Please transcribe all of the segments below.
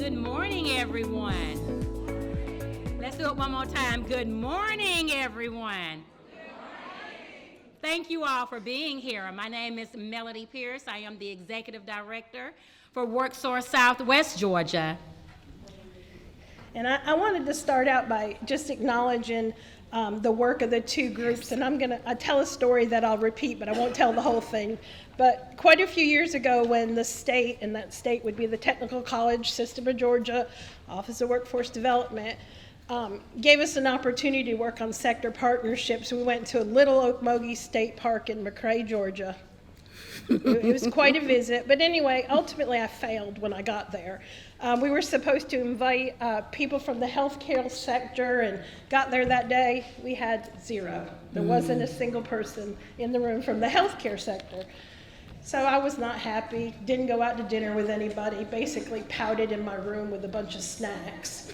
Good morning, everyone. Let's do it one more time. Good morning, everyone. Thank you all for being here. My name is Melody Pierce. I am the Executive Director for WorkSource Southwest Georgia. And I wanted to start out by just acknowledging the work of the two groups. And I tell a story that I'll repeat, but I won't tell the whole thing. But quite a few years ago, when the state, and that state would be the Technical College System of Georgia, Office of Workforce Development, gave us an opportunity to work on sector partnerships. We went to Little Okmulgee State Park in McRae, Georgia. It was quite a visit, but anyway, ultimately I failed when I got there. We were supposed to invite people from the healthcare sector, and got there that day, we had zero. There wasn't a single person in the room from the healthcare sector. So I was not happy, didn't go out to dinner with anybody, basically pouted in my room with a bunch of snacks.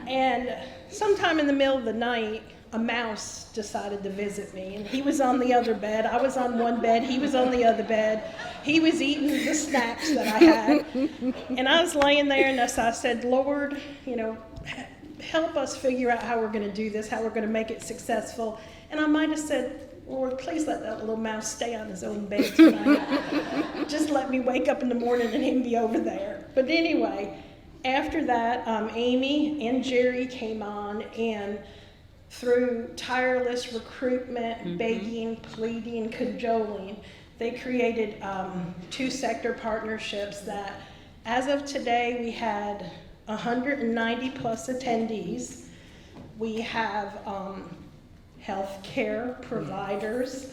And sometime in the middle of the night, a mouse decided to visit me, and he was on the other bed. I was on one bed, he was on the other bed. He was eating the snacks that I had. And I was laying there, and I said, Lord, help us figure out how we're going to do this, how we're going to make it successful. And I might have said, Lord, please let that little mouse stay on his own bed tonight. Just let me wake up in the morning and him be over there. But anyway, after that, Amy and Jerry came on, and through tireless recruitment, begging, pleading, cajoling, they created two sector partnerships that, as of today, we had 190 plus attendees. We have healthcare providers.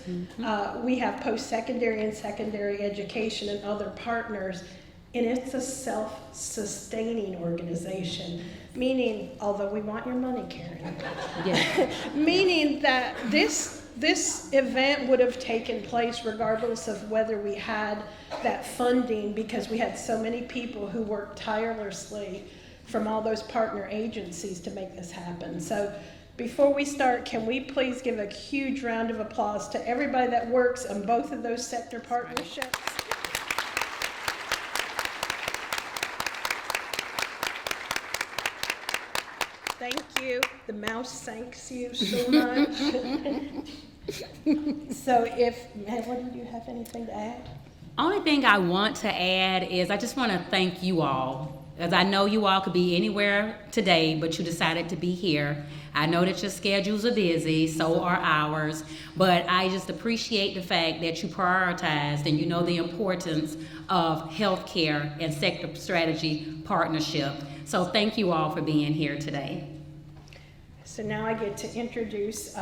We have post-secondary and secondary education and other partners. And it's a self-sustaining organization, meaning, although we want your money, Karen, meaning that this event would have taken place regardless of whether we had that funding, because we had so many people who worked tirelessly from all those partner agencies to make this happen. So before we start, can we please give a huge round of applause to everybody that works on both of those sector partnerships? Thank you. The mouse thanks you so much. So Melody, do you have anything to add? Only thing I want to add is I just want to thank you all, as I know you all could be anywhere today, but you decided to be here. I know that your schedules are busy, so are ours, but I just appreciate the fact that you prioritized and you know the importance of healthcare and sector strategy partnership. So thank you all for being here today. So now I get to introduce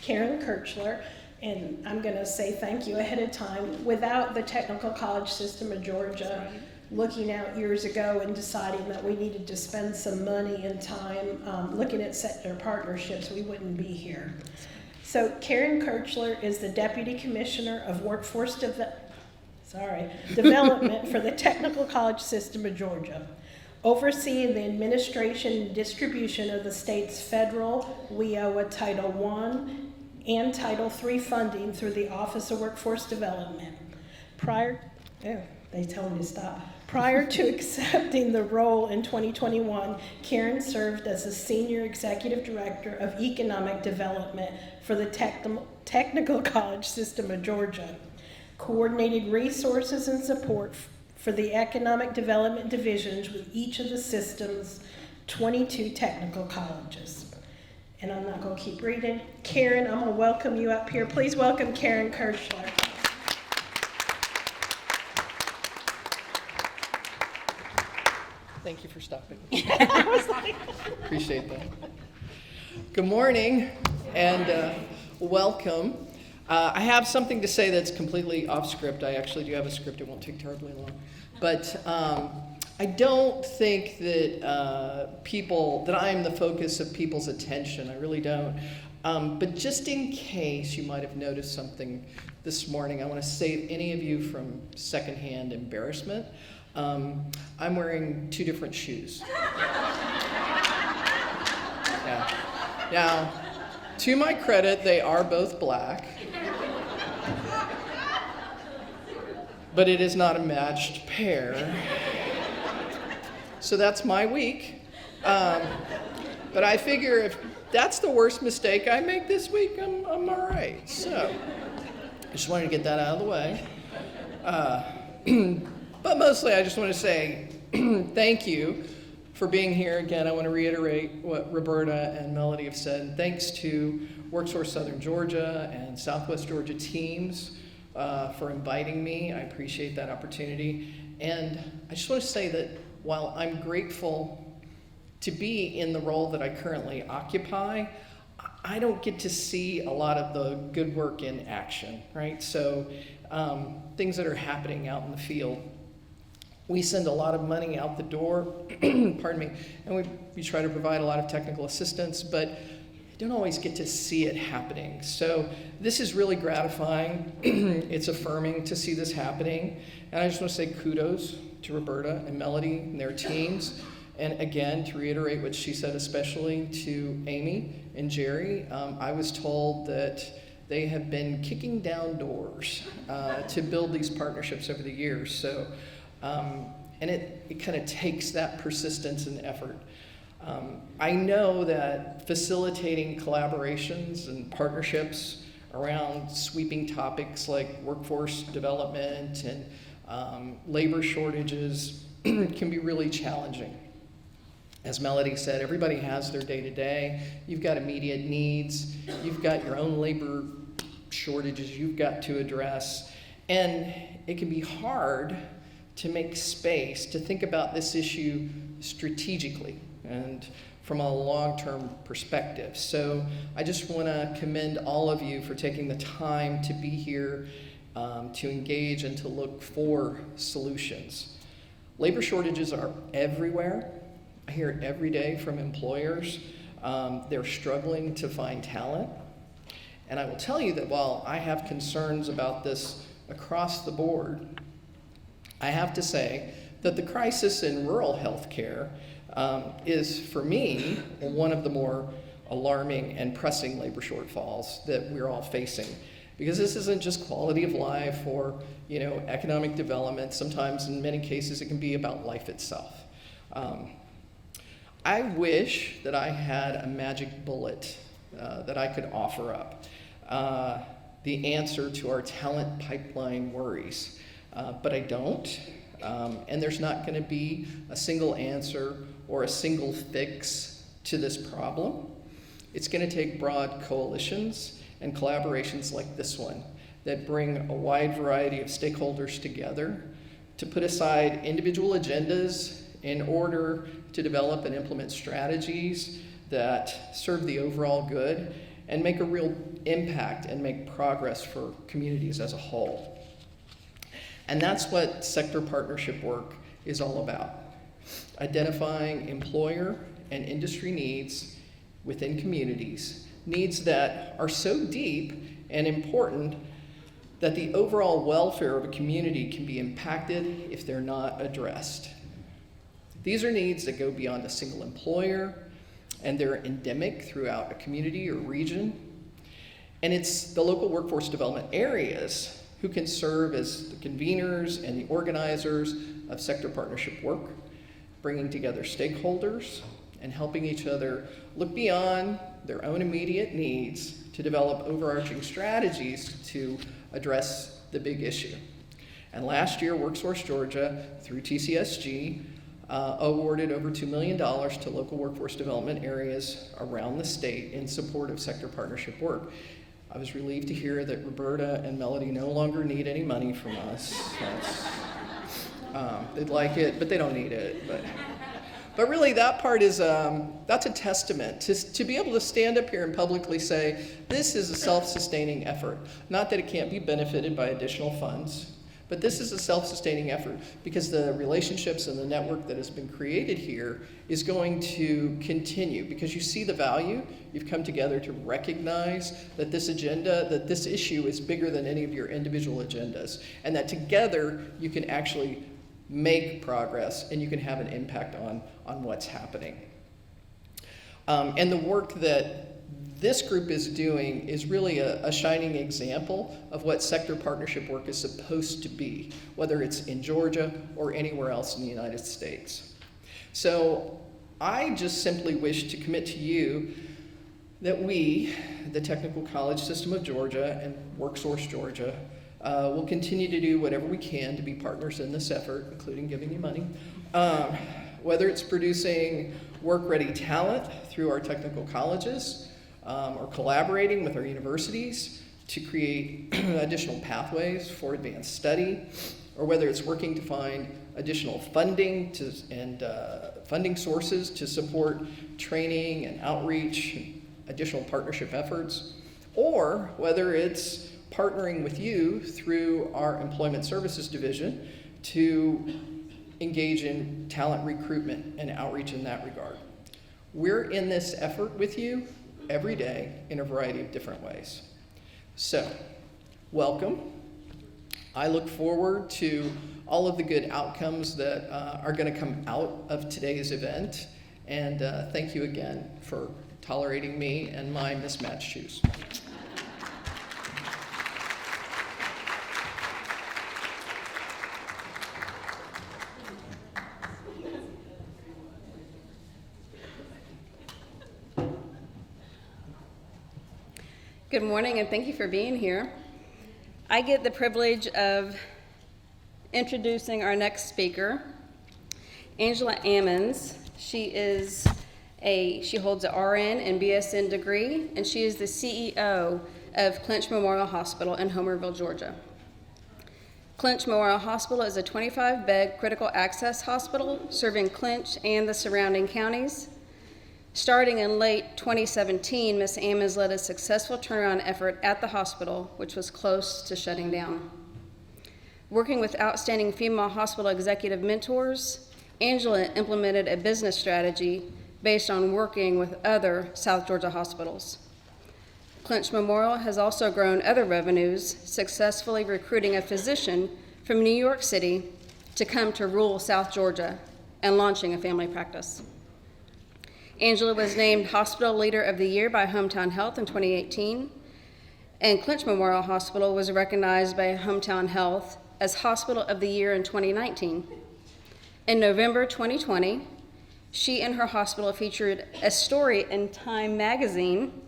Karen Kirchler, and I'm going to say thank you ahead of time. Without the Technical College System of Georgia looking out years ago and deciding that we needed to spend some money and time looking at sector partnerships, we wouldn't be here. So Karen Kirchler is the Deputy Commissioner of Workforce Development for the Technical College System of Georgia, overseeing the administration and distribution of the state's federal WIOA Title I and Title III funding through the Office of Workforce Development. Prior to accepting the role in 2021, Karen served as the Senior Executive Director of Economic Development for the Technical College System of Georgia, coordinated resources and support for the economic development divisions with each of the system's 22 technical colleges. And I'm not going to keep reading. Karen, I'm going to welcome you up here. Please welcome Karen Kirchler. Thank you for stopping. Appreciate that. Good morning and welcome. I have something to say that's completely off script. I actually do have a script. It won't take terribly long. But I don't think that that I'm the focus of people's attention. I really don't. But just in case you might have noticed something this morning, I want to save any of you from secondhand embarrassment. I'm wearing two different shoes. Yeah. Now, to my credit, they are both black. But it is not a matched pair. So that's my week. But I figure if that's the worst mistake I make this week, I'm all right. So I just wanted to get that out of the way. But mostly I just want to say thank you for being here. Again, I want to reiterate what Roberta and Melody have said. Thanks to WorkSource Southern Georgia and Southwest Georgia teams for inviting me. I appreciate that opportunity. And I just want to say that while I'm grateful to be in the role that I currently occupy, I don't get to see a lot of the good work in action, right? So things that are happening out in the field. We send a lot of money out the door, pardon me, and we try to provide a lot of technical assistance, but I don't always get to see it happening. So this is really gratifying. It's affirming to see this happening. And I just want to say kudos to Roberta and Melody and their teams. And again, to reiterate what she said, especially to Amy and Jerry, I was told that they have been kicking down doors to build these partnerships over the years. So, and it kind of takes that persistence and effort. I know that facilitating collaborations and partnerships around sweeping topics like workforce development and labor shortages can be really challenging. As Melody said, everybody has their day-to-day. You've got immediate needs. You've got your own labor shortages you've got to address. And it can be hard to make space to think about this issue strategically and from a long-term perspective. So I just want to commend all of you for taking the time to be here, to engage and to look for solutions. Labor shortages are everywhere. I hear it every day from employers. They're struggling to find talent. And I will tell you that while I have concerns about this across the board, I have to say that the crisis in rural health care is, for me, one of the more alarming and pressing labor shortfalls that we're all facing. Because this isn't just quality of life or, economic development. Sometimes, in many cases, it can be about life itself. I wish that I had a magic bullet that I could offer up, the answer to our talent pipeline worries, but I don't. And there's not going to be a single answer or a single fix to this problem. It's going to take broad coalitions and collaborations like this one that bring a wide variety of stakeholders together to put aside individual agendas in order to develop and implement strategies that serve the overall good and make a real impact and make progress for communities as a whole. And that's what sector partnership work is all about. Identifying employer and industry needs within communities, needs that are so deep and important that the overall welfare of a community can be impacted if they're not addressed. These are needs that go beyond a single employer, and they're endemic throughout a community or region. And it's the local workforce development areas who can serve as the conveners and the organizers of sector partnership work, bringing together stakeholders and helping each other look beyond their own immediate needs to develop overarching strategies to address the big issue. And last year, WorkSource Georgia, through TCSG, awarded over $2 million to local workforce development areas around the state in support of sector partnership work. I was relieved to hear that Roberta and Melody no longer need any money from us. They'd like it, but they don't need it. But really, that part is, that's a testament to be able to stand up here and publicly say, this is a self-sustaining effort. Not that it can't be benefited by additional funds, but this is a self-sustaining effort because the relationships and the network that has been created here is going to continue because you see the value. You've come together to recognize that this agenda, that this issue is bigger than any of your individual agendas, and that together you can actually make progress and you can have an impact on what's happening. And the work that this group is doing is really a shining example of what sector partnership work is supposed to be, whether it's in Georgia or anywhere else in the United States. So I just simply wish to commit to you that we, the Technical College System of Georgia and WorkSource Georgia, will continue to do whatever we can to be partners in this effort, including giving you money. Whether it's producing work-ready talent through our technical colleges, or collaborating with our universities to create additional pathways for advanced study, or whether it's working to find additional funding and funding sources to support training and outreach, and additional partnership efforts, or whether it's partnering with you through our Employment Services Division to engage in talent recruitment and outreach in that regard. We're in this effort with you every day in a variety of different ways. So, welcome. I look forward to all of the good outcomes that are going to come out of today's event, and thank you again for tolerating me and my mismatched shoes. Good morning, and thank you for being here. I get the privilege of introducing our next speaker, Angela Ammons. She holds an RN and BSN degree, and she is the CEO of Clinch Memorial Hospital in Homerville, Georgia. Clinch Memorial Hospital is a 25-bed critical access hospital serving Clinch and the surrounding counties. Starting in late 2017, Ms. Ammons led a successful turnaround effort at the hospital, which was close to shutting down. Working with outstanding female hospital executive mentors, Angela implemented a business strategy based on working with other South Georgia hospitals. Clinch Memorial has also grown other revenues, successfully recruiting a physician from New York City to come to rural South Georgia and launching a family practice. Angela was named Hospital Leader of the Year by Hometown Health in 2018, and Clinch Memorial Hospital was recognized by Hometown Health as Hospital of the Year in 2019. In November 2020, she and her hospital featured a story in Time magazine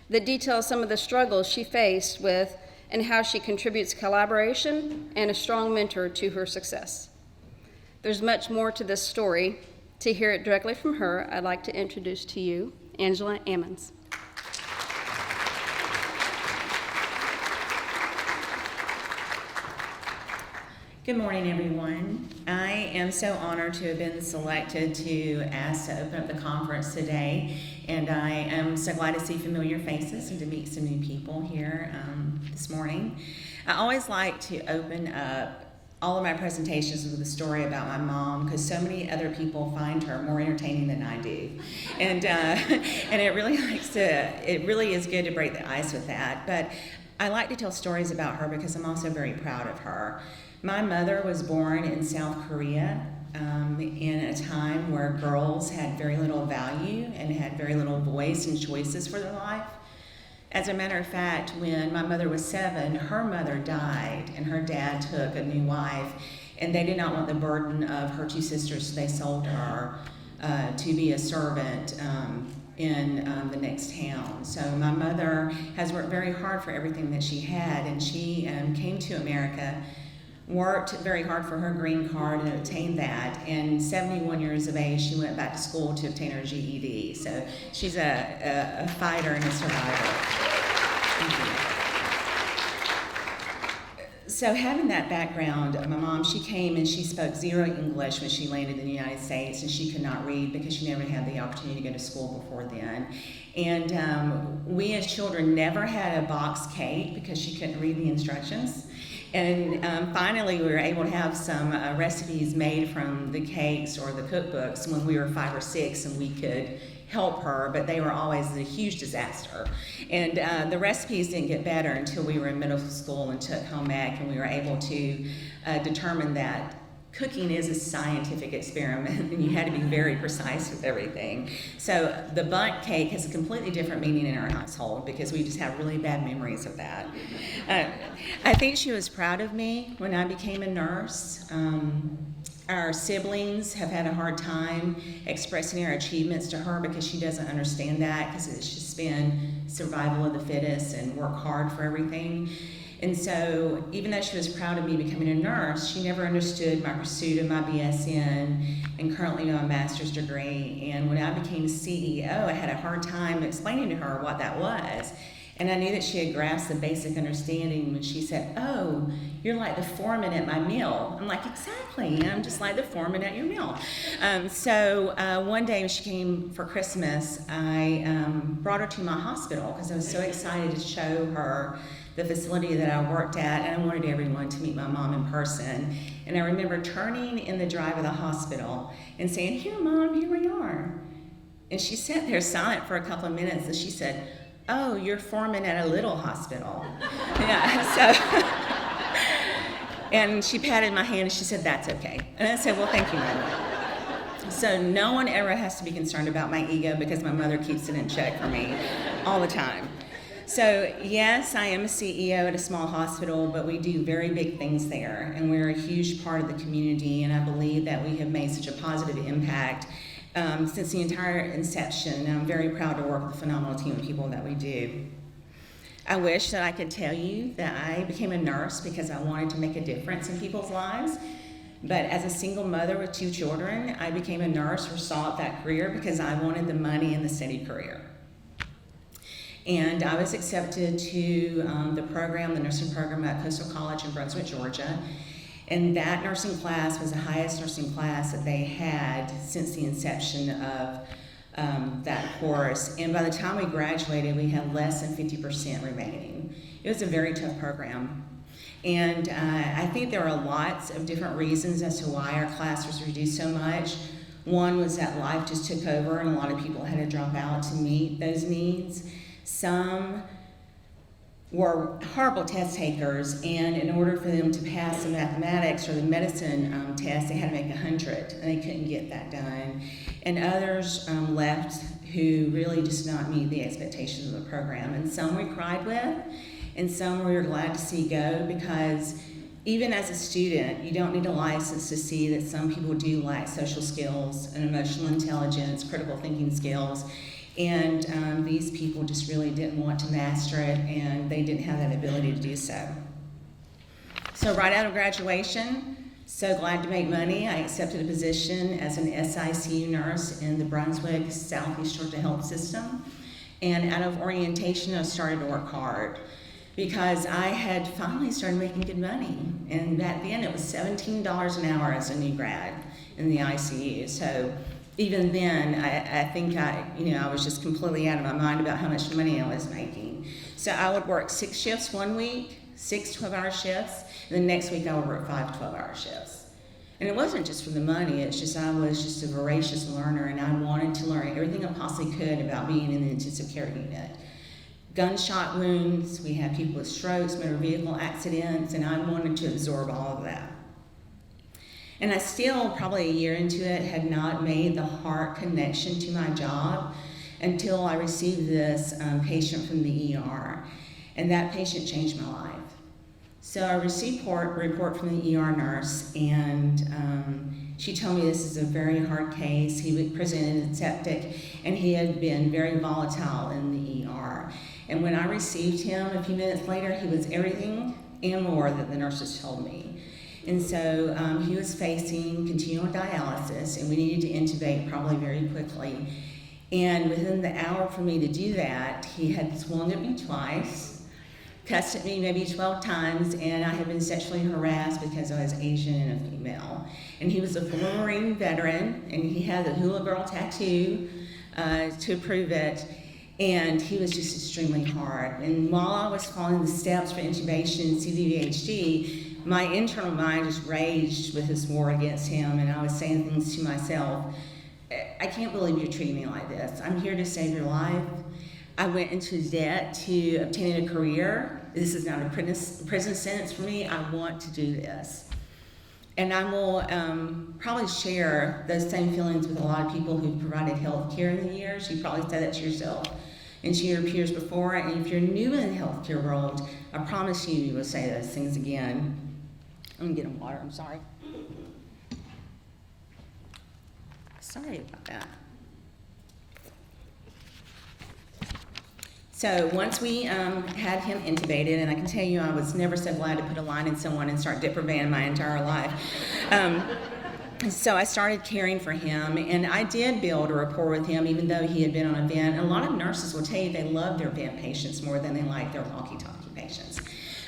that details some of the struggles she faced with and how she contributes collaboration and a strong mentor to her success. There's much more to this story. To hear it directly from her, I'd like to introduce to you Angela Ammons. Good morning, everyone. I am so honored to have been selected to ask to open up the conference today, and I am so glad to see familiar faces and to meet some new people here this morning. I always like to open up all of my presentations with a story about my mom, because so many other people find her more entertaining than I do, and it really is good to break the ice with that. But I like to tell stories about her because I'm also very proud of her. My mother was born in South Korea in a time where girls had very little value and had very little voice and choices for their life. As a matter of fact, when my mother was 7, her mother died and her dad took a new wife, and they did not want the burden of her 2 sisters, so they sold her to be a servant in the next town. So my mother has worked very hard for everything that she had, and she came to America, worked very hard for her green card and obtained that, and 71 years of age, she went back to school to obtain her GED. So she's a fighter and a survivor. So having that background, my mom, she came and she spoke zero English when she landed in the United States, and she could not read because she never had the opportunity to go to school before then. And we as children never had a box cake because she couldn't read the instructions. And finally, we were able to have some recipes made from the cakes or the cookbooks when we were 5 or 6, and we could help her, but they were always a huge disaster. And the recipes didn't get better until we were in middle school and took home ec, and we were able to determine that cooking is a scientific experiment, and you had to be very precise with everything. So the bundt cake has a completely different meaning in our household because we just have really bad memories of that. I think she was proud of me when I became a nurse. Our siblings have had a hard time expressing our achievements to her because she doesn't understand that, because it's just been survival of the fittest and work hard for everything. And so even though she was proud of me becoming a nurse, she never understood my pursuit of my BSN and currently my master's degree. And when I became CEO, I had a hard time explaining to her what that was. And I knew that she had grasped the basic understanding when she said, "Oh, you're like the foreman at my meal." I'm like, "Exactly, I'm just like the foreman at your meal." So one day when she came for Christmas, I brought her to my hospital because I was so excited to show her the facility that I worked at, and I wanted everyone to meet my mom in person. And I remember turning in the drive of the hospital and saying, "Here, Mom, here we are." And she sat there silent for a couple of minutes, and she said, "Oh, you're foreman at a little hospital." And she patted my hand and she said, "That's okay." And I said, "Well, thank you, Mother." So no one ever has to be concerned about my ego because my mother keeps it in check for me all the time. So yes, I am a CEO at a small hospital, but we do very big things there, and we're a huge part of the community, and I believe that we have made such a positive impact since the entire inception. I'm very proud to work with a phenomenal team of people that we do. I wish that I could tell you that I became a nurse because I wanted to make a difference in people's lives, but as a single mother with 2 children, I became a nurse or sought that career because I wanted the money and the steady career. And I was accepted to the nursing program at Coastal College in Brunswick, Georgia. And that nursing class was the highest nursing class that they had since the inception of that course. And by the time we graduated, we had less than 50% remaining. It was a very tough program. And I think there are lots of different reasons as to why our class was reduced so much. One was that life just took over and a lot of people had to drop out to meet those needs. Some were horrible test takers, and in order for them to pass the mathematics or the medicine test, they had to make 100, and they couldn't get that done. And others left who really just did not meet the expectations of the program. And some we cried with, and some we were glad to see go, because even as a student, you don't need a license to see that some people do lack social skills and emotional intelligence, critical thinking skills. And these people just really didn't want to master it, and they didn't have that ability to do so. So right out of graduation, so glad to make money, I accepted a position as an SICU nurse in the Brunswick Southeast Georgia Health System. And out of orientation, I started to work hard because I had finally started making good money. And back then, it was $17 an hour as a new grad in the ICU. So even then, I think I was just completely out of my mind about how much money I was making. So I would work 6 shifts one week, 6 12-hour shifts, and the next week I would work 5 12-hour shifts. And it wasn't just for the money, it's just I was just a voracious learner, and I wanted to learn everything I possibly could about being in the intensive care unit. Gunshot wounds, we had people with strokes, motor vehicle accidents, and I wanted to absorb all of that. And I still, probably a year into it, had not made the heart connection to my job until I received this patient from the ER. And that patient changed my life. So I received a report from the ER nurse, and she told me this is a very hard case. He presented septic, and he had been very volatile in the ER. And when I received him a few minutes later, he was everything and more that the nurses told me. And so he was facing continual dialysis, and we needed to intubate probably very quickly. And within the hour for me to do that, he had swung at me twice, cussed at me maybe 12 times, and I had been sexually harassed because I was Asian and a female. And he was a former Marine veteran, and he had the hula girl tattoo to prove it. And he was just extremely hard. And while I was following the steps for intubation and CVVHD, my internal mind just raged with this war against him, and I was saying things to myself. I can't believe you're treating me like this. I'm here to save your life. I went into debt to obtain a career. This is not a prison sentence for me. I want to do this. And I will probably share those same feelings with a lot of people who've provided health care in the years. You probably said that to yourself and to your peers before. And if you're new in the healthcare world, I promise you will say those things again. I'm gonna get them water, I'm sorry. Sorry about that. So once we had him intubated, and I can tell you I was never so glad to put a line in someone and start Diprovan my entire life. So I started caring for him, and I did build a rapport with him even though he had been on a vent. And a lot of nurses will tell you they love their vent patients more than they like their walkie-talkie patients.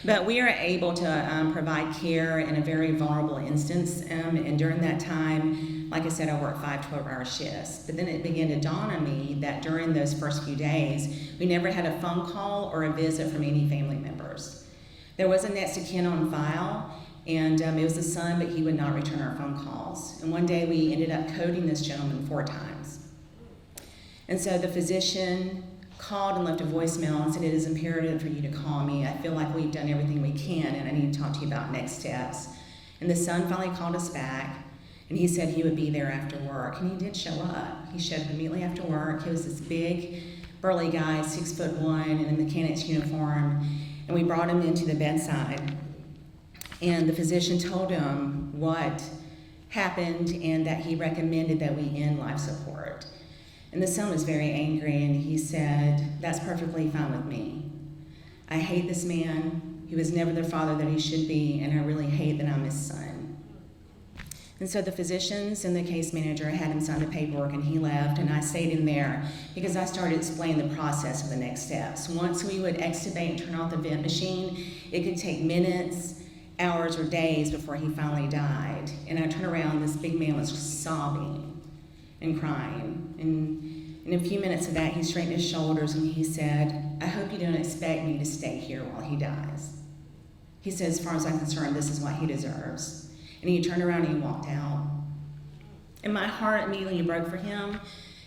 But we are able to provide care in a very vulnerable instance, and during that time, like I said, I worked 5 12-hour shifts. But then it began to dawn on me that during those first few days, we never had a phone call or a visit from any family members. There was a next of kin on file, and it was a son, but he would not return our phone calls. And one day we ended up coding this gentleman 4 times. And so the physician called and left a voicemail and said, "It is imperative for you to call me. I feel like we've done everything we can, and I need to talk to you about next steps." And the son finally called us back, and he said he would be there after work. And he did show up. He showed up immediately after work. He was this big, burly guy, 6'1", in a mechanic's uniform, and we brought him into the bedside. And the physician told him what happened and that he recommended that we end life support. And the son was very angry, and he said, "That's perfectly fine with me. I hate this man. He was never the father that he should be, and I really hate that I'm his son." And so the physicians and the case manager had him sign the paperwork, and he left, and I stayed in there because I started explaining the process of the next steps. Once we would extubate and turn off the vent machine, it could take minutes, hours, or days before he finally died. And I turned around, this big man was sobbing and crying. And in a few minutes of that, he straightened his shoulders and he said, "I hope you don't expect me to stay here while he dies." He said, "As far as I'm concerned, this is what he deserves." And he turned around and he walked out. And my heart immediately broke for him,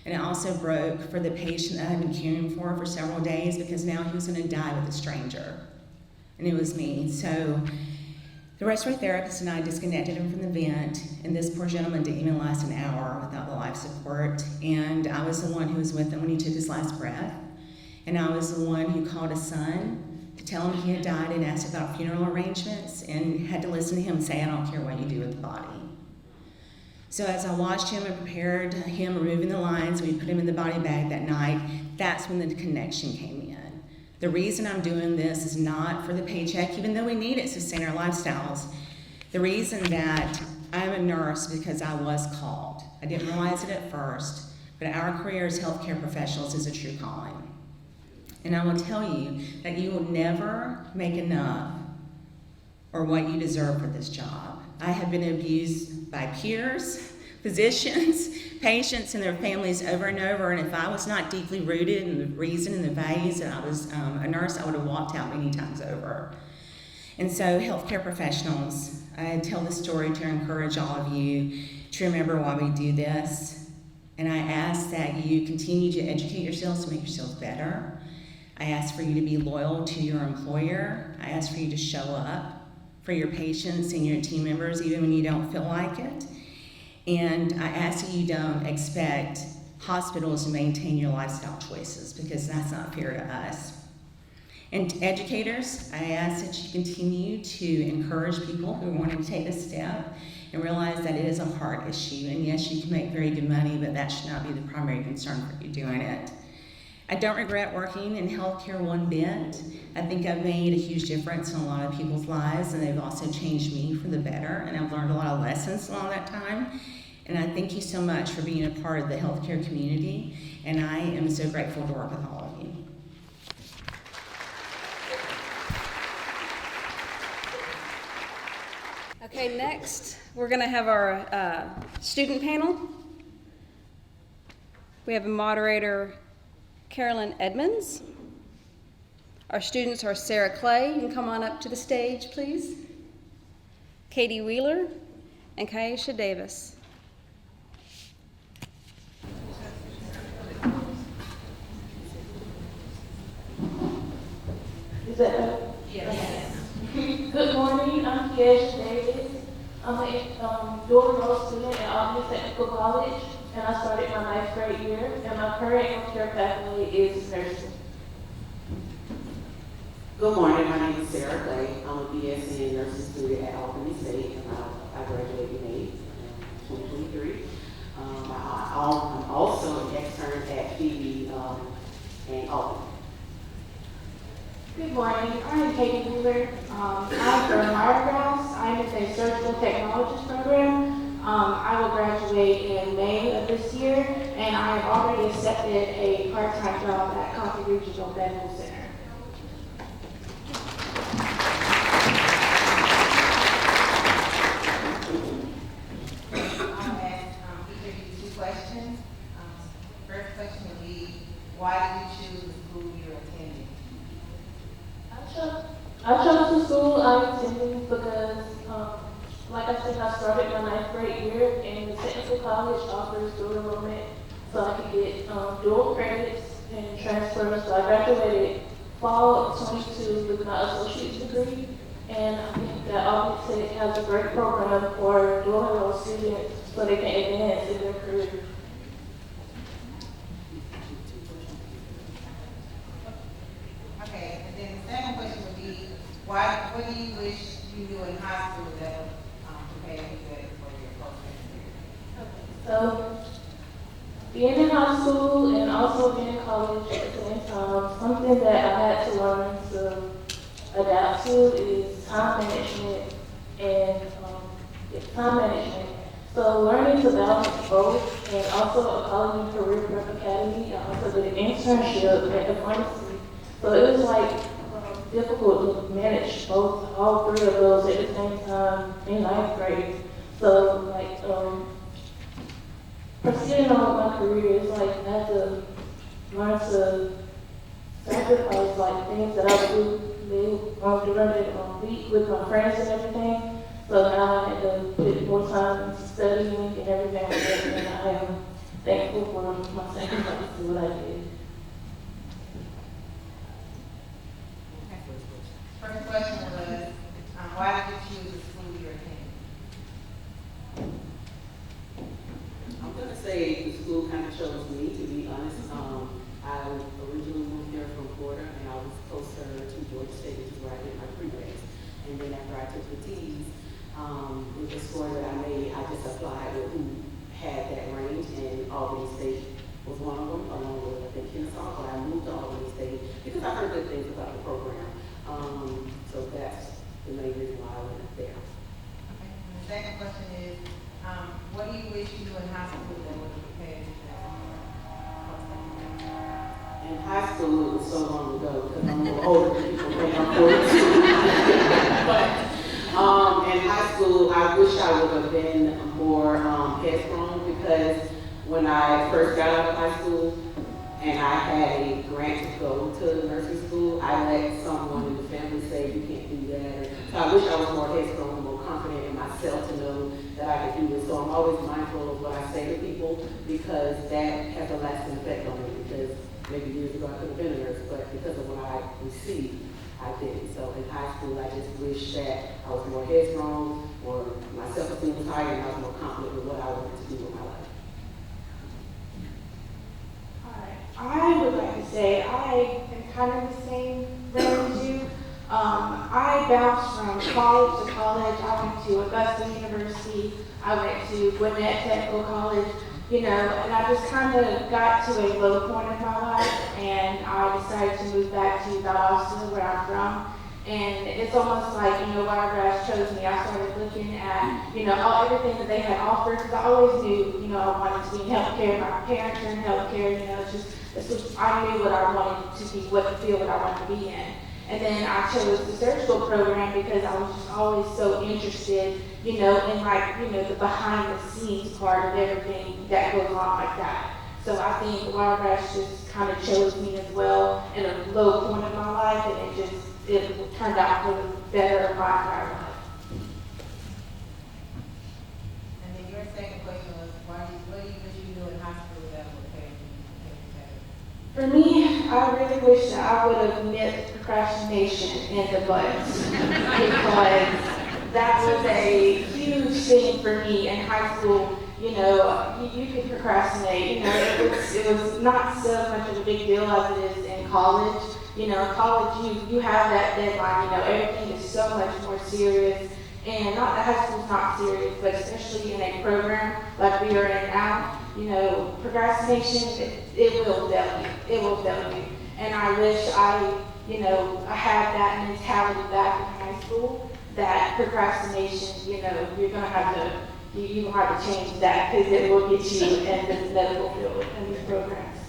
and it also broke for the patient that I had been caring for several days, because now he was going to die with a stranger. And it was me. So the respiratory therapist and I disconnected him from the vent, and this poor gentleman didn't even last an hour without the life support. And I was the one who was with him when he took his last breath. And I was the one who called his son to tell him he had died and asked about funeral arrangements, and had to listen to him say, "I don't care what you do with the body." So as I watched him and prepared him removing the lines, we put him in the body bag that night, that's when the connection came in. The reason I'm doing this is not for the paycheck, even though we need it to sustain our lifestyles. The reason that I'm a nurse, because I was called. I didn't realize it at first, but our career as healthcare professionals is a true calling. And I will tell you that you will never make enough or what you deserve for this job. I have been abused by peers, physicians, patients, and their families over and over, and if I was not deeply rooted in the reason and the values that I was a nurse, I would have walked out many times over. And so, healthcare professionals, I tell this story to encourage all of you to remember why we do this. And I ask that you continue to educate yourselves to make yourselves better. I ask for you to be loyal to your employer. I ask for you to show up for your patients and your team members, even when you don't feel like it. And I ask that you don't expect hospitals to maintain your lifestyle choices, because that's not fair to us. And educators, I ask that you continue to encourage people who want to take this step and realize that it is a hard issue. And yes, you can make very good money, but that should not be the primary concern for you doing it. I don't regret working in healthcare one bit. I think I've made a huge difference in a lot of people's lives, and they've also changed me for the better, and I've learned a lot of lessons along that time. And I thank you so much for being a part of the healthcare community, and I am so grateful to work with all of you. Okay, next we're going to have our student panel. We have a moderator, Carolyn Edmonds. Our students are Sarah Clay. You can come on up to the stage, please. Katie Wheeler and Kaisha Davis. Is that yes. Good morning, I'm Kaisha Davis. I'm a dual enrolled student at Ammons Technical College, and I started my 9th grade year, and my current healthcare pathway is nursing. Good morning, my name is Sarah Clay. I'm a BSc in nursing student at Albany State, and I graduated in May 2023. I'm also an extern at Phoebe in Albany. Good morning, I'm Katie Kirchler. I'm from Wiregrass. I'm in the surgical technologist program. I will graduate in May of this year, and I have already accepted a part-time job at Coffee Regional Medical Center. I'll ask each of you 2 questions. First question would be, why did you choose the school you're attending? I chose the school I'm attending because, like I said, I started my 9th grade year, and the technical college offers dual enrollment, so I could get dual credits and transfer. So I graduated fall of 22 with my associate's degree, and I think that Ammons Tech has a great program for dual enrolled students so they can advance in their career. Okay, and then the second question would be, what do you wish you knew in high school that would prepare you better for your post-secondary? So, being in high school and also being in college at the same time, something that I had to learn to adapt to is time management and time management. So learning to balance both, and also a college career prep academy, I also did an internship at the pharmacy. So it was like difficult to manage all 3 of those at the same time in 9th grade. So like proceeding on with my career is like I had to learn to sacrifice like things that I would do during the week with my friends and everything. So now I had to put more time into studying and everything like that, and I am thankful for my sacrifice to what I did. First question was, why did you choose the school you're attending? I'm going to say the school kind of chose me, to be honest. I originally moved here from Florida, and I was closer to Georgia State, which is where I did my pre-regs. And then after I took the T's, with the score that I made, I just applied with who had that range, and Albany State was one of them, along with, I think, Kennesaw. But I moved to Albany State because I heard good things about the program. So that's the main reason why I went there. Okay. And the second question is, what do you wish you knew in high school that would have prepared you for post-secondary? In high school, it was so long ago because I'm a little older than people think I'm 42. But in high school, I wish I would have been more headstrong, because when I first got out of high school and I had a grant to go to nursing school, I let someone in the family say, you can't do that. So I wish I was more headstrong and more confident in myself to know that I could do it. So I'm always mindful of what I say to people, because that has a lasting effect on me. Because maybe years ago I could have been a nurse, but because of what I received, I didn't. So in high school, I just wish that I was more headstrong, or my self-esteem was higher, and I was more confident with what I wanted to do with my life. I would like to say I am kind of the same way as you. I bounced from college to college. I went to Augusta University. I went to Gwinnett Technical College, and I just kind of got to a low point in my life, and I decided to move back to Valdosta, where I'm from. And it's almost like, Wiregrass chose me. I started looking at, everything that they had offered, because I always knew, I wanted to be in healthcare. My parents are in healthcare, I knew what I wanted to be, what field I wanted to be in. And then I chose the surgical program because I was just always so interested, in the behind the scenes part of everything that goes on like that. So I think Wiregrass just kind of chose me as well in a low point in my life, and it turned out for the better of my entire life. And then your second question was, what do you wish you knew in high school that would prepare you better? For me, I really wish that I would have met procrastination in the butt, because that was a huge thing for me in high school. You know, you could procrastinate. You know, it was not so much of a big deal as it is in college. You know, in college you have that deadline. You know, everything is so much more serious. And not that high school's not serious, but especially in a program like we are in now, you know, procrastination, it will fail you. It will fail you. And I wish I had that mentality back in high school, that procrastination, you know, you're going to have to, you have to change that because it will get you in this medical field and these programs.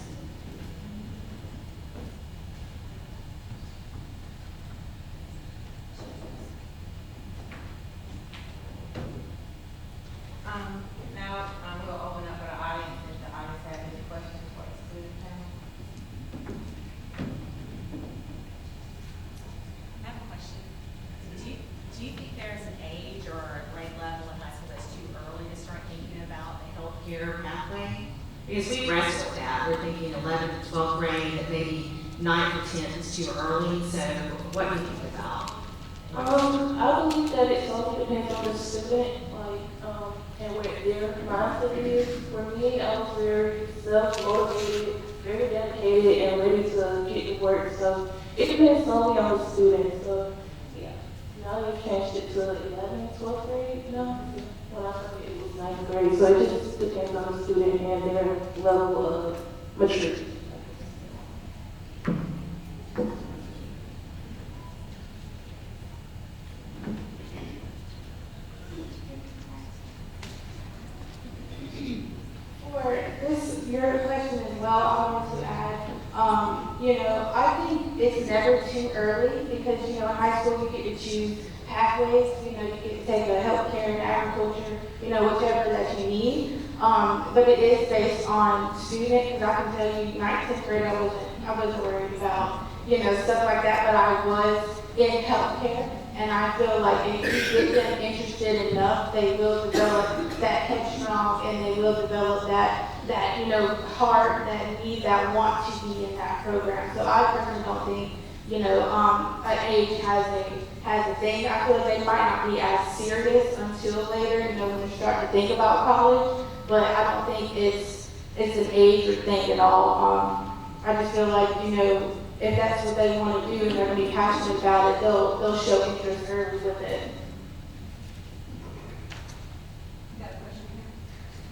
Now I'm going to open up for the audience if the audience has any questions for the student panel. I have a question. Do you think there's an age or a grade level in high school that's too early to start thinking about the healthcare pathway? Because we wrestle with that. We're thinking 11th, 12th grade, that maybe 9th or 10th is too early. So what do you think about? I believe that it totally depends on the student, and where their mindset is. For me, I was very self-motivated, very dedicated, and ready to get to work. So it depends solely on the student. So yeah, now they've changed it to 11th, 12th grade. No, when I started it was 9th grade. So it just depends on the student and their level of maturity. Your question as well, I wanted to add, I think it's never too early because, in high school you get to choose pathways, you get to take a healthcare and agriculture, whichever that you need. But it is based on student, because I can tell you, 9th, 10th grade, I wasn't worried about, stuff like that, but I was in healthcare. And I feel like if you get them interested enough, they will develop that headstrong and they will develop that heart, that need, that want to be in that program. So I personally don't think, an age has a thing. I feel like they might not be as serious until later, when they start to think about college. But I don't think it's an age thing at all. I just feel like, if that's what they want to do and they're going to be passionate about it, they'll show interest early with it.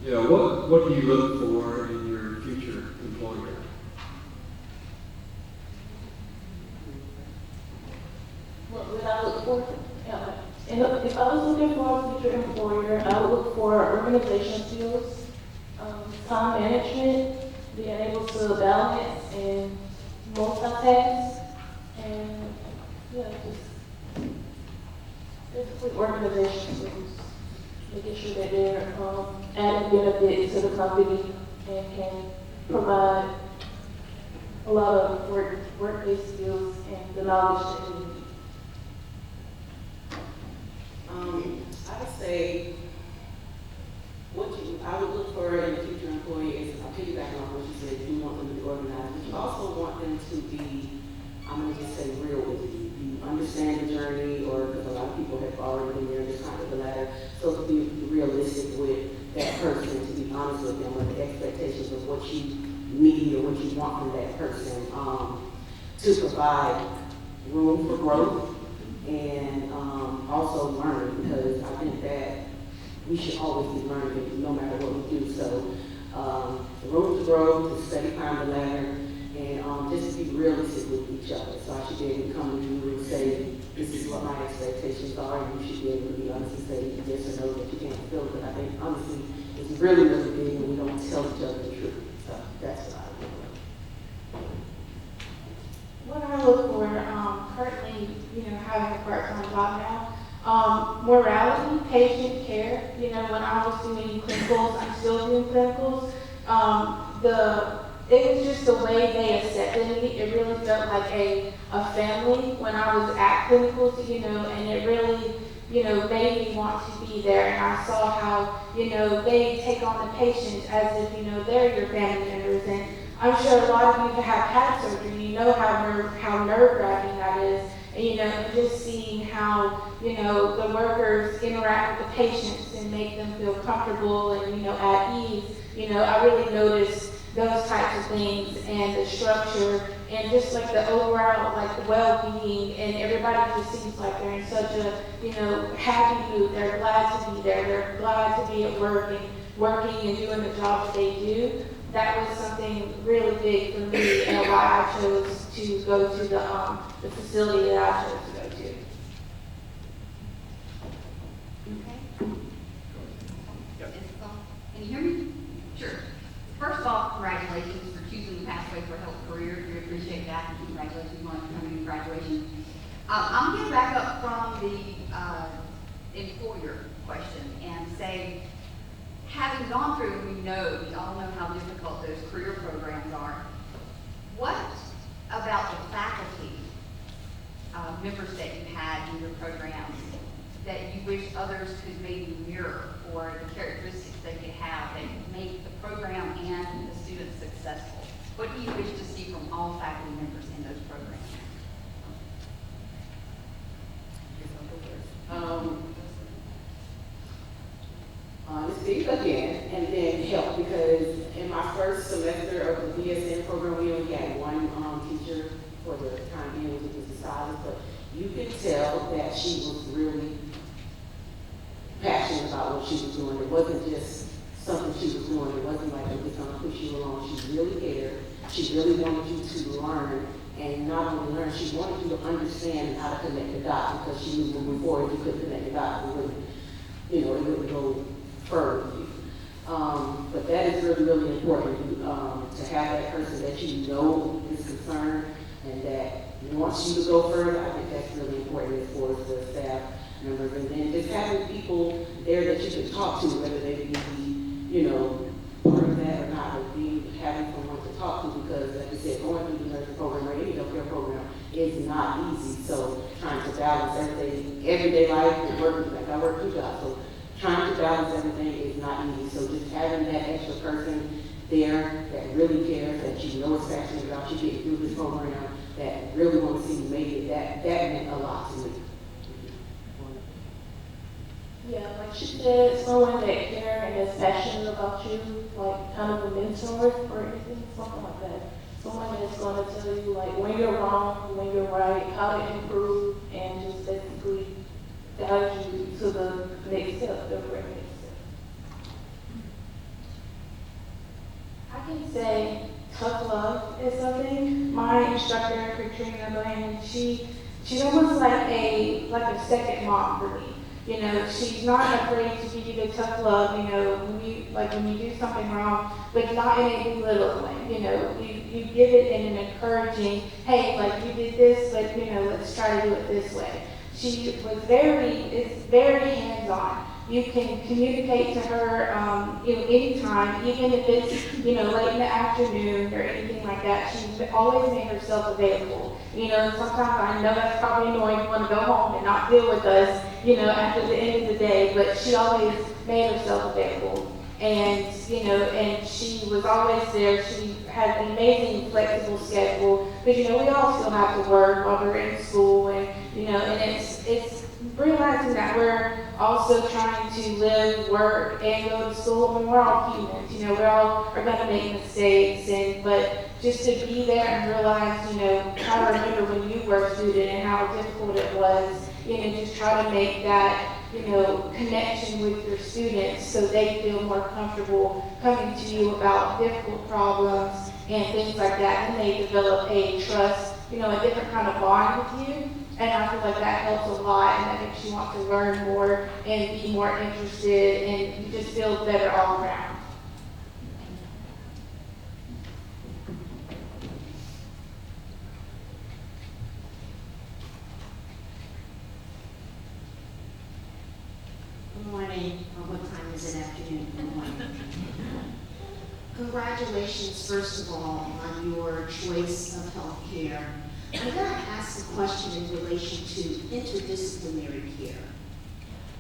Yeah, what do you look for in your future employer? What would I look for? If I was looking for a future employer, I would look for organization skills, time management, being able to balance and multitask, and just basically organization skills, making sure that they're adding benefit to the company and can provide a lot of work-based skills and the knowledge that they need. I would say I would look for in a future employee is, I'll piggyback on what you said, you want them to be organized, but you also want them to be, I'm going to just say real with you. You understand the journey, or because a lot of people have already been there, just kind of the ladder, so to be realistic with that person, to be honest with them, with the expectations of what you need or what you want from that person, to provide room for growth and also learn, because I think that we should always be learning no matter what we do. So room to grow, to study climb the ladder, and just to be realistic with each other. So I should be able to come to you and say, this is what my expectations are, and you should be able to be honest and say yes or no, that you can't fulfill it. But I think honestly, it's really, really big when we don't tell each other the truth. So that's what I look for. What I look for, currently, having a part-time job now, morality, patient care. When I was doing clinicals, I'm still doing clinicals. It was just the way they accepted me. It really felt like a family when I was at clinicals, and it really, made me want to be there. And I saw how, they take on the patients as if, they're your family members. And I'm sure a lot of you have had surgery. You know how nerve-wracking that is. and, and just seeing how, the workers interact with the patients and make them feel comfortable and, at ease. I really noticed those types of things and the structure and just like the overall like well-being, and everybody just seems like they're in such a happy mood. They're glad to be there. They're glad to be at work and working and doing the job that they do. That was something really big for me and why I chose to go to the facility that I chose to go to. Okay. Can you hear me? Sure. First of all, congratulations for choosing the pathway for a health career. We appreciate that, and congratulations on coming to graduation. I'm going to back up from the employer question and say, having gone through, we all know how difficult those career programs are. What about the faculty members that you had in your programs that you wish others could maybe mirror, or the characteristics they could have that make the program and the students successful? What do you wish to see from all faculty members in those programs? Honesty again, and then help, because in my first semester of the BSN program, we only had one teacher for the time being, which was the stylist, but you could tell that she was really passionate about what she was doing. It wasn't just something she was doing. It wasn't like I'm just going to push you along. She really cared. She really wanted you to learn, and not only learn, she wanted you to understand how to connect the dots, because she knew moving forward you couldn't connect the dots. It wouldn't, it wouldn't go further with you. But that is really, really important to have that person that you know is concerned and that wants you to go further. I think that's really important as far as the staff members. And then just having people there that you can talk to, whether they be, part of that or not, but having someone to talk to, because like I said, going through the nursing program or any healthcare program is not easy. So trying to balance everything, everyday life and working, like I work 2 jobs, so trying to balance everything is not easy. So just having that extra person there that really cares, that you know is passionate about you getting through this program, that really want to see you make it, that meant a lot to me. Yeah, like she said, someone that cares and is passionate about you, like kind of a mentor or anything, something like that. Someone that's going to tell you like when you're wrong, when you're right, how to improve, and just basically guide you to the next step, the correct next step. I can say tough love is something. My instructor, Kirchler, she's almost like a second mom for me. She's not afraid to give you the tough love, when you do something wrong, but not in a belittling way. You give it in an encouraging, hey, like you did this, but let's try to do it this way. She was is very hands-on. You can communicate to her, anytime, even if it's, late in the afternoon or anything like that. She always made herself available. Sometimes I know that's probably annoying. You want to go home and not deal with us, after the end of the day, but she always made herself available. And, and she was always there. She had an amazing flexible schedule, because, we all still have to work while we're in school, and, and it's realizing that we're also trying to live, work, and go to school, and we're all humans. We all are going to make mistakes, but just to be there and realize, try to remember when you were a student and how difficult it was, just try to make that, connection with your students so they feel more comfortable coming to you about difficult problems and things like that, and they develop a trust, a different kind of bond with you. And I feel like that helps a lot, and that makes you want to learn more and be more interested, and you just feel better all around. Good morning, or what time is it? Afternoon. Good morning. Congratulations, first of all, on your choice of health care. I'm going to ask a question in relation to interdisciplinary care.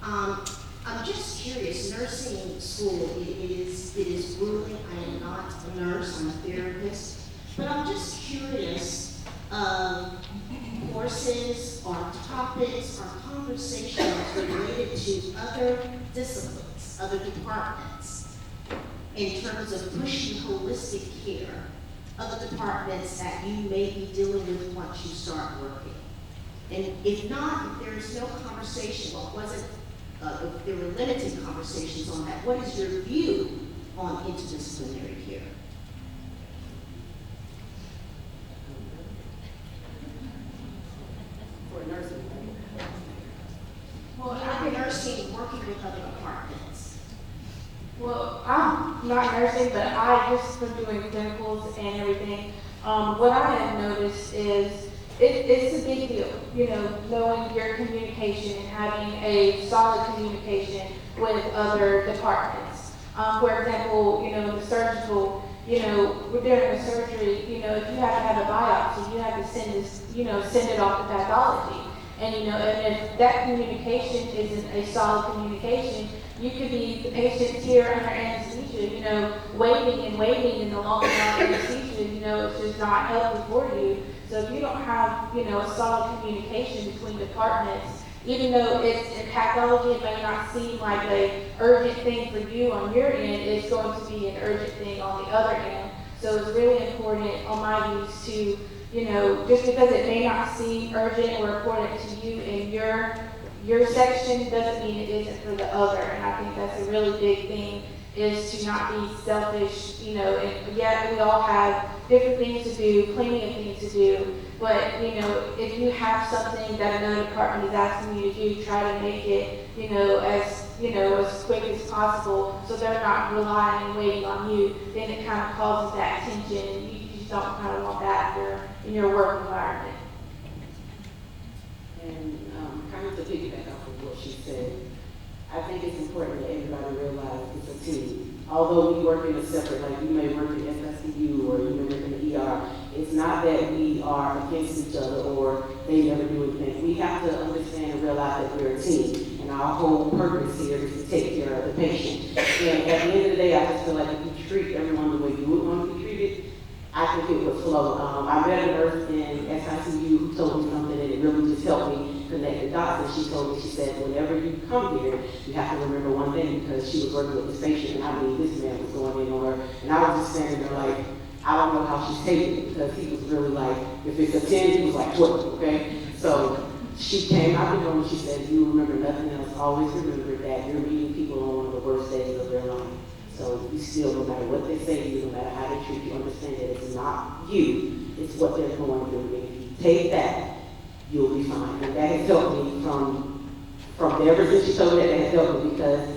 I'm just curious, nursing school, it is grueling. I am not a nurse, I'm a therapist, but I'm just curious, courses or topics or conversations related to other disciplines, other departments, in terms of pushing holistic care, other departments that you may be dealing with once you start working? And if not, if there is no conversation, if there were limited conversations on that, what is your view on interdisciplinary care? For nursing. Well, I'm nursing, working with other departments. Well, I'm not nursing, but I just been doing clinicals and everything. What I have noticed is it's a big deal, you know, knowing your communication and having a solid communication with other departments. For example, you know, the surgical, you know, during a surgery, you know, if you have to have a biopsy, you have to send this, you know, send it off to pathology. And, you know, and if that communication isn't a solid communication, you could be the patient's here under anesthesia, you know, waiting in the long anesthesia, you know, it's just not healthy for you. So if you don't have, you know, a solid communication between departments, even though it's in pathology, it may not seem like an urgent thing for you on your end, it's going to be an urgent thing on the other end. So it's really important on my views to, you know, just because it may not seem urgent or important to you in your section doesn't mean it isn't for the other. And I think that's a really big thing, is to not be selfish, you know, and yet we all have different things to do, plenty of things to do, but, you know, if you have something that another department is asking you to do, try to make it, you know, as quick as possible, so they're not relying and waiting on you. Then it kind of causes that tension, and you just don't kind of want that in your work environment. And kind of to piggyback off of what she said, I think it's important that everybody realize it's a team. Although we work in a separate, like you may work in SSCU or you may work in the ER, it's not that we are against each other or they never do anything. We have to understand and realize that we're a team, and our whole purpose here is to take care of the patient. And at the end of the day, I just feel like if you treat everyone the way you would want to be treated, I think it would flow. I met a nurse in SICU who told me something, and it really just helped me connect the dots. And she told me, she said, whenever you come here, you have to remember one thing, because she was working with this patient, and I mean, this man was going in on her, and I was just standing there like, I don't know how she's taking it, because he was really like, if it's a 10, he was like 12, okay? So she came out the room, she said, you remember nothing else, always remember that you're meeting people on one of the worst days of their life. So you still, no matter what they say to you, no matter how they treat you, understand that it's not you, it's what they're going through. And if you take that, you'll be fine. And that has helped me from ever since you told me that has helped me, because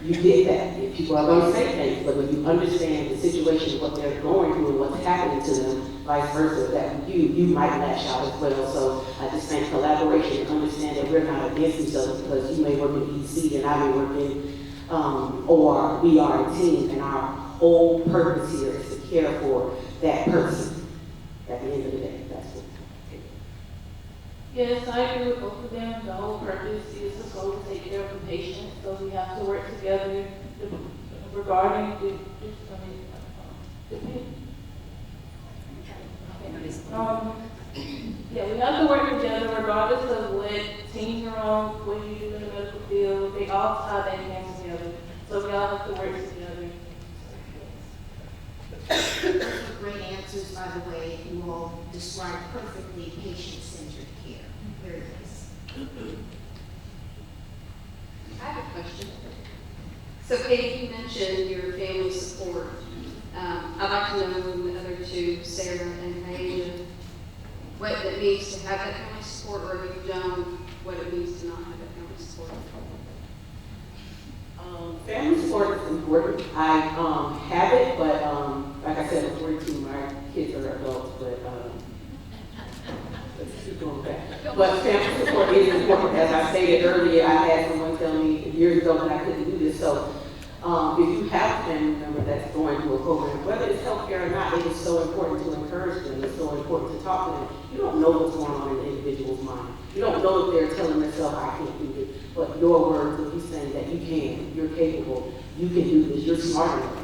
you get that. If people are going to say things, but when you understand the situation, what they're going through and what's happening to them, vice versa, that you might lash out as well. So I just think collaboration and understand that we're not against each other, because you may work in EC and I may work in or we are a team, and our whole purpose here is to care for that person at the end of the day. That's what. Yes, I agree with both of them. The whole purpose is to go to take care of the patient, so we have to work together regarding yeah, we have to work together regardless of what team you're on, what you do in the medical field. They all tie that hands together, so we all have to work together. Those are great answers, by the way. You all describe perfectly patient-centered care. Very nice. I have a question. So, Katie, you mentioned your family support. I'd like to know from the other two, Sarah and Asia, what it means to have that family support, or if you don't, what it means to not have that family support. Family support is important. I have it, but like I said, I'm 42, my kids are adults, but let's keep going back. But family support is important. As I stated earlier, I had someone tell me years ago that I couldn't do this. So if you have a family member that's going through a program, whether it's healthcare or not, it is so important to encourage them. It's so important to talk to them. You don't know what's going on in the individual's mind. You don't know if they're telling themselves, I can't do this. But your words will be saying that you can, you're capable, you can do this, you're smart enough.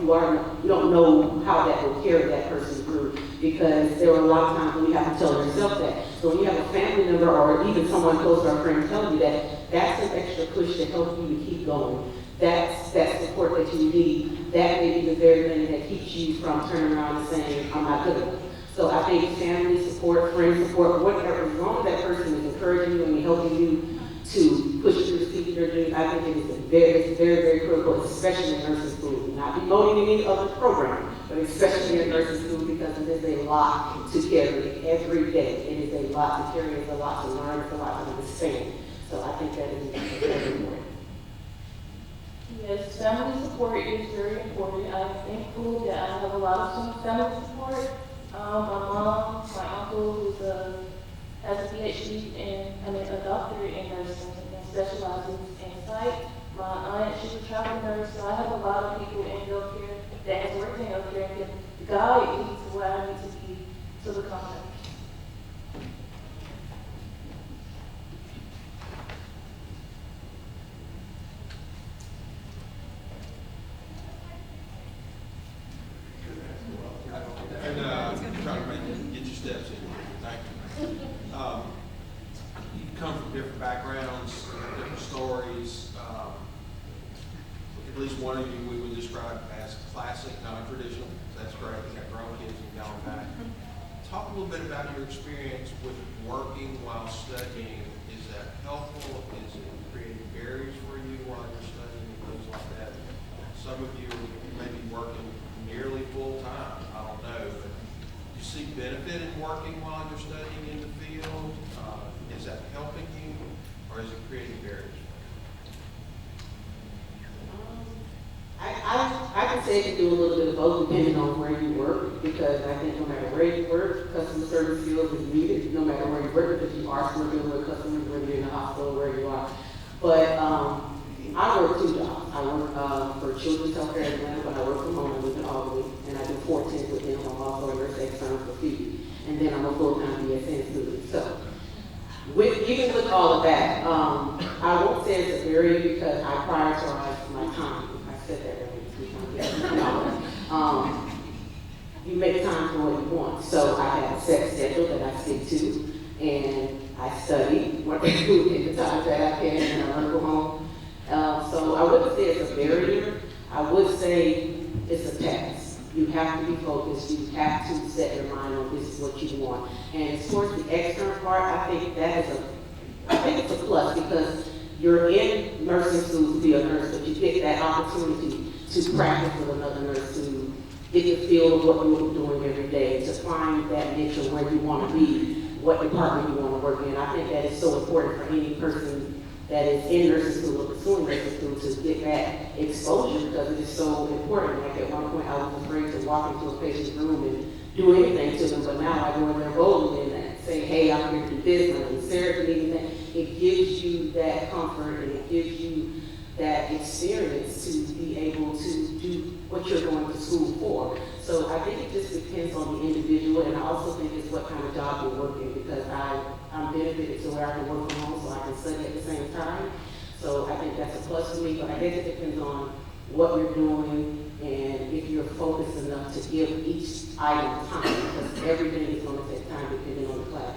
You don't know how that will carry that person through. because there are a lot of times when you have to tell yourself that. So when you have a family member or even someone close to a friend tell you that, that's an extra push to help you to keep going. That's that support that you need. That may be the very thing that keeps you from turning around and saying, I'm not good enough. So I think family support, friend support, whatever, as long as that person is encouraging you and helping you to push through the speed your dreams, I think it is very, very critical, especially in nursing school. Not demoting any other program, but especially in nursing school, because it is a lot to carry every day. It is a lot to carry, it's a lot to learn, it's a lot to understand. So I think that is very important. Yes, family support is very important. I'm thankful that I have a lot of family support. My mom, my uncle, who's has a PhD a doctorate in nursing and specializes in psych. My aunt, she's a travel nurse, so I have a lot of people in healthcare that has worked in healthcare and can guide me to where I need to be to become a nurse. And try to get your steps in. Thank you. You come from different backgrounds, different stories. At least one of you we would describe as classic, non-traditional. That's great. You got grown kids and gone back. Talk a little bit about your experience with working while studying. Is that helpful? Is it creating barriers for you while you're studying and things like that? Some of you may be working nearly full time. I don't know, but you see benefit in working while you're studying in the field? Is that helping you, or is it creating barriers? I can say you do a little bit of both depending on where you work, because I think no matter where you work, customer service skills is needed, no matter where you work, because you are still dealing with customers, whether you're in the hospital, where you are. But I work two jobs. I work for Children's Healthcare in Atlanta, but I work from home. I live in Albany, and I do 410 with them. I'm also a nurse external for Phoebe, and then I'm a full-time BSN student. So, even with all of that, I won't say it's a barrier because I prioritize my time. I said that earlier. You make time for what you want. So I have a set schedule that I stick to, and I study what I do in the time that I can, and I go home. So I wouldn't say it's a barrier. I would say it's a task. You have to be focused. You have to set your mind on this is what you want. And as far as the external part, I think it's a plus because you're in nursing school to be a nurse, but you get that opportunity to practice with another nurse, to get the feel of what you're doing every day, to find that niche of where you want to be, what department you want to work in. I think that is so important for any person that is in nursing school or pursuing nursing school to get that exposure because it is so important. Like at one point I was afraid to walk into a patient's room and do anything to them, but now I go in there boldly and say, hey, I'm here to do this, I'm in therapy, and it gives you that comfort and it gives you that experience to be able to do what you're going to school for. So I think it just depends on the individual, and I also think it's what kind of job you're working, because I'm benefited to where I can work from home so I can study at the same time. So I think that's a plus for me, but I guess it depends on what you're doing and if you're focused enough to give each item time, because everything is going to take time depending on the class.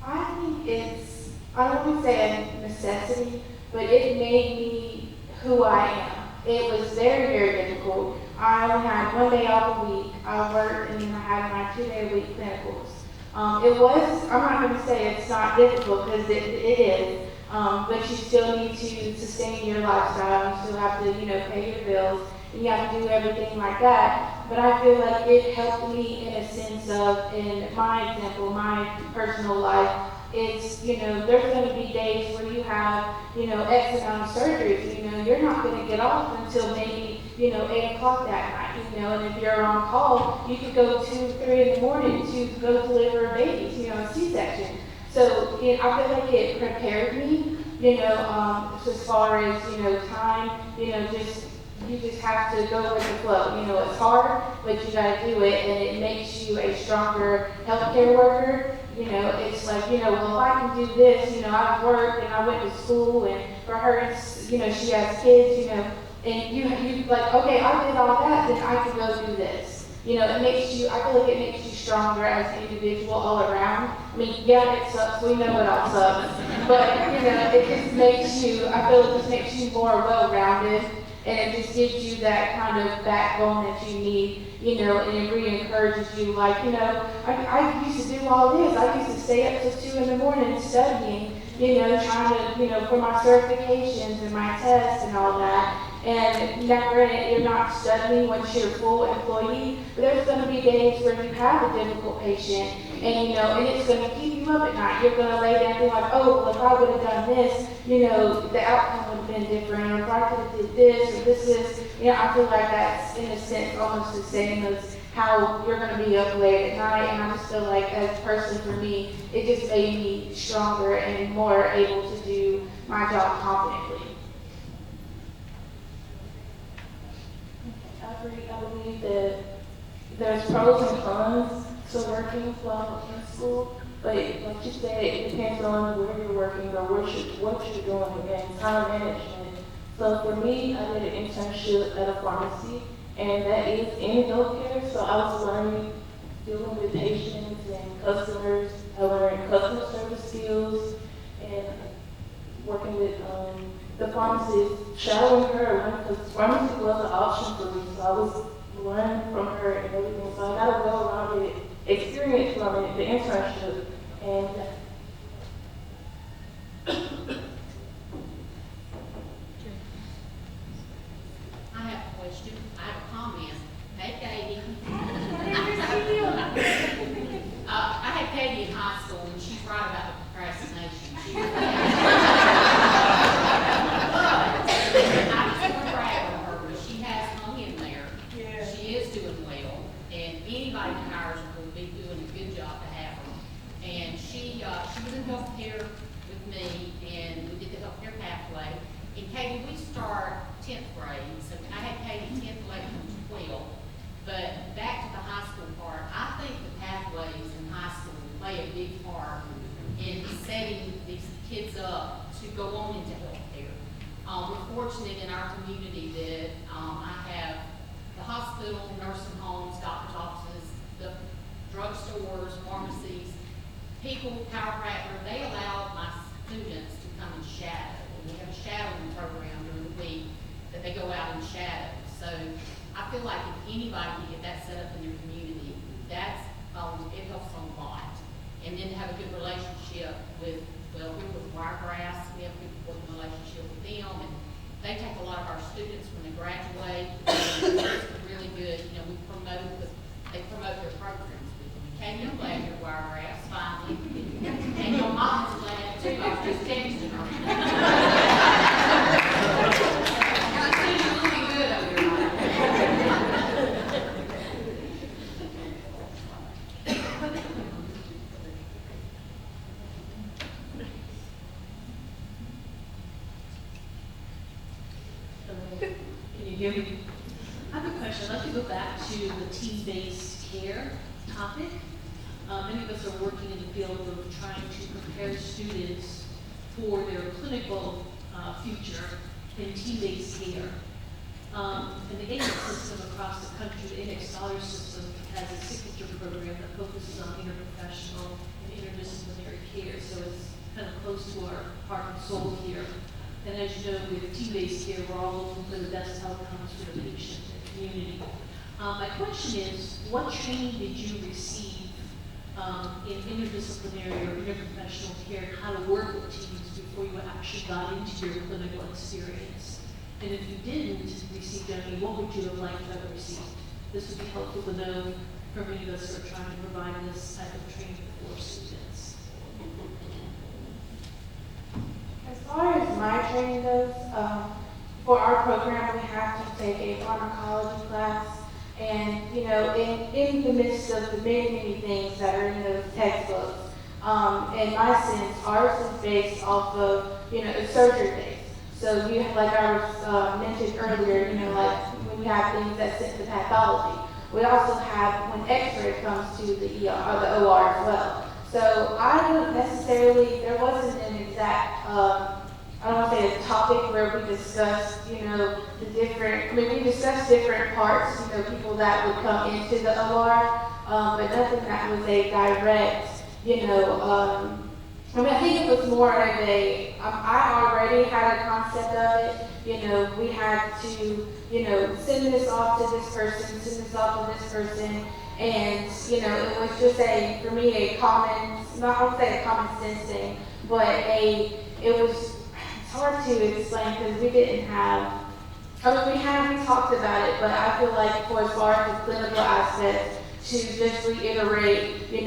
I think it's, I don't want to say a necessity, but it made me who I am. It was very, very difficult. I only had 1 day off a week. I worked and then I had my 2-day-a-week clinicals. It was, I'm not going to say it's not difficult because it is, but you still need to sustain your lifestyle. You still have to, pay your bills, and you have to do everything like that. But I feel like it helped me in a sense of, in my example, my personal life, it's, there's going to be days where you have, X amount of surgeries, you're not going to get off until maybe, 8 o'clock that night, and if you're on call, you could go 2, 3 in the morning to go deliver a baby, a C-section. So I feel like it prepared me, as far as, time, you just have to go with the flow. It's hard, but you gotta do it, and it makes you a stronger healthcare worker. It's like, well, if I can do this, I've worked and I went to school, and for her, she has kids, and you like, okay, I did all that, then I can go do this. You know, it makes you, I feel like it makes you stronger as an individual all around. I mean, yeah, it sucks, we know it all sucks, but, you know, it just makes you, I feel it just makes you more well-rounded, and it just gives you that kind of backbone that you need, you know, and it re-encourages you, like, you know, I used to do all this, I used to stay up till 2 in the morning studying, you know, trying to, you know, for my certifications and my tests and all that. And now granted, you're not studying once you're a full employee, but there's going to be days where you have a difficult patient, and you know, and it's going to keep you up at night. You're going to lay down and be like, oh, well, if I would have done this, you know, the outcome would have been different, or if I could have did this, or this is, you know, I feel like that's, in a sense, almost the same as how you're going to be up late at night, and I just feel like, as a person, for me, it just made me stronger and more able to do my job confidently. I believe that there's pros and cons to working while in school, but like you said, it depends on where you're working or what you're doing and time management. So for me, I did an internship at a pharmacy, and that is in healthcare, so I was learning dealing with patients and customers. I learned customer service skills and working with the pharmacist, shadowing her, because pharmacy was an option for me, so I was learning from her and everything. So I got a well-rounded experience from it, the internship, and I have a question. I have a comment. Hey, Katie. I had Katie in high school, and she's right about the procrastination. She really I just want to brag on her, but she has hung in there. Yeah. She is doing well, and anybody that hires her will be doing a good job to have her. And she was in healthcare with me, and we did the healthcare pathway. And Katie, we start 10th grade, so I had Katie 10th, 11th, and 12th. But back to the high school part, I think the pathways in high school play a big part in setting these kids up to go on into healthcare. We're fortunate in our community that I have the hospital, nursing homes, doctor's offices, the drugstores, pharmacies, people, chiropractor. They allow my students to come and shadow. And we have a shadowing program during the week that they go out and shadow. So I feel like if anybody can get that set up in their community, it helps a lot. And then to have a good relationship with, we're with Wiregrass, we have a good working relationship with them, and they take a lot of our students when they graduate. It's really good. You know, they promote their programs with them. Katie, I'm glad you're at Wiregrass, finally. And your mom's glad too. I was just texting her. I see you're looking good over there, Mike. Can you hear me? I have a question. I'd like to go back to the team-based care topic. Many of us are working in the field of trying to prepare students for their clinical future in team-based care. And the AIM system across the country, the AIM Scholar System, has a signature program that focuses on interprofessional and interdisciplinary care. So it's kind of close to our heart and soul here. And as you know, with team-based care, we're all looking for the best outcomes for the patient and community. My question is, what training did you receive in interdisciplinary or interprofessional care, how to work with teams before you actually got into your clinical experience? And if you didn't receive any, what would you have liked to have received? This would be helpful to know for many of us who are trying to provide this type of training for students. As far as my training goes, for our program, we have to take a pharmacology class. And, you know, in the midst of the many things that are in those textbooks, in my sense, ours is based off of, you know, surgery based. So you have, like I was mentioned earlier, you know, like when we have things that sit to pathology. We also have when X-ray comes to the ER or the OR as well. So I don't necessarily, there wasn't an exact I don't want to say a topic where we discussed, we discussed different parts, people that would come into the OR, but nothing that was a direct, I think it was more of I already had a concept of it, we had to, send this off to this person, send this off to this person, and, it was just for me, a common, not I would say a common sense thing, but it's hard to explain because we didn't have, we talked about it, but I feel like for as far as the clinical aspect, to just reiterate, you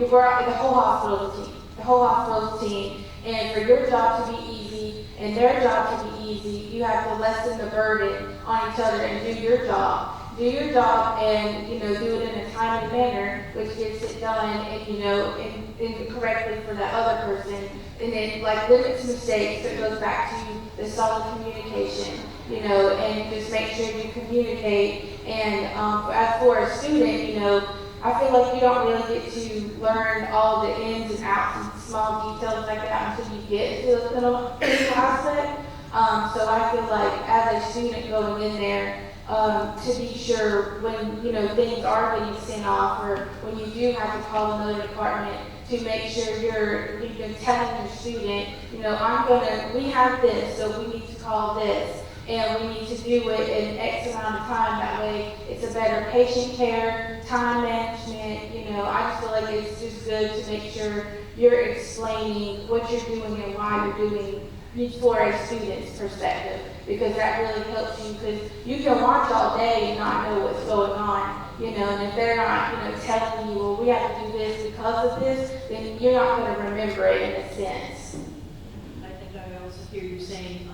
were the whole hospital team, and for your job to be easy and their job to be easy, you have to lessen the burden on each other and do your job. Do your job and, do it in a timely manner, which gets it done and correctly for that other person. And then, limits mistakes, that goes back to the solid communication, and just make sure you communicate. And as for a student, I feel like you don't really get to learn all the ins and outs and small details like that until you get into the clinical aspect. So I feel like as a student going in there, to be sure when, things are getting sent off or when you do have to call another department to make sure you're telling your student, we have this, so we need to call this. And we need to do it in X amount of time. That way it's a better patient care, time management. I just feel like it's just good to make sure you're explaining what you're doing and why you're doing for a student's perspective. Because that really helps you, because you can watch all day and not know what's going on. And if they're not, telling you, well, we have to do this because of this, then you're not going to remember it in a sense. I think I also hear you saying,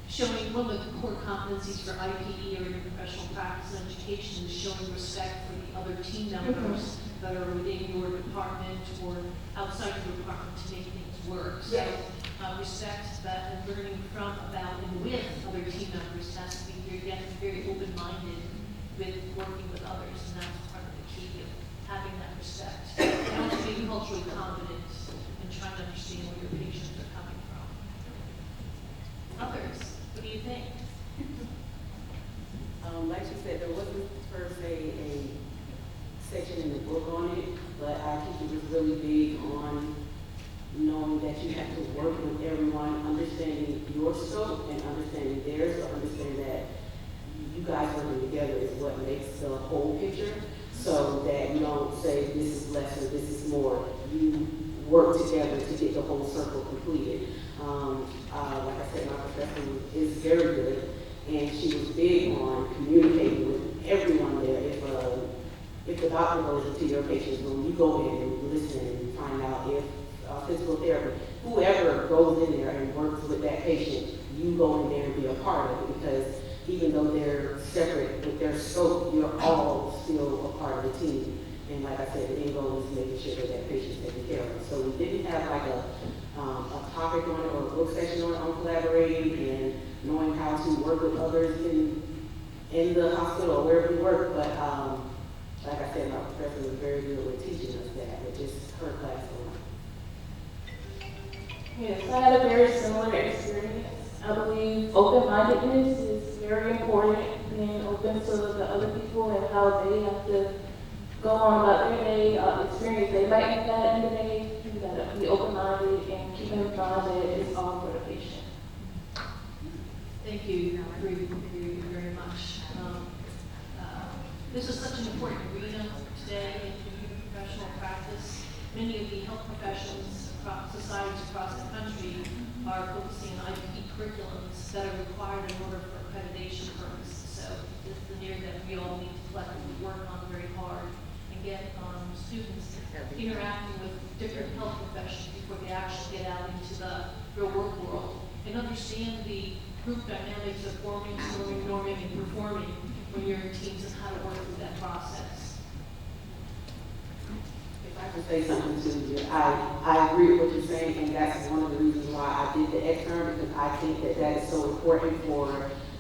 showing one of the core competencies for IPE or interprofessional practice and education is showing respect for the other team members that are within your department or outside your department to make things work. So respect that and learning from, about, and with other team members has to be very open-minded with working with others, and that's part of the key of having that respect. And also being culturally competent and trying to understand where your patients are coming from. Others, what do you think? Like she said, there wasn't per se a section in the book on it, but I think it was really big on knowing that you have to work with everyone, understanding your scope and understanding theirs, but understanding that you guys working together is what makes the whole picture, so that you don't say this is less or this is more. You work together to get the whole circle completed. Like I said, my professor is very good, and she was big on communicating with everyone there. If the doctor goes into your patient's room, you go in and listen and find out if physical therapy, whoever goes in there and works with that patient, you go in there and be a part of it, because even though they're separate with their scope, you're all still a part of the team. And like I said, the end goal is making sure that that patient's taken care of. So we didn't have like a topic on it or a book section on collaborating and knowing how to work with others in the hospital or wherever we work. But like I said, my professor was very good with teaching us that, with just her class alone. Yes, I had a very similar experience. I believe open-mindedness is very important, being open to the other people and how they have to go on about their day, experience they might have had in the day. You gotta be open-minded and keep in mind that it's all for the patient. Thank you. I agree with you very much. This is such an important arena today in professional practice. Many of the health professions across societies across the country are focusing on IPE curriculums that are required in order for accreditation purposes. So this is an area that we all need to collectively work on very hard and get students interacting with different health professions before they actually get out into the real work world and understand the group dynamics of forming, storming, norming, and performing when you're in teams and how to work through that process. If I can say something to you, I agree with what you're saying, and that's one of the reasons why I did the extern, because I think that that is so important for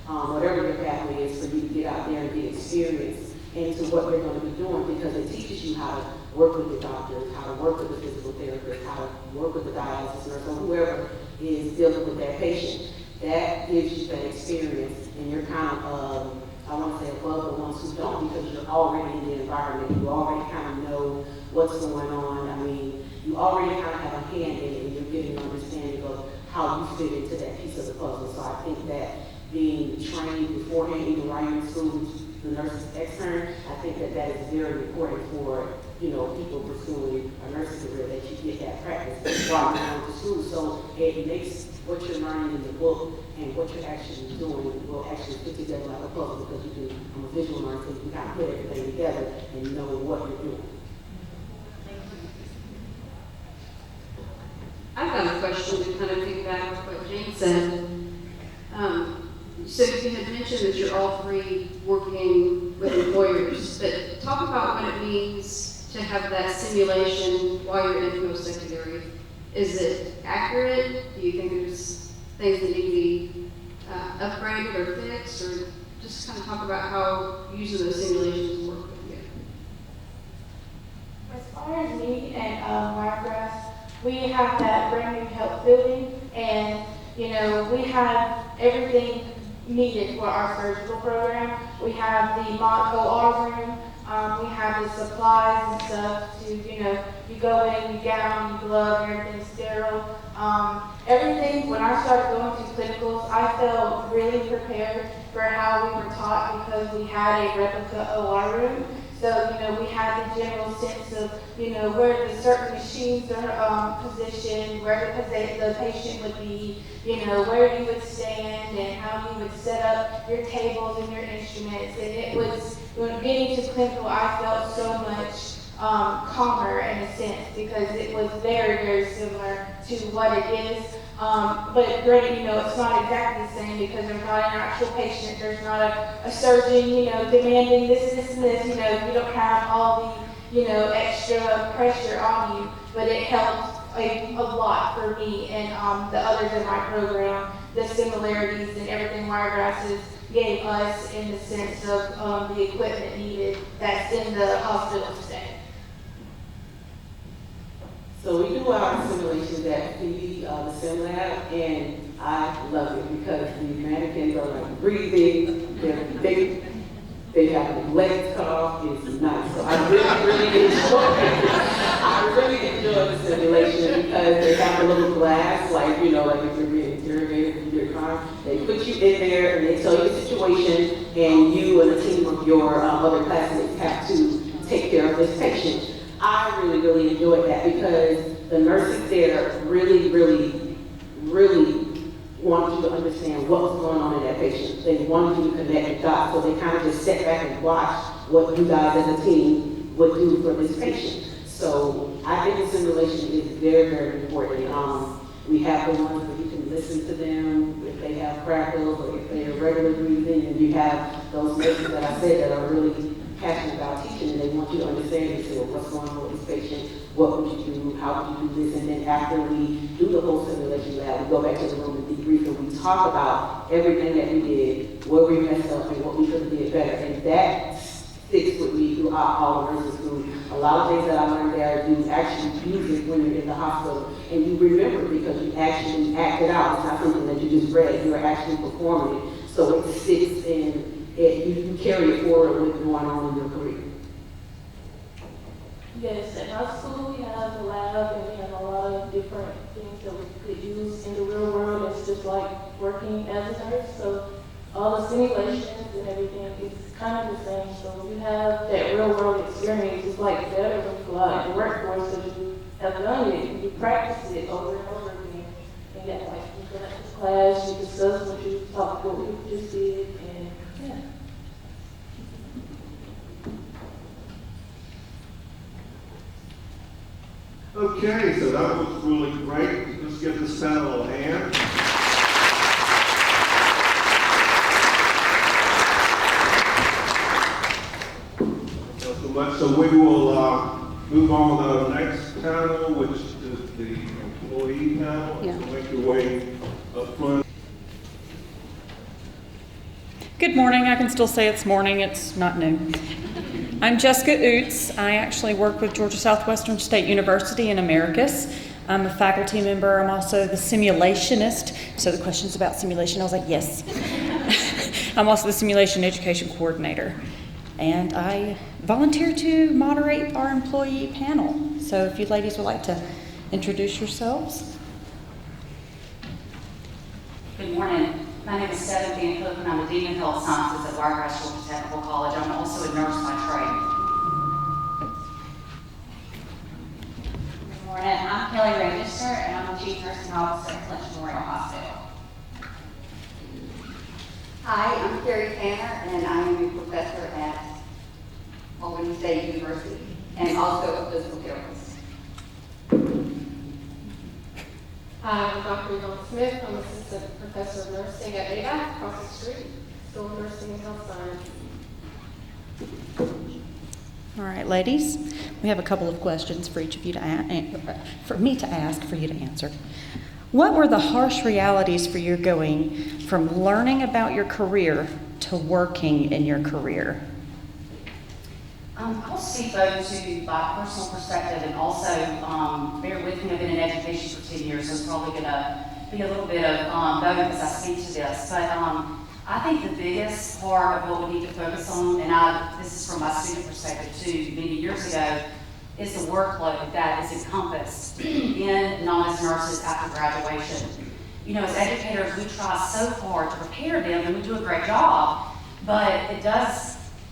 whatever your pathway is, for you to get out there and get experience into what you're going to be doing, because it teaches you how to work with the doctors, how to work with the physical therapist, how to work with the dialysis nurse, or whoever is dealing with that patient. That gives you that experience, and you're kind of, I want to say above the ones who don't, because you're already in the environment. You already kind of know what's going on. I mean, you already kind of have a hand in it, and you're getting an understanding of how you fit into that piece of the puzzle. So I think that being trained beforehand, even while you're in school, the nurse's extern, I think that that is very important for, you know, people pursuing a nursing career, that you get that practice while you're going to school. So it makes what you're learning in the book and what you're actually doing will actually fit together like a puzzle, because you can, I'm a visual learner, so you can kind of put everything together and know what you're doing. I've got a question to kind of piggyback with what Jane said. So you had mentioned that you're all three working with employers, but talk about what it means to have that simulation while you're in post-secondary. Is it accurate? Do you think there's things that need to be upgraded or fixed, or just kind of talk about how using those simulations work with you? As far as me and Wiregrass, we have that brand new health building, and you know, we have everything needed for our surgical program. We have the mock OR room, we have the supplies and stuff to, you know, you go in, you gown, you glove, everything's sterile. Everything, when I started going to clinicals, I felt really prepared for how we were taught, because we had a replica OR room. So, you know, we had the general sense of, you know, where the certain machines are positioned, where the patient would be, you know, where you would stand and how you would set up your tables and your instruments. And it was, when getting to clinical, I felt so much calmer in a sense, because it was very, very similar to what it is. But granted, you know, it's not exactly the same, because there's not an actual patient, there's not a surgeon, you know, demanding this, this, and this, you know, you don't have all the, you know, extra pressure on you, but it helped a lot for me and the others in my program, the similarities and everything Wiregrasses gave us in the sense of the equipment needed that's in the hospital today. So we do our simulations at the sim lab, and I love it because the mannequins are like breathing, they're big, they have their legs cut off. It's nice. So I really enjoy the simulation, because they have a little glass, like, you know, like if you're being interrogated in your crime, they put you in there and they tell you the situation, and you and a team of your other classmates have to take care of this patient. I really enjoyed that, because the nurses there really wanted you to understand what was going on in that patient. They wanted you to connect the dots, so they kind of just sat back and watched what you guys as a team would do for this patient. So I think the simulation is very important. We have the ones where you can listen to them if they have crackles or if they are regular breathing, and you have those nurses that I said that are really passionate about teaching, and they want you to understand and say, well, what's going on with this patient, what would you do, how would you do this, and then after we do the whole simulation lab, we go back to the room and debrief, and we talk about everything that we did, where we messed up, and what we could have did better, and that sticks with me throughout all the nursing school. A lot of things that I learned there, you actually use it when you're in the hospital, and you remember it because you actually act it out. It's not something that you just read, you're actually performing it, so it sticks in. You carry it forward with going on in your career. Yes, at my school we have a lab, and we have a lot of different things that we could use in the real world. It's just like working as a nurse, so all the simulations and everything is kind of the same. So you have that real world experience. It's like better when you go out in the workforce, because you have done it and you practice it over and over again. And yeah, like you go back to class, you discuss what you talked, what we just did, and yeah. Okay, so that was really great. Let's give this panel a hand. So much. So we will move on to the next panel, which is the employee panel. Yeah. So make your way up front. Good morning. I can still say it's morning. It's not noon. I'm Jessica Oots. I actually work with Georgia Southwestern State University in Americus. I'm a faculty member. I'm also the simulationist. So the question's about simulation. I was like, yes. I'm also the simulation education coordinator. And I volunteer to moderate our employee panel. So if you ladies would like to introduce yourselves. Good morning. My name is Steiner and I'm a Dean of Health Sciences at Wiregrass Georgia Technical College. I'm also a nurse by trade. Good morning. I'm Kelly Register, and I'm the Chief Nursing Officer at Fletcher Memorial Hospital. Hi, I'm Carrie Tanner, and I am a professor at Albany State University, and also a physical therapist. Hi, I'm Dr. Yvonne Smith. I'm Assistant Professor of Nursing at ADAC, across the street, School of Nursing and Health Science. All right, ladies, we have a couple of questions for each of you for me to ask, for you to answer. What were the harsh realities for you going from learning about your career to working in your career? I'll speak both to by personal perspective and also bear with me. I've been in education for 10 years, so it's probably going to be a little bit of both as I speak to this. But I think the biggest part of what we need to focus on, and this is from my student perspective too, many years ago, is the workload that is encompassed in non-as nurses after graduation. You know, as educators, we try so hard to prepare them, and we do a great job, but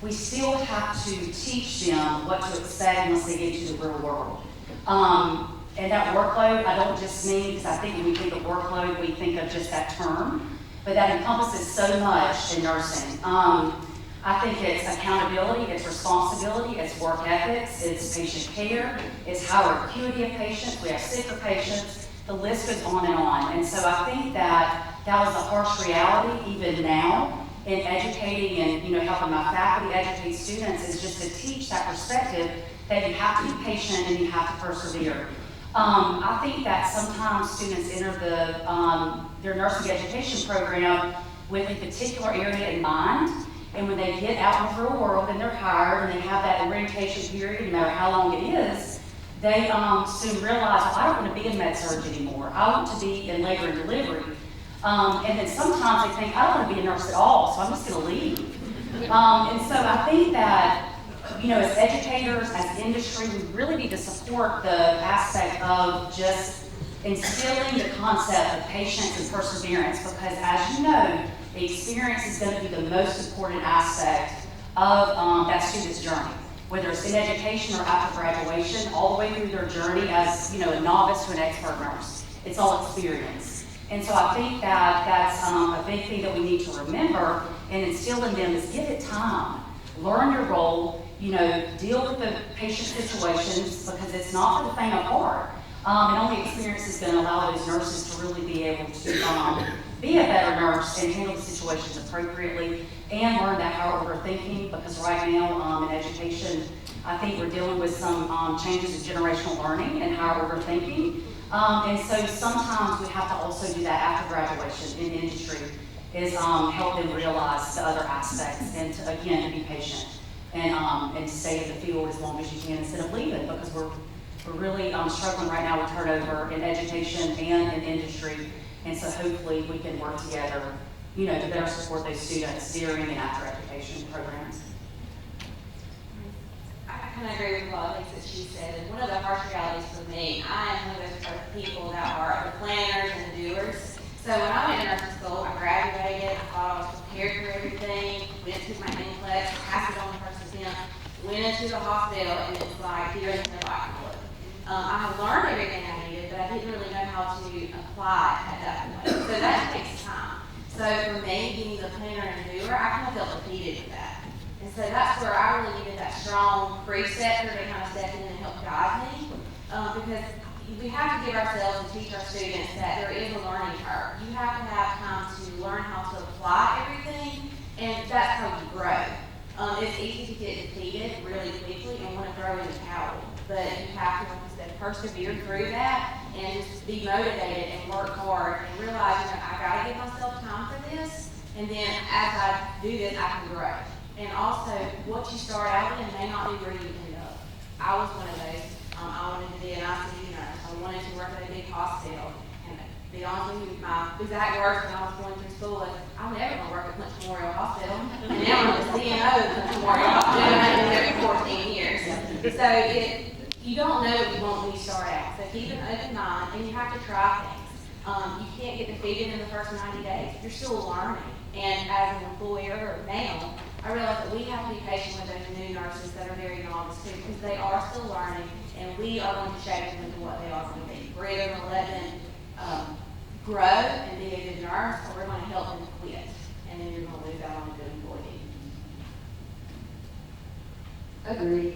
we still have to teach them what to expect once they get into the real world. And that workload, I don't just mean, because I think when we think of workload, we think of just that term, but that encompasses so much in nursing. I think it's accountability, it's responsibility, it's work ethics, it's patient care, it's higher acuity of patients, we have sicker patients, the list goes on and on. And so I think that was a harsh reality even now in educating and helping my faculty educate students, is just to teach that perspective that you have to be patient and you have to persevere. I think that sometimes students enter their nursing education program with a particular area in mind, and when they get out in the real world and they're hired and they have that orientation period, no matter how long it is, they soon realize, well, I don't want to be in med-surg anymore. I want to be in labor and delivery. And then sometimes they think, I don't want to be a nurse at all, so I'm just going to leave. And so I think that, as educators, as industry, we really need to support the aspect of just instilling the concept of patience and perseverance, because as you know, the experience is going to be the most important aspect of that student's journey, whether it's in education or after graduation, all the way through their journey as a novice to an expert nurse. It's all experience. And so I think that that's a big thing that we need to remember and instill in them is give it time. Learn your role, deal with the patient situations, because it's not for the faint of heart. And only experience is going to allow those nurses to really be able to be a better nurse and handle the situations appropriately and learn that higher order thinking, because right now in education, I think we're dealing with some changes in generational learning and higher order thinking. And so sometimes we have to also do that after graduation in industry, is help them realize the other aspects and to be patient and stay in the field as long as you can instead of leaving, because we're really struggling right now with turnover in education and in industry. And so hopefully we can work together, to better support those students during and after education programs. I kind of agree with a lot of things that she said. And one of the harsh realities for me, I am one of those people that are the planners and the doers. So when I went to nursing school, I graduated, I thought I was prepared for everything, went to my NCLEX, passed it on the first attempt, went into the hospital, and it's like here in the bottom. I had learned everything I needed, but I didn't really know how to apply at that point. So that takes time. So for me, being the planner and doer, I kind of felt defeated with that. And so that's where I really needed that strong preceptor to kind of step in and help guide me. Because we have to give ourselves and teach our students that there is a learning curve. You have to have time to learn how to apply everything, and that's how you grow. It's easy to get defeated really quickly and want to throw in the towel. But you have to, like I said, persevere through that and just be motivated and work hard and realize, I got to give myself time for this. And then as I do this, I can grow. And also, what you start out in may not be where you end up. I was one of those. I wanted to be an ICU nurse. I or wanted to work at a big hospital. And to be honest with you, my exact words when I was going through school was, I'm never going to work at Clinton Memorial Hospital. And now I'm the CNO of Clinton Memorial Hospital, and I've been there for 14 years. So you don't know what you want when you start out. So keep an open mind, and you have to try things. You can't get defeated in the first 90 days. You're still learning. And as an employer now, I realize that we have to be patient with those new nurses that are very novice too, because they are still learning, and we are going to shape them into what they are going to be. We're either going to let them grow and be a good nurse, or we're going to help them quit, and then you're going to lose out on a good employee. Agreed.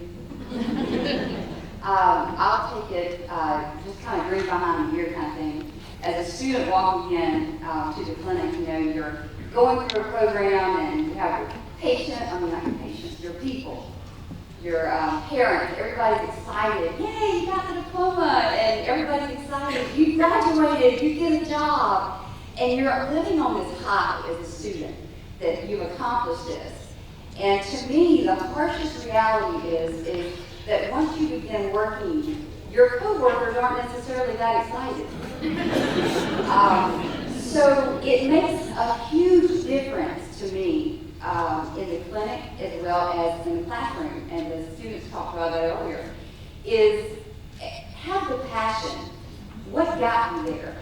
I'll take it, just kind of green behind the ear kind of thing. As a student walking in to the clinic, you know, you're going through a program and you have your patient, not your patients, your people, your parents, everybody's excited. Yay, you got the diploma, and everybody's excited. You graduated, you get a job, and you're living on this high as a student that you've accomplished this. And to me, the harshest reality is that once you begin working, your coworkers aren't necessarily that excited. So it makes a huge difference to me in the clinic as well as in the classroom, and the students talked about that earlier, is have the passion. What got you there?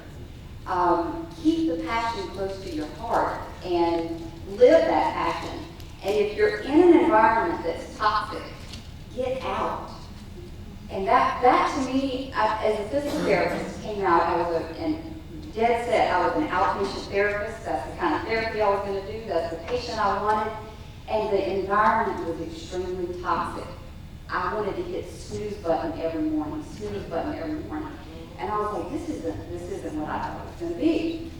Keep the passion close to your heart and live that passion. And if you're in an environment that's toxic, get out. And that to me, as a physical therapist, came out, I was dead set, I was an outpatient therapist. That's the kind of therapy I was going to do. That's the patient I wanted. And the environment was extremely toxic. I wanted to hit snooze button every morning, And I was like, this isn't what I thought it was going to be.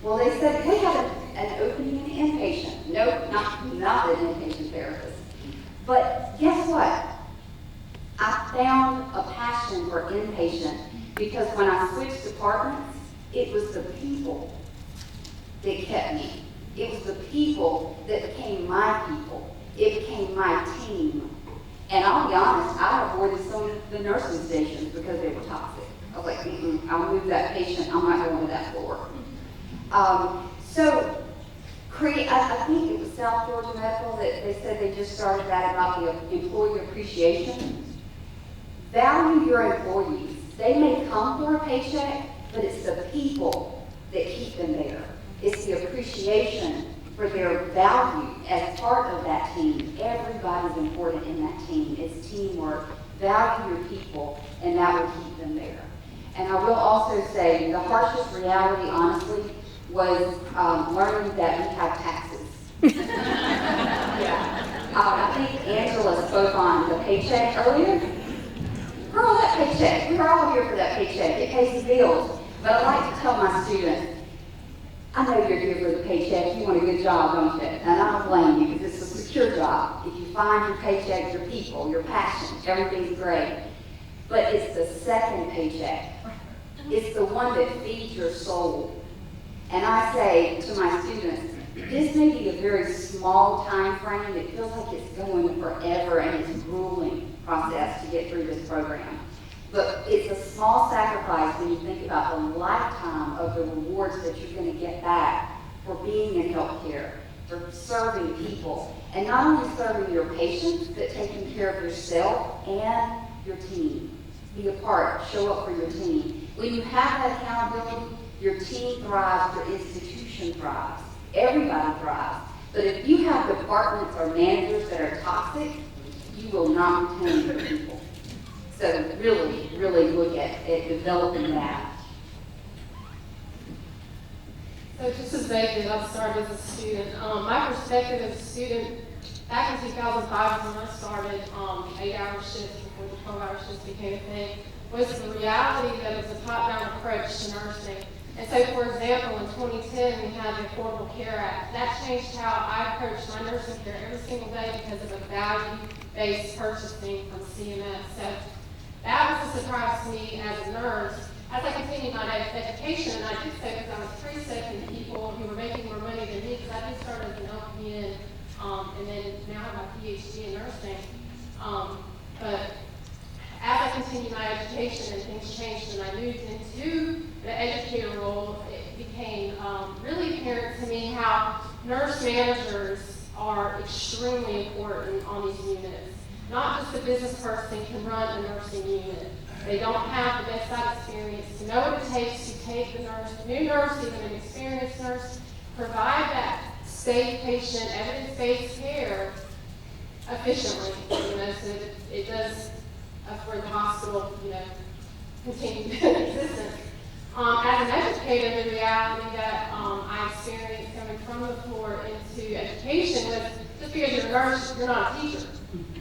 Well, they said, we have an opening in inpatient. Nope, not an inpatient therapist. But guess what? I found a passion for inpatient because when I switched departments, it was the people that kept me. It was the people that became my people. It became my team. And I'll be honest, I avoided some of the nursing stations because they were toxic. I was like, I'll move that patient, I'm not going to that floor. I think it was South Georgia Medical that they said they just started that about the employee appreciation. Value your employees. They may come for a paycheck, but it's the people that keep them there. It's the appreciation for their value as part of that team. Everybody's important in that team. It's teamwork. Value your people, and that will keep them there. And I will also say the harshest reality, honestly, was learning that we have taxes. I think Angela spoke on the paycheck earlier. Girl, that paycheck, we're all here for that paycheck. It pays the bills. But I like to tell my students, I know you're here for the paycheck. You want a good job, don't you? And I don't blame you because it's a secure job. If you find your paycheck, your people, your passion, everything's great. But it's the second paycheck. It's the one that feeds your soul. And I say to my students, this may be a very small time frame. It feels like it's going forever and it's a grueling process to get through this program. But it's a small sacrifice when you think about the lifetime of the rewards that you're going to get back for being in healthcare, for serving people, and not only serving your patients, but taking care of yourself and your team. Be a part, show up for your team. When you have that accountability, your team thrives, your institution thrives, everybody thrives. But if you have departments or managers that are toxic, you will not retain your people. So really, really look at developing that. So just as they did, I started as a student. My perspective as a student, back in 2005 when I started 8-hour shifts before the 12-hour shifts became a thing, was the reality that it was a top-down approach to nursing. And so, for example, in 2010, we had the Affordable Care Act. That changed how I approached my nursing care every single day because of a value-based purchasing from CMS. So that was a surprise to me as a nurse. As I continued my education, and I did so because I was precepting people who were making more money than me, because I did start as an LPN, and then now I have my PhD in nursing. But as I continued my education and things changed and I moved into the educator role, it became really apparent to me how nurse managers are extremely important on these units. Not just a business person can run a nursing unit. They don't have the bedside experience to know what it takes to take the nurse, the new nurse, even an experienced nurse, provide that safe patient, evidence-based care efficiently, so that it does for the hospital, continue existence. As an educator, the reality that I experienced coming from the floor into education was just because you're a nurse, you're not a teacher.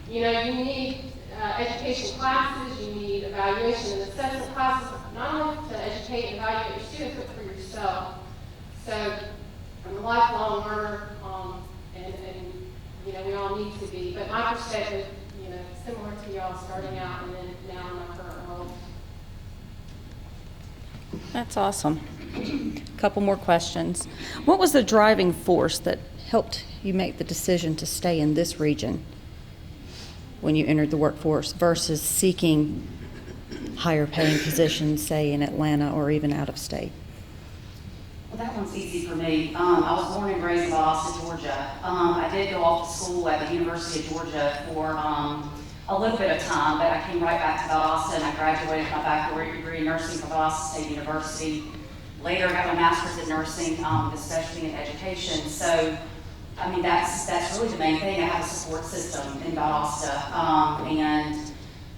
You need education classes, you need evaluation and assessment classes, not only to educate and evaluate your students, but for yourself. So I'm a lifelong learner, and we all need to be. But my perspective, similar to y'all starting out and then now in my current role. That's awesome. A couple more questions. What was the driving force that helped you make the decision to stay in this region when you entered the workforce versus seeking higher paying positions, say in Atlanta or even out of state? Well, that one's easy for me. I was born and raised in Valdosta, Georgia. I did go off to school at the University of Georgia for a little bit of time, but I came right back to Valdosta and I graduated my baccalaureate degree in nursing from Valdosta State University. Later, I got my master's in nursing, especially in education. So, that's really the main thing. I have a support system in Valdosta.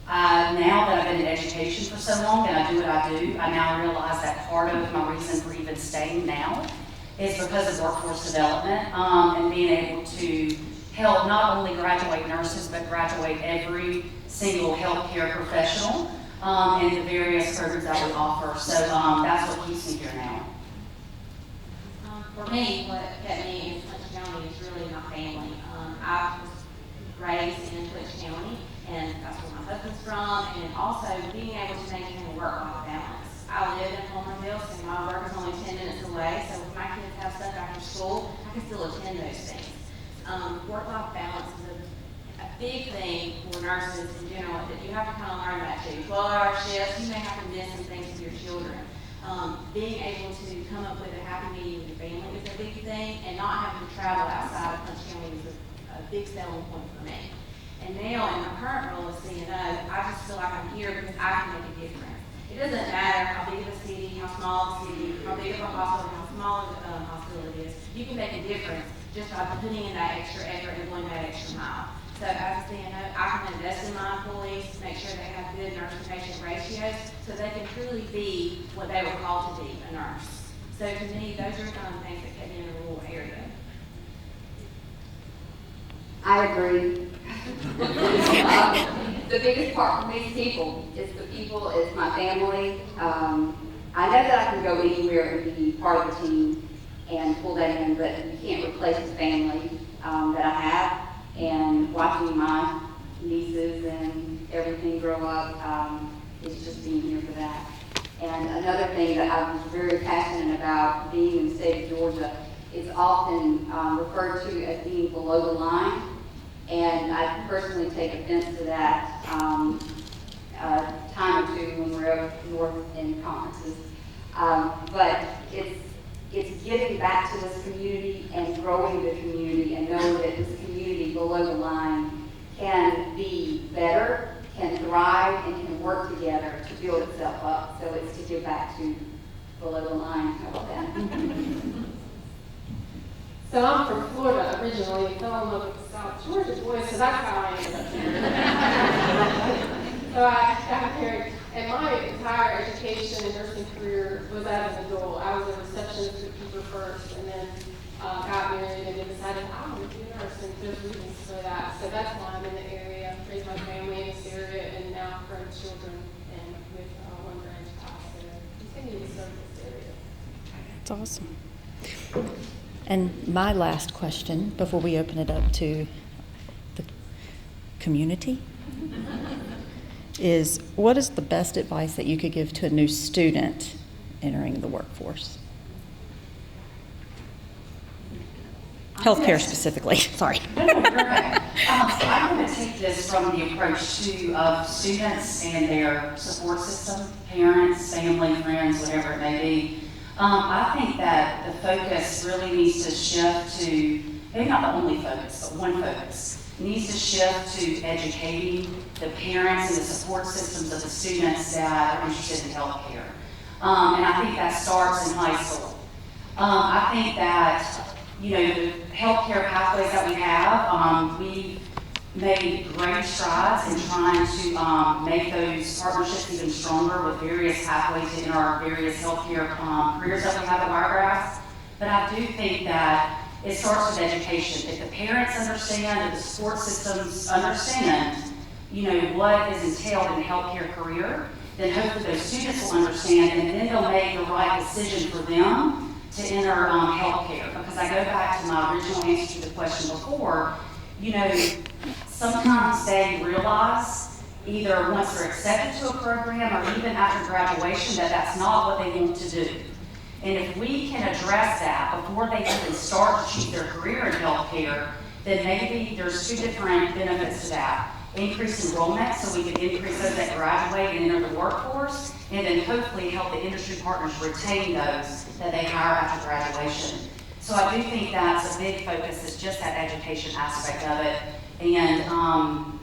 Now that I've been in education for so long and I do what I do, I now realize that part of my reason for even staying now is because of workforce development and being able to help not only graduate nurses, but graduate every single healthcare professional in the various programs that we offer. So that's what keeps me here now. For me, what kept me in Clinch County is really my family. I was raised in Clinch County, and that's where my husband's from, and also being able to maintain a work-life balance. I live in Homerville, so my work is only 10 minutes away, so if my kids have stuff after school, I can still attend those things. Work-life balance is a big thing for nurses in general, that you have to kind of learn that too. 12-hour shifts, you may have to miss some things with your children. Being able to come up with a happy medium with your family is a big thing, and not having to travel outside of Clinch County is a big selling point for me. And now in my current role as CNO, I just feel like I'm here because I can make a difference. It doesn't matter how big of a city, how small the city, how big of a hospital, how small of a hospital it is. You can make a difference just by putting in that extra effort and going that extra mile. So as a CNO, I can invest in my employees, make sure they have good nurse-to-patient ratios, so they can truly be what they were called to be, a nurse. So to me, those are kind of things that kept me in a rural area. I agree. The biggest part for me is people. It's the people, it's my family. I know that I can go anywhere and be part of the team and pull that in, but you can't replace the family that I have. And watching my nieces and everything grow up, it's just being here for that. And another thing that I was very passionate about being in the state of Georgia is often referred to as being below the line. And I personally take offense to that time or two when we're up north in conferences. But it's giving back to this community and growing the community and knowing that this community below the line can be better, can thrive, and can work together to build itself up. So it's to give back to below the line. How about that? So I'm from Florida originally, fell in love with the South Georgia boys, so that's how I ended up here. So I got married, and my entire education and nursing career was as an adult. I was a receptionist bookkeeper first, and then got married and then decided I want to be a nurse, and there's reasons for that. So that's why I'm in the area, raised my family in this area, and now grown children and with one grandchild. So continue to serve this area. That's awesome. And my last question before we open it up to the community is, what is the best advice that you could give to a new student entering the workforce? Healthcare specifically, sorry. No, you're okay. I'm going to take this from the approach to of students and their support system, parents, family, friends, whatever it may be. I think that the focus really needs to shift to, maybe not the only focus, but one focus. It needs to shift to educating the parents and the support systems of the students that are interested in healthcare. And I think that starts in high school. I think that, you know, the healthcare pathways that we have, we made great strides in trying to make those partnerships even stronger with various pathways in our various healthcare careers that we have at Wiregrass. But I do think that it starts with education. If the parents understand, if the support systems understand, you know, what is entailed in a healthcare career, then hopefully those students will understand, and then they'll make the right decision for them to enter healthcare. Because I go back to my original answer to the question before, you know, sometimes they realize either once they're accepted to a program or even after graduation that that's not what they want to do. And if we can address that before they even start to choose their career in healthcare, then maybe there's two different benefits to that. Increase enrollment, so we can increase those that graduate and enter the workforce, and then hopefully help the industry partners retain those that they hire after graduation. So I do think that's a big focus, is just that education aspect of it. And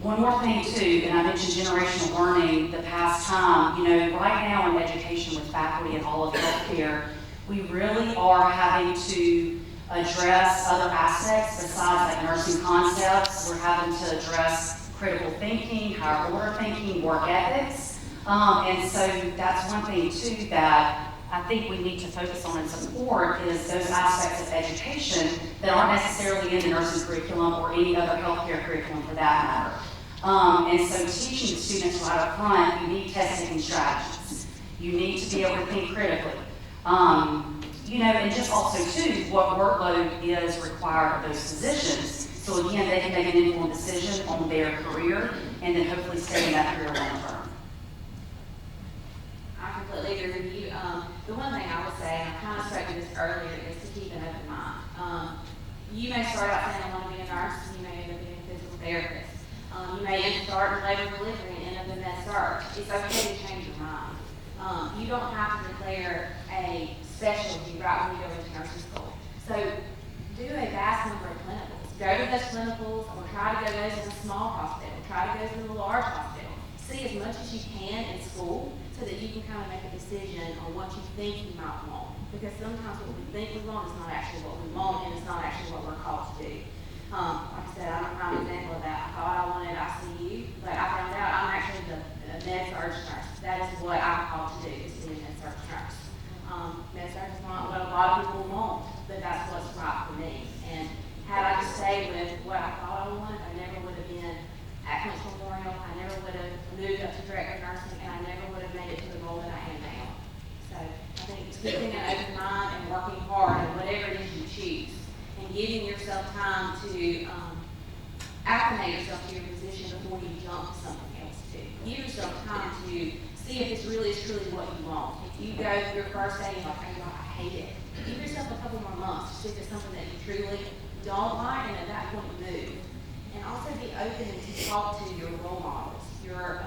one more thing too, and I mentioned generational learning the past time, you know, right now in education with faculty and all of healthcare, we really are having to address other aspects besides like nursing concepts. We're having to address critical thinking, higher order thinking, work ethics. And so that's one thing too that I think we need to focus on and support, is those aspects of education that aren't necessarily in the nursing curriculum or any other healthcare curriculum for that matter. And so teaching the students right up front, you need test-taking strategies. You need to be able to think critically. You know, and just also too, what workload is required of those positions. So again, they can make an informed decision on their career and then hopefully stay in that career long term. I completely agree with you. The one thing I would say, and I kind of spoke to this earlier, is to keep an open mind. You may start out saying I want to be a nurse, and you may end up being a physical therapist. You may start in labor and delivery and end up in med-surg. It's okay to change your mind. You don't have to declare a specialty right when you go into nursing school. So do a vast number of clinicals. Go to those clinicals, or try to go to those in a small hospital. Try to go to a large hospital. See as much as you can in school so that you can kind of make a decision on what you think you might want. Because sometimes what we think we want is not actually what we want, and it's not actually what we're called to do. Like I said, I'm a prime example of that. I thought I wanted ICU, but I found out I'm actually the med-surg nurse. That is what I'm called to do, is to be a med-surg nurse. Med-surg is not what a lot of people want, but that's what's right for me. And had I just stayed with what I thought I wanted, I never would have been at Clinical Memorial. I never would have moved up to director of nursing, and I never would have made it to the role that I am now. So I think it's keeping an open mind and working hard at whatever it is you choose, and giving yourself time to acclimate yourself to your position before you jump to something else too. Give yourself time to see if this really is truly what you want. If you go your first day and you're like, oh, I hate it, give yourself a couple more months to see if it's something that you truly don't like, and at that point move. And also be open to talk to your role models, your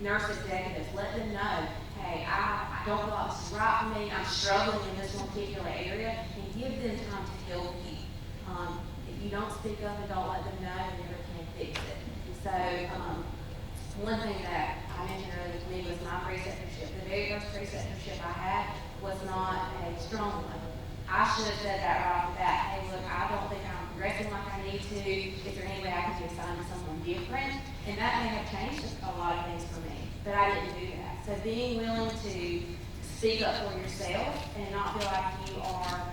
nurse executives. Let them know, hey, I don't feel like this is right for me. I'm struggling in this one particular area, and give them time to help you. If you don't speak up and don't let them know, you never can fix it. So one thing that I mentioned earlier to me was my preceptorship. The very first preceptorship I had was not a strong one. I should have said that right off the bat. Hey, look, I don't think I'm progressing like I need to. Is there any way I can be assigned to someone different? And that may have changed a lot of things for me, but I didn't do that. So being willing to speak up for yourself and not feel like you are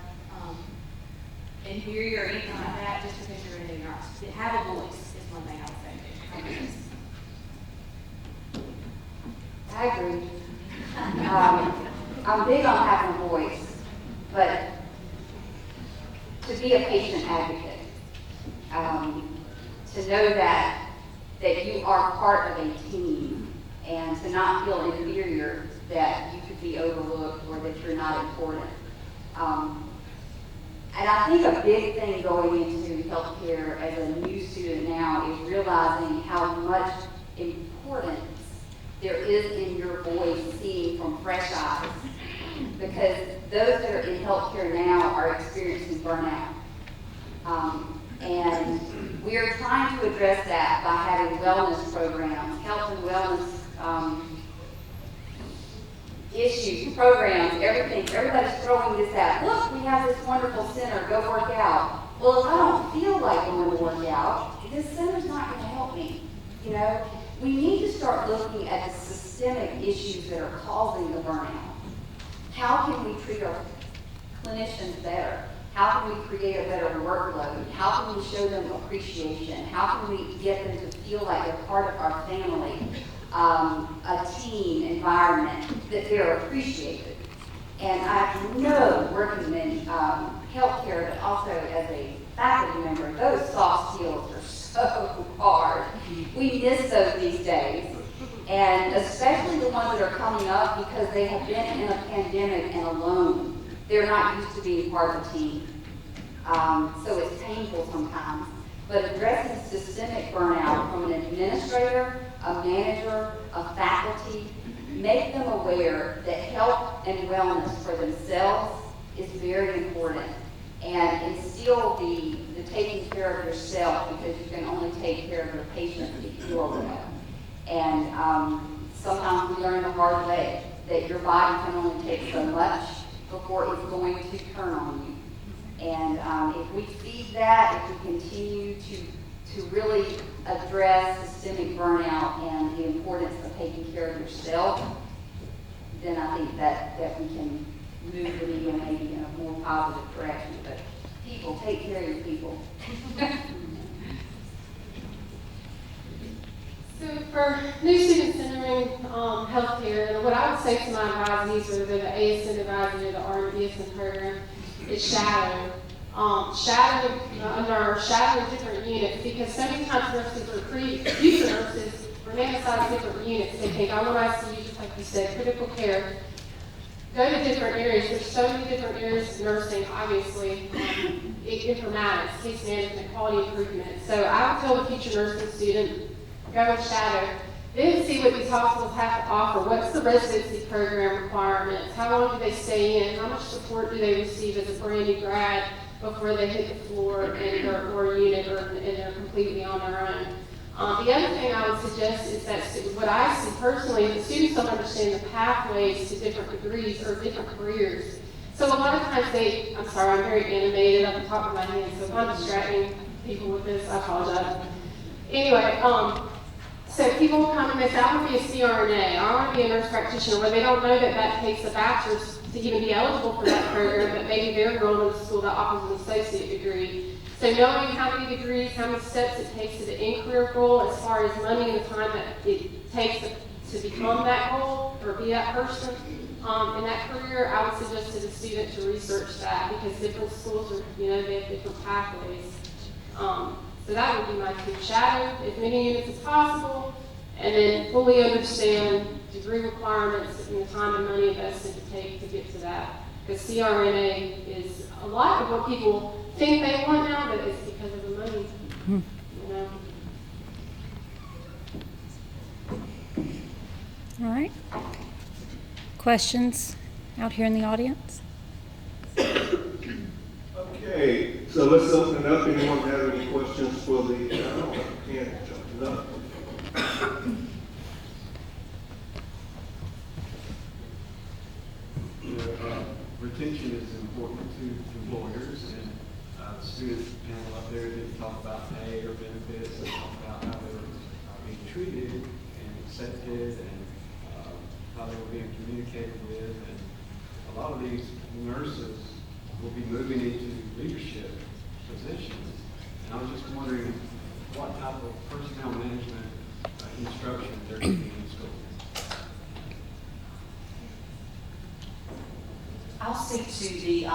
inferior or anything like that just because you're a new nurse. Have a voice is one thing I would say too. I agree. I'm big on having a voice, but to be a patient advocate, to know that you are part of a team, and to not feel inferior that you could be overlooked or that you're not important. And I think a big thing going into healthcare as a new student now is realizing how much importance there is in your voice seen from fresh eyes. Because those that are in healthcare now are experiencing burnout. And we are trying to address that by having wellness programs, health and wellness issues, programs, everything. Everybody's throwing this out. Look, we have this wonderful center, go work out. Well, if I don't feel like going to work out, this center's not going to help me. You know, we need to start looking at the systemic issues that are causing the burnout. How can we treat our clinicians better? How can we create a better workload? How can we show them appreciation? How can we get them to feel like they're part of our family, a team environment, that they're appreciated? And I know working in healthcare, but also as a faculty member, those soft skills are so hard. We miss those these days. And especially the ones that are coming up because they have been in a pandemic and alone. They're not used to being part of a team. So it's painful sometimes. But addressing systemic burnout from an administrator, a manager, a faculty, make them aware that health and wellness for themselves is very important. And instill the taking care of yourself, because you can only take care of your patients if you are well. And sometimes we learn the hard way that your body can only take so much before it's going to turn on you. And if we feed that, if we continue to really address systemic burnout and the importance of taking care of yourself, then I think that we can move the needle maybe in a more positive direction. But people, take care of your people. So for new students entering healthcare, what I would say to my advisees, whether they're the ASN advisor or the RN/BSN program, is shadow. Shadow a nurse, shadow different units, because so many times nurses are future nurses romanticize different units. They think, I want ICU, just like you said, critical care. Go to different areas. There's so many different areas of nursing, obviously. Informatics, case management, quality improvement. So I would tell the future nursing student, go and shadow. Then see what these hospitals have to offer. What's the residency program requirements? How long do they stay in? How much support do they receive as a brand new grad before they hit the floor and or unit and they're completely on their own? The other thing I would suggest is that what I see personally is that students don't understand the pathways to different degrees or different careers. So a lot of times I'm sorry, I'm very animated at the top of my head, so if I'm distracting people with this, I apologize. Anyway, so people come and they say, I want to be a CRNA, I want to be a nurse practitioner, where they don't know that takes a bachelor's to even be eligible for that program, but maybe they're enrolled in a school that offers an associate degree. So knowing how many degrees, how many steps it takes to the in-career goal, as far as money and the time that it takes to become that goal or be that person in that career, I would suggest to the student to research that, because different schools are, they have different pathways. So that would be my two: shadow as many units as possible, and then fully understand degree requirements and the time and money invested to take to get to that. Because CRNA is a lot of what people think they want now, but it's because of the money. All right. Questions out here in the audience? Okay, so let's open it up. Anyone have any questions for the can't jump it up. Retention is important to employers, and the student panel up there didn't talk about pay or benefits. They talked about how they were being treated and accepted, and how they were being communicated with. And a lot of these nurses will be moving into leadership positions. And I was just wondering what type of personnel management instruction they're getting in school. I'll speak to the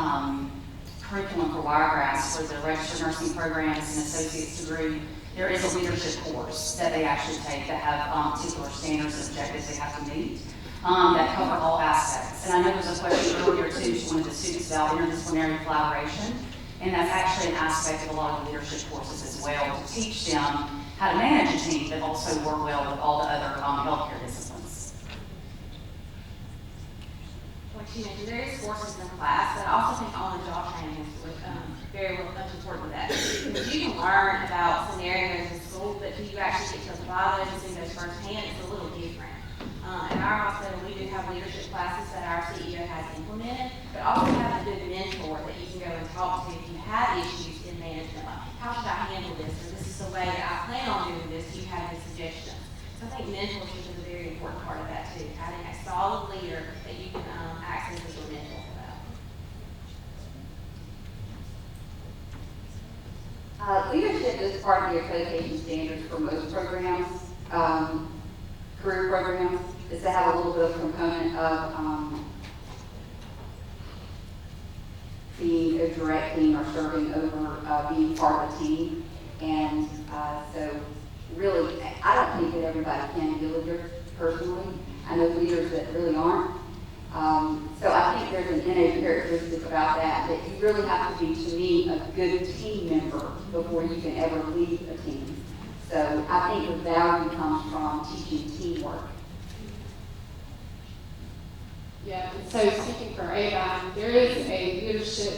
curriculum for Wiregrass for the registered nursing programs and associate's degree. There is a leadership course that they actually take that have particular standards and objectives they have to meet that cover all aspects. And I know there was a question earlier too, one of the students about interdisciplinary collaboration. And that's actually an aspect of a lot of the leadership courses as well, to teach them how to manage a team, but also work well with all the other healthcare disciplines. Like she mentioned, there is courses in the class, but I also think on-the-job training is very much important with that. Because you can learn about scenarios in school, but till you actually get to apply those and see those firsthand, it's a little different. In our hospital, we do have leadership classes that our CEO has implemented, but also have a good mentor that you can go and talk to if you have issues in management. Like, how should I handle this? Or this is the way that I plan on doing this. Do you have any suggestions? So I think mentorship is a very important part of that too. Having a solid leader that you can access as your mentor for that. Leadership is part of the accreditation standards for most programs, career programs, is to have a little bit of component of being a direct team or serving over being part of a team. And so really, I don't think that everybody can be a leader personally. I know leaders that really aren't. So I think there's an innate characteristic about that you really have to be, to me, a good team member before you can ever lead a team. So I think the value comes from teaching teamwork. Yeah, so speaking for ABAC, there is a leadership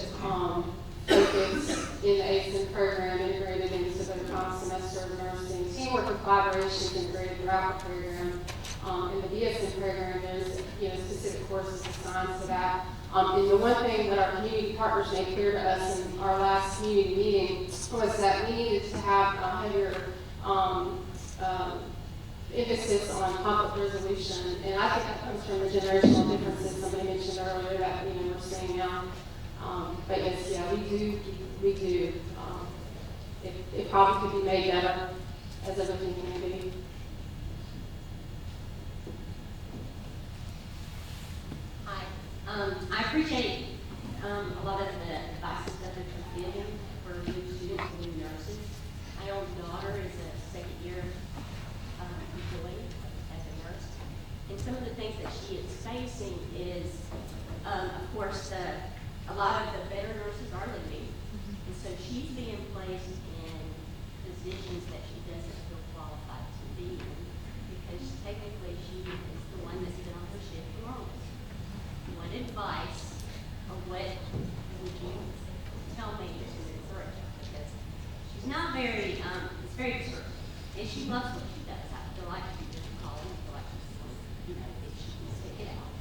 focus in the ASIN program integrated into the semester of nursing. Teamwork and collaboration is integrated throughout the program. In the BSN program, there's specific courses assigned to that. And the one thing that our community partners made clear to us in our last community meeting was that we needed to have a heavier emphasis on conflict resolution, and I think that comes from the generational differences somebody mentioned earlier that we're seeing now. But yes, yeah, we do. It probably could be made better as everything can be. Hi, I appreciate a lot of the advice that you're giving for new students and new nurses. My own daughter is a second-year employee as a nurse, and some of the things that she is facing is, of course, a lot of the better nurses are leaving, and so she's being placed in positions that she doesn't feel qualified to be in, because technically she is the one that's been on her shift the longest. What advice, or what would you tell me to encourage her? Because she's not very, it's very discouraging, and she loves what she does. I feel like she doesn't call it, I feel like she's, if she can stick it out.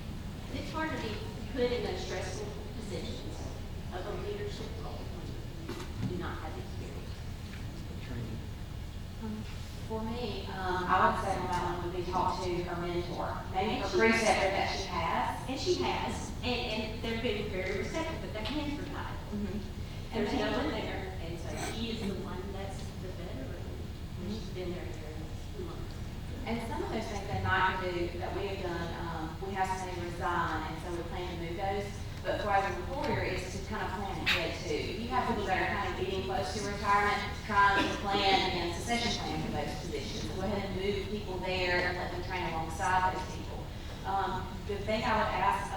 And it's hard to be put in those stressful positions of a leadership role when you do not have experience. For me, I would say on that one would be talk to her mentor, maybe her preceptor that she has. And she has, and they're being very receptive, but their hands are tied. There's no one there, and so she is the one that's the veteran. She's been there a few months. And some of those things they might do that we have done, we have somebody resign, and so we plan to move those. But for as an employer, is to kind of plan ahead too. You have people that are kind of getting close to retirement, trying to plan and succession plan for those positions. Go ahead and move people there and let them train alongside those people. The thing I would ask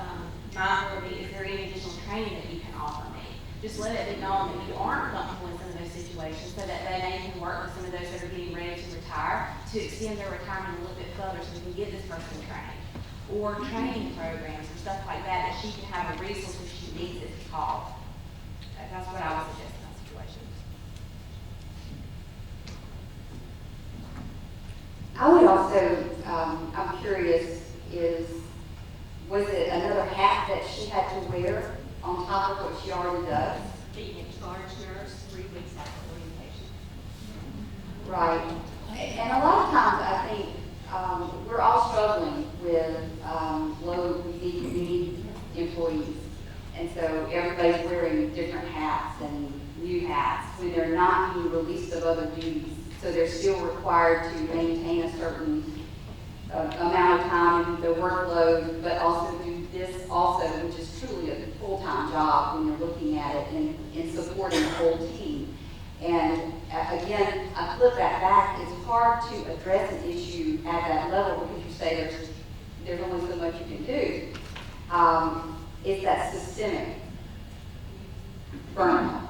mine would be, is there any additional training that you can offer me? Just let it be known that you aren't comfortable in some of those situations, so that they maybe can work with some of those that are getting ready to retire to extend their retirement a little bit further so we can get this person trained. Or training programs or stuff like that she can have a resource if she needs it to call. That's what I would suggest in that situation. I would also, I'm curious, was it another hat that she had to wear on top of what she already does? Being a charge nurse 3 weeks after orientation. Right. And a lot of times I think we're all struggling with we need employees. And so everybody's wearing different hats and new hats when they're not being released of other duties. So they're still required to maintain a certain amount of time in the workload, but also do this also, which is truly a full-time job when you're looking at it in supporting the whole team. And again, I flip that back. It's hard to address an issue at that level because you say there's only so much you can do. It's that systemic burnout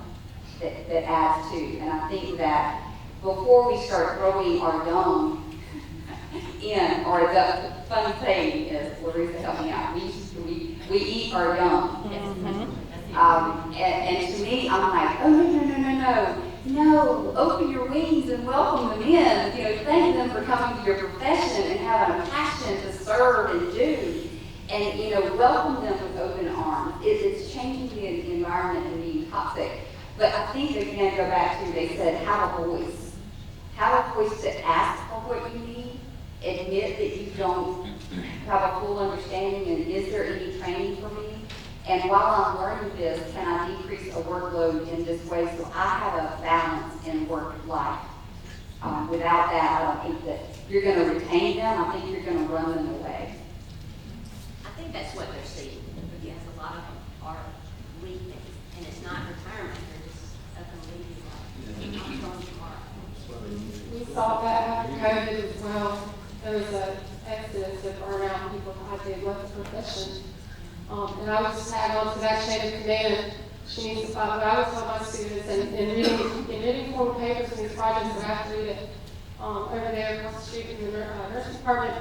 adds to. And I think that before we start throwing our young in, or the funny saying is, Larissa help me out, we eat our young. And to me, I'm like, oh, no, open your wings and welcome them in. You know, thank them for coming to your profession and having a passion to serve and do. And, you know, welcome them with open arms. It's changing the environment and being toxic. But I think, again, go back to, they said, have a voice. Have a voice to ask for what you need. Admit that you don't have a full understanding, and is there any training for me? And while I'm learning this, can I decrease a workload in this way so I have a balance in work life? Without that, I don't think that you're going to retain them. I think you're going to run them away. I think that's what they're seeing, because a lot of them are leaving, and it's not retirement, they're just up and leaving, like, I'm going tomorrow. We saw that after COVID as well. There was an exodus of burnout, people thought they left the profession. And I would just tag on to that chain of command. She needs to follow what I would tell my students, and reading formal papers and these projects that I have to read it over there across the street in the nursing department.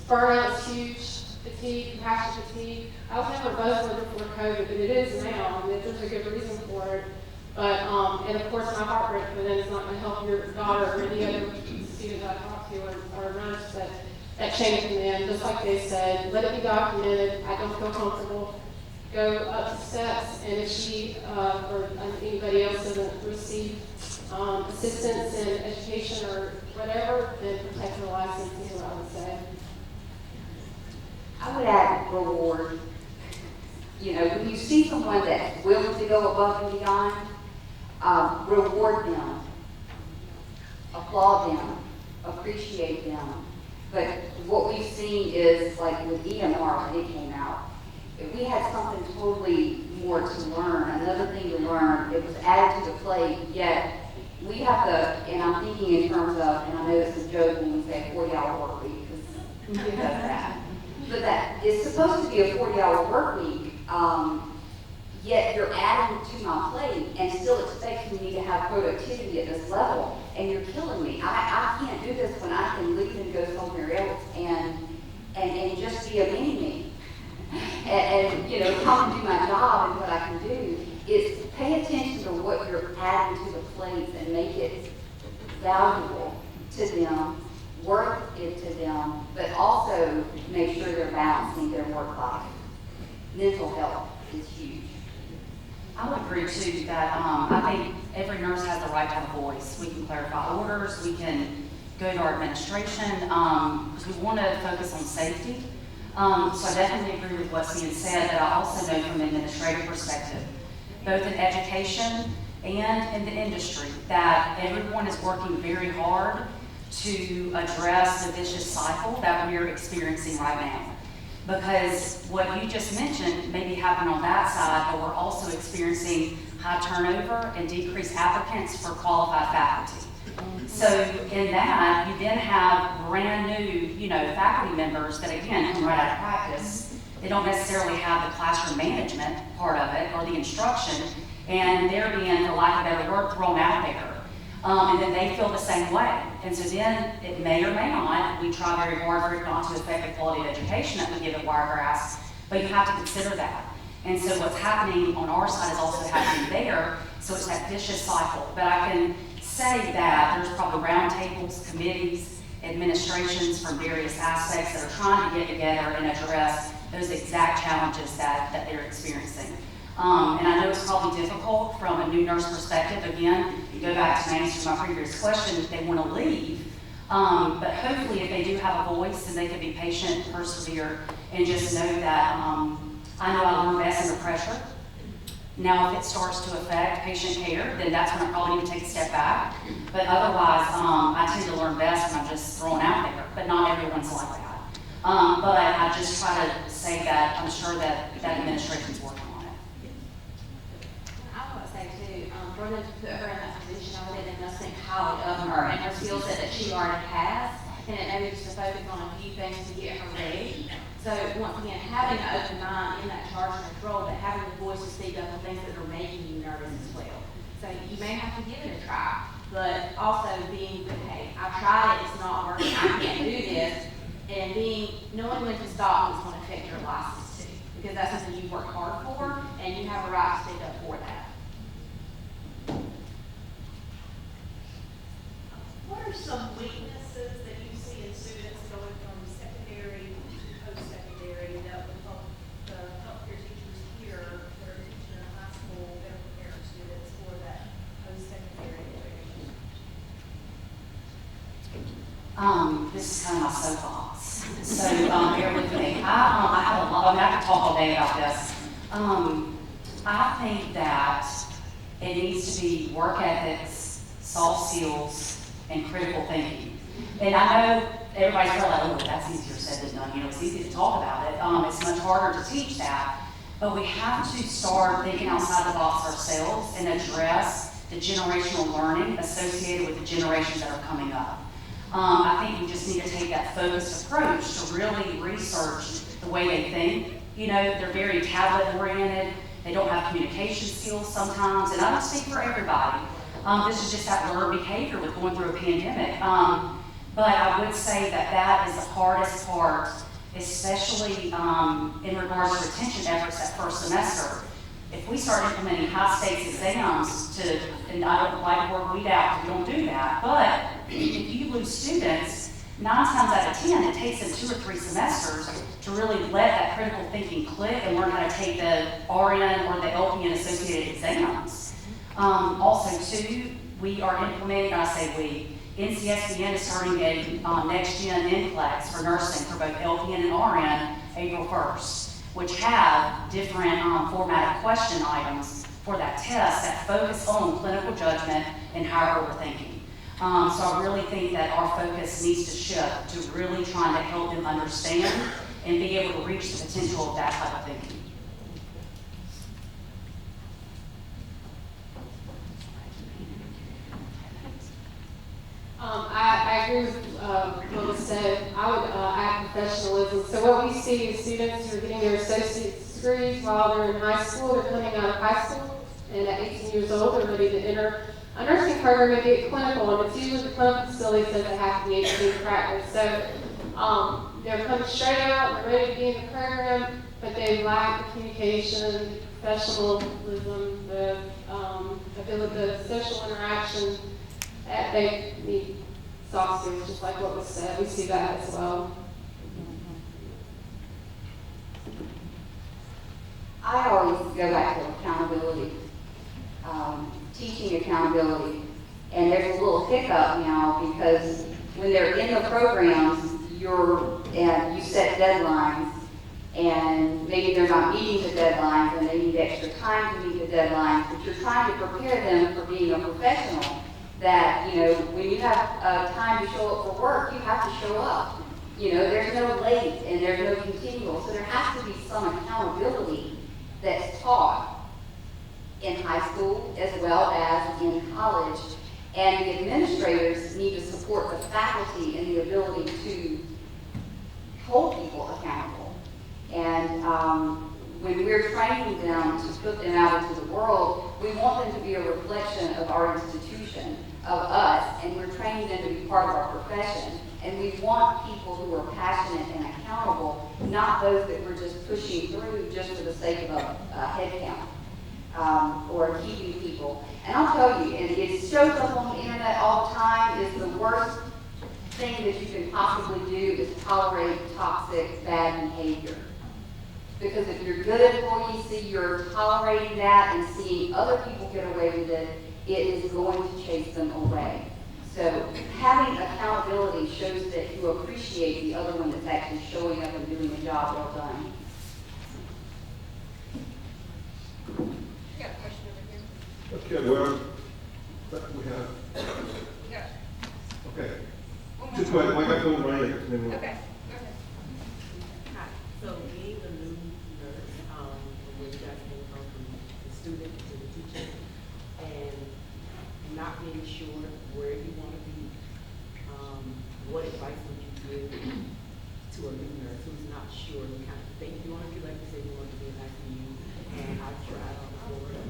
Burnout is huge. Fatigue, compassion fatigue. I was never a buzzword before COVID, but it is now, and there's a good reason for it. But, and of course, my heart breaks, but then it's not going to help your daughter or any other student that I talk to or nurse that chain of command. Just like they said, let it be documented. I don't feel comfortable. Go up the steps, and if she or anybody else doesn't receive assistance in education or whatever, then protect her license is what I would say. I would add reward. You know, when you see someone that's willing to go above and beyond, reward them, applaud them, appreciate them. But what we've seen is, like with EMR, when it came out, we had something totally more to learn, another thing to learn. It was added to the plate, yet we have the, and I'm thinking in terms of, and I know this is a joke when we say 40-hour work week, because who does that? But that it's supposed to be a 40-hour work week, yet you're adding to my plate and still expecting me to have productivity at this level, and you're killing me. I can't do this when I can leave and go somewhere else and just be a mini-me. And you know, come and do my job, and what I can do is pay attention to what you're adding to the plate and make it valuable to them, worth it to them, but also make sure they're balancing their work life. Mental health is huge. I would agree too that I think every nurse has the right to have a voice. We can clarify orders, we can go to our administration, because we want to focus on safety. So I definitely agree with what's being said, but I also know from an administrative perspective, both in education and in the industry, that everyone is working very hard to address the vicious cycle that we're experiencing right now. Because what you just mentioned may be happening on that side, but we're also experiencing high turnover and decreased applicants for qualified faculty. So in that, you then have brand new, faculty members that again come right out of practice. They don't necessarily have the classroom management part of it or the instruction, and they're being, for lack of a better word, thrown out there. And then they feel the same way. And so then it may or may not, we try very hard for it not to affect the quality of education that we give at Wiregrass, but you have to consider that. And so what's happening on our side is also happening there, so it's that vicious cycle. But I can say that there's probably roundtables, committees, administrations from various aspects that are trying to get together and address those exact challenges that they're experiencing. And I know it's probably difficult from a new nurse perspective. Again, you go back to answer my previous question, if they want to leave. But hopefully if they do have a voice, then they can be patient, persevere, and just know that I know I learn best under pressure. Now, if it starts to affect patient care, then that's when I probably need to take a step back. But otherwise, I tend to learn best when I'm just thrown out there. But not everyone's like that. But I just try to say that I'm sure that administration's working on it. I want to say too, for them to put her in that position, I really must think highly of her and her skill set that she already has, and it maybe just to focus on a few things to get her ready. So once again, having an open mind in that charge and control, but having the voice to speak up on things that are making you nervous as well. So you may have to give it a try, but also being, hey, I tried it, it's not working, I can't do this, and knowing when to stop is going to affect your license too, because that's something you work hard for, and you have a right to stand up for that. What are some weaknesses that you see in students going from secondary to post-secondary that would help the healthcare teachers here that are teaching in high school better prepare students for that post-secondary education? This is kind of my soapbox. So bear with me. I have a lot. I mean, I could talk all day about this. I think that it needs to be work ethics, soft skills, and critical thinking. And I know everybody's probably like, oh, that's easier said than done. You know, it's easy to talk about it. It's much harder to teach that. But we have to start thinking outside the box ourselves and address the generational learning associated with the generations that are coming up. I think we just need to take that focused approach to really research the way they think. You know, they're very tablet-oriented. They don't have communication skills sometimes. And I don't speak for everybody. This is just that learned behavior with going through a pandemic. But I would say that that is the hardest part, especially in regards to retention efforts that first semester. If we start implementing high-stakes exams and I don't like the word weed out, we don't do that, but if you lose students, 9 times out of 10, it takes them 2 or 3 semesters to really let that critical thinking click and learn how to take the RN or the LPN associated exams. Also, too, we are implementing, I say we, NCSBN is starting a next-gen NCLEX for nursing for both LPN and RN April 1st, which have different formatted question items for that test that focus on clinical judgment and higher order thinking. So I really think that our focus needs to shift to really trying to help them understand and be able to reach the potential of that type of thinking. I agree with what was said. I would add professionalism. So what we see is students who are getting their associate's degrees while they're in high school, they're coming out of high school, and at 18 years old, they're ready to enter a nursing program and get clinical. And it's usually the clinical facility says they have to be 18 in practice. So they're coming straight out, they're ready to be in the program, but they lack the communication, the professionalism, the ability, the social interaction. They need soft skills, just like what was said. We see that as well. I always go back to accountability, teaching accountability. And there's a little hiccup now because when they're in the programs, you set deadlines, and maybe they're not meeting the deadlines and they need extra time to meet the deadlines, but you're trying to prepare them for being a professional. That, you know, when you have time to show up for work, you have to show up. You know, there's no late and there's no continual. So there has to be some accountability that's taught in high school as well as in college. And the administrators need to support the faculty in the ability to hold people accountable. And when we're training them to put them out into the world, we want them to be a reflection of our institution, of us, and we're training them to be part of our profession. And we want people who are passionate and accountable, not those that we're just pushing through just for the sake of a head count or keeping people. And I'll tell you, and it shows up on the internet all the time, is the worst thing that you can possibly do is tolerate toxic, bad behavior. Because if you're good employees, see you're tolerating that and seeing other people get away with it, it is going to chase them away. So having accountability shows that you appreciate the other one that's actually showing up and doing the job well done. You got a question over here? Okay, well, we have. Yeah. Okay. Just wait, I got one right here. Okay. Hi. So being a new nurse, where you guys came from the student to the teacher, and not being sure where you want to be, what advice would you give to a new nurse who's not sure the kind of thing you want to do? Like you say, you want to be an ICU, and I've tried all the board, and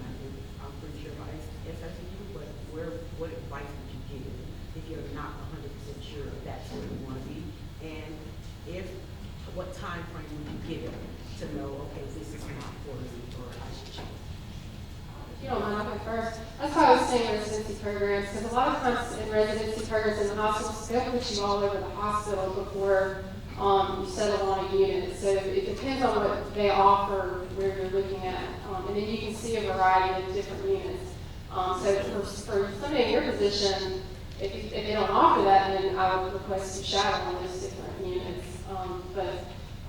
I'm pretty sure my SIT time frame would you give it to know, okay, this is not for me, or I should change? If you don't mind, I'll go first. That's why I was saying residency programs, because a lot of times in residency programs in the hospitals, they'll put you all over the hospital before you settle on a unit. So it depends on what they offer, where you're looking at, and then you can see a variety of different units. So for somebody in your position, if they don't offer that, then I would request you shadow on those different units. But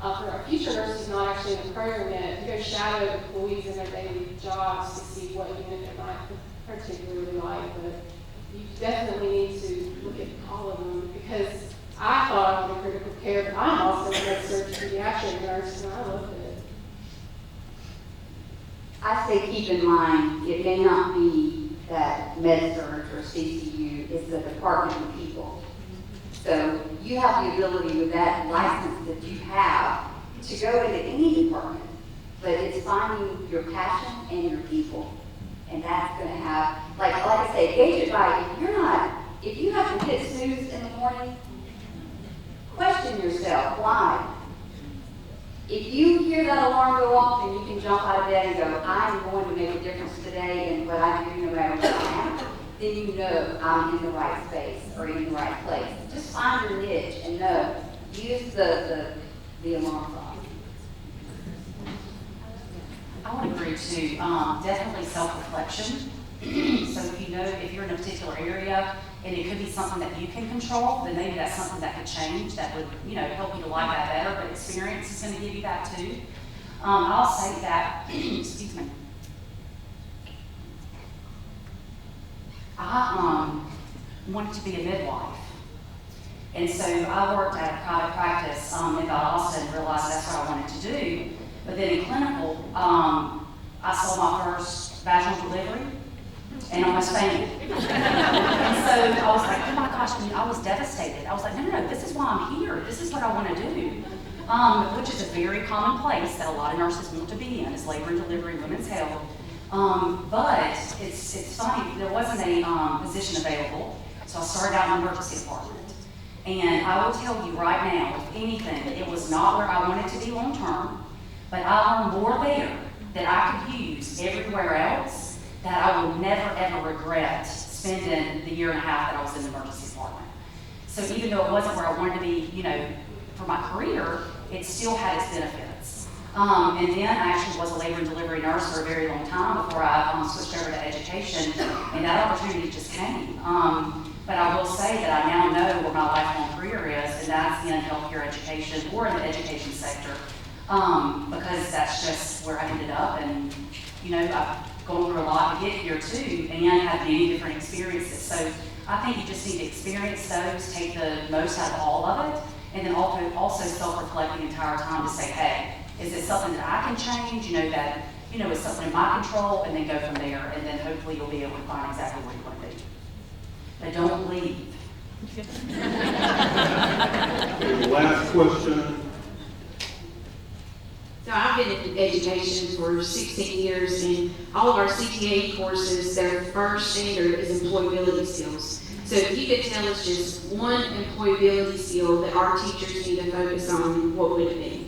for our future nurses not actually in the program yet, you go shadow employees in their daily jobs to see what unit they might particularly like. But you definitely need to look at all of them, because I thought I was in critical care, but I'm also a med-surg pediatric nurse, and I loved it. I say keep in mind, it may not be that med-surg or CCU, it's the department of people. So you have the ability with that license that you have to go into any department, but it's finding your passion and your people. And that's going to have, like I say, gauge it by, if you have to hit snooze in the morning, question yourself, why? If you hear that alarm go off and you can jump out of bed and go, I'm going to make a difference today in what I do no matter what I am, then you know I'm in the right space or in the right place. Just find your niche and know. Use the alarm clock. I would agree too. Definitely self-reflection. So if you know, if you're in a particular area and it could be something that you can control, then maybe that's something that could change, that would, help you to like that better, but experience is going to give you that too. I'll say that, excuse me, I wanted to be a midwife. And so I worked at a private practice in Valdosta and realized that's what I wanted to do. But then in clinical, I saw my first vaginal delivery and almost fainted. And so I was like, oh my gosh, I was devastated. I was like, no, this is why I'm here. This is what I want to do. Which is a very common place that a lot of nurses want to be in, is labor and delivery, women's health. But it's funny, there wasn't a position available, so I started out in the emergency department. And I will tell you right now, if anything, it was not where I wanted to be long term, but I learned more there that I could use everywhere else, that I will never ever regret spending the year and a half that I was in the emergency department. So even though it wasn't where I wanted to be, for my career, it still had its benefits. And then I actually was a labor and delivery nurse for a very long time before I switched over to education, and that opportunity just came. But I will say that I now know where my lifelong career is, and that's in healthcare education or in the education sector, because that's just where I ended up. And I've gone through a lot to get here too, and had many different experiences. So I think you just need to experience those, take the most out of all of it, and then also self-reflect the entire time to say, hey, is it something that I can change? That is something in my control, and then go from there, and then hopefully you'll be able to find exactly where you want to be. But don't leave. Okay, last question. So I've been in education for 16 years, and all of our CTA courses, their first standard is employability skills. So if you could tell us just one employability skill that our teachers need to focus on, what would it be?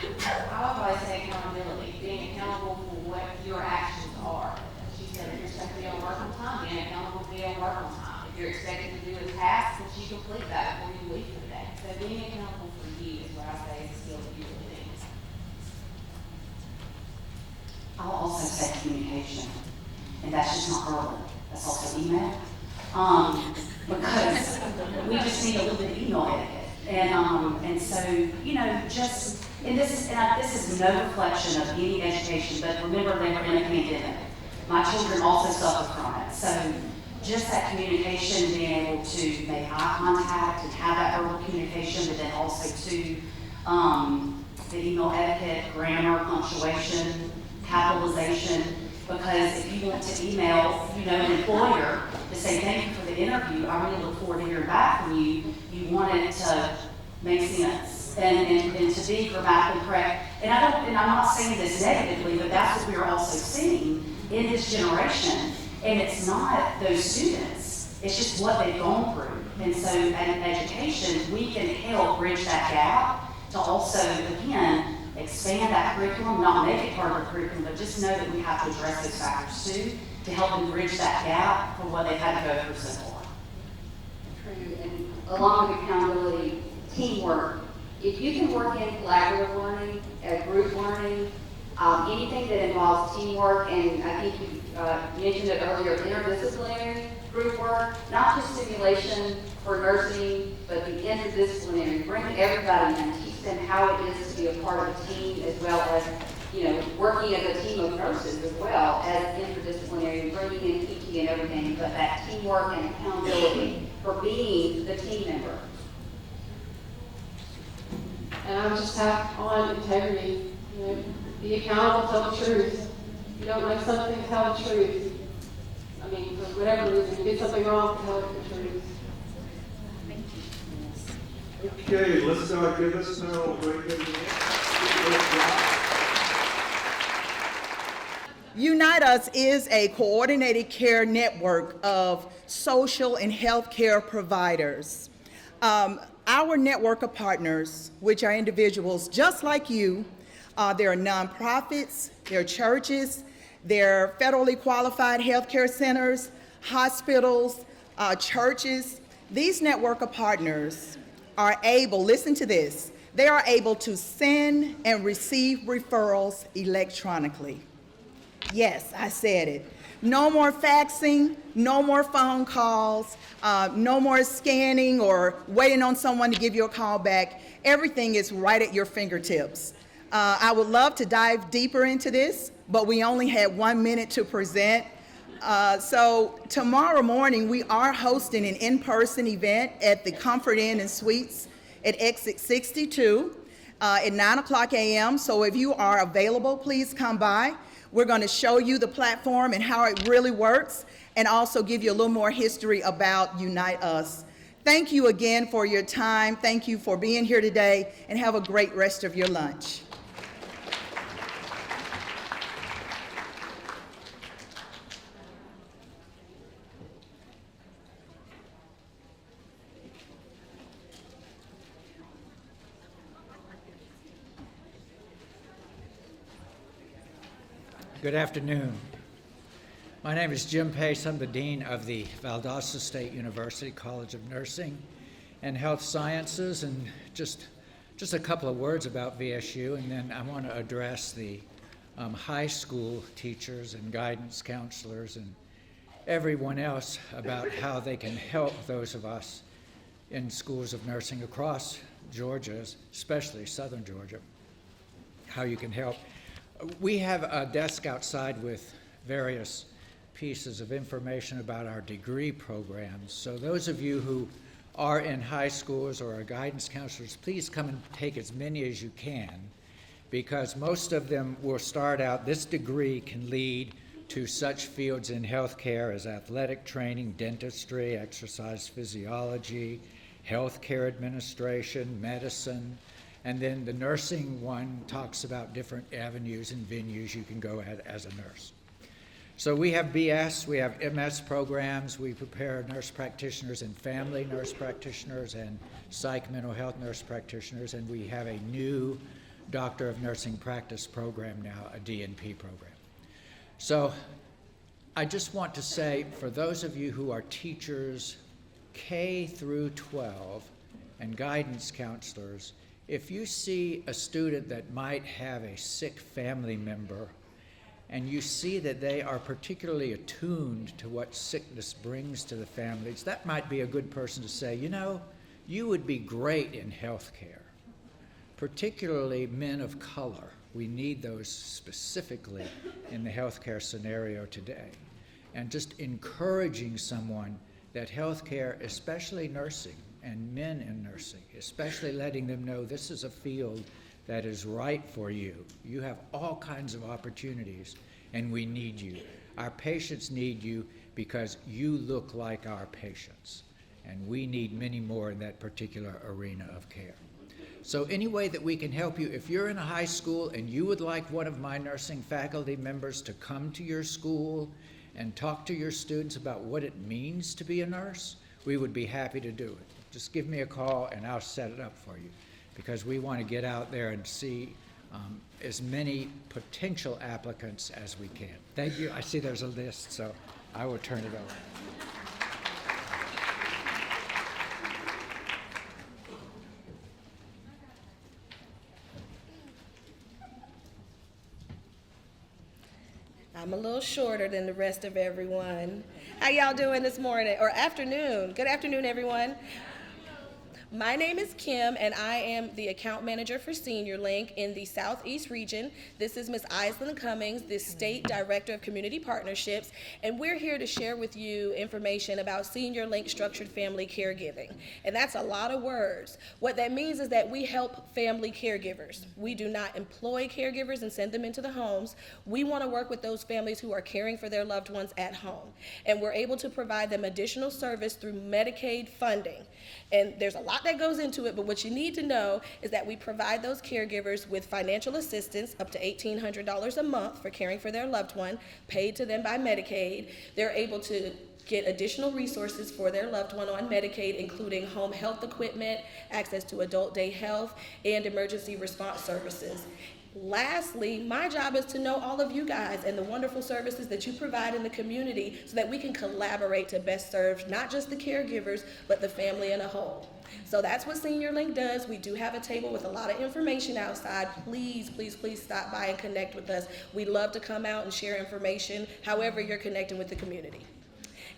I would always say accountability, being accountable for what your actions are. She said, if you're supposed to be on work on time, being accountable for being on work on time. If you're expected to do a task, then you complete that before you leave for the day. So being accountable for you is what I say is a skill that you really need. I'll also say communication, and that's just not verbal, that's also email. Because we just need a little bit of email etiquette. And so, just, and this is no reflection of any education, but remember they were in a pandemic. My children also suffer from it. So just that communication, being able to make eye contact and have that verbal communication, but then also to the email etiquette, grammar, punctuation, capitalization, because if you want to email, an employer to say thank you for the interview, I really look forward to hearing back from you, you want it to make sense and to be grammatically correct. And I'm not saying this negatively, but that's what we're also seeing in this generation. And it's not those students, it's just what they've gone through. And so in education, we can help bridge that gap to also, again, expand that curriculum, not make it part of the curriculum, but just know that we have to address those factors too, to help them bridge that gap for what they've had to go through so far. True, and along with accountability, teamwork. If you can work in collaborative learning, group learning, anything that involves teamwork, and I think you mentioned it earlier, interdisciplinary group work, not just simulation for nursing, but the interdisciplinary, bring everybody in, teach them how it is to be a part of a team, as well as, working as a team of nurses as well as interdisciplinary, bringing in PT and everything, but that teamwork and accountability for being the team member. And I would just tack on integrity. Be accountable, tell the truth. If you don't know something, tell the truth. I mean, for whatever reason, you did something wrong, tell the truth. Okay, let's give this now a break. Unite Us is a coordinated care network of social and health care providers. Our network of partners, which are individuals just like you, there are nonprofits, there are churches, there are federally qualified healthcare centers, hospitals, churches. These network of partners are able, listen to this, they are able to send and receive referrals electronically. Yes, I said it. No more faxing, no more phone calls, no more scanning or waiting on someone to give you a call back. Everything is right at your fingertips. I would love to dive deeper into this, but we only had 1 minute to present. So tomorrow morning, we are hosting an in-person event at the Comfort Inn and Suites at Exit 62 at 9:00 a.m. So if you are available, please come by. We're going to show you the platform and how it really works, and also give you a little more history about Unite Us. Thank you again for your time. Thank you for being here today, and have a great rest of your lunch. Good afternoon. My name is Jim Pace. I'm the Dean of the Valdosta State University College of Nursing and Health Sciences. And just a couple of words about VSU, and then I want to address the high school teachers and guidance counselors and everyone else about how they can help those of us in schools of nursing across Georgia, especially southern Georgia, how you can help. We have a desk outside with various pieces of information about our degree programs. So those of you who are in high schools or are guidance counselors, please come and take as many as you can, because most of them will start out, this degree can lead to such fields in healthcare as athletic training, dentistry, exercise physiology, healthcare administration, medicine. And then the nursing one talks about different avenues and venues you can go at as a nurse. So we have BS, we have MS programs, we prepare nurse practitioners and family nurse practitioners and psych mental health nurse practitioners, and we have a new Doctor of Nursing Practice program now, a DNP program. So I just want to say, for those of you who are teachers K through 12 and guidance counselors, if you see a student that might have a sick family member and you see that they are particularly attuned to what sickness brings to the families, that might be a good person to say, you know, you would be great in healthcare, particularly men of color. We need those specifically in the healthcare scenario today. And just encouraging someone that healthcare, especially nursing, and men in nursing, especially letting them know this is a field that is right for you. You have all kinds of opportunities, and we need you. Our patients need you because you look like our patients, and we need many more in that particular arena of care. So any way that we can help you, if you're in a high school and you would like one of my nursing faculty members to come to your school and talk to your students about what it means to be a nurse, we would be happy to do it. Just give me a call and I'll set it up for you, because we want to get out there and see as many potential applicants as we can. Thank you. I see there's a list, so I will turn it over. I'm a little shorter than the rest of everyone. How y'all doing this morning or afternoon? Good afternoon, everyone. My name is Kim, and I am the account manager for SeniorLink in the Southeast region. This is Ms. Aislinn Cummings, the State Director of Community Partnerships, and we're here to share with you information about SeniorLink Structured Family Caregiving. And that's a lot of words. What that means is that we help family caregivers. We do not employ caregivers and send them into the homes. We want to work with those families who are caring for their loved ones at home. And we're able to provide them additional service through Medicaid funding. And there's a lot that goes into it, but what you need to know is that we provide those caregivers with financial assistance up to $1,800 a month for caring for their loved one, paid to them by Medicaid. They're able to get additional resources for their loved one on Medicaid, including home health equipment, access to adult day health, and emergency response services. Lastly, my job is to know all of you guys and the wonderful services that you provide in the community so that we can collaborate to best serve not just the caregivers, but the family in a whole. So that's what SeniorLink does. We do have a table with a lot of information outside. Please, please, please stop by and connect with us. We'd love to come out and share information however you're connecting with the community.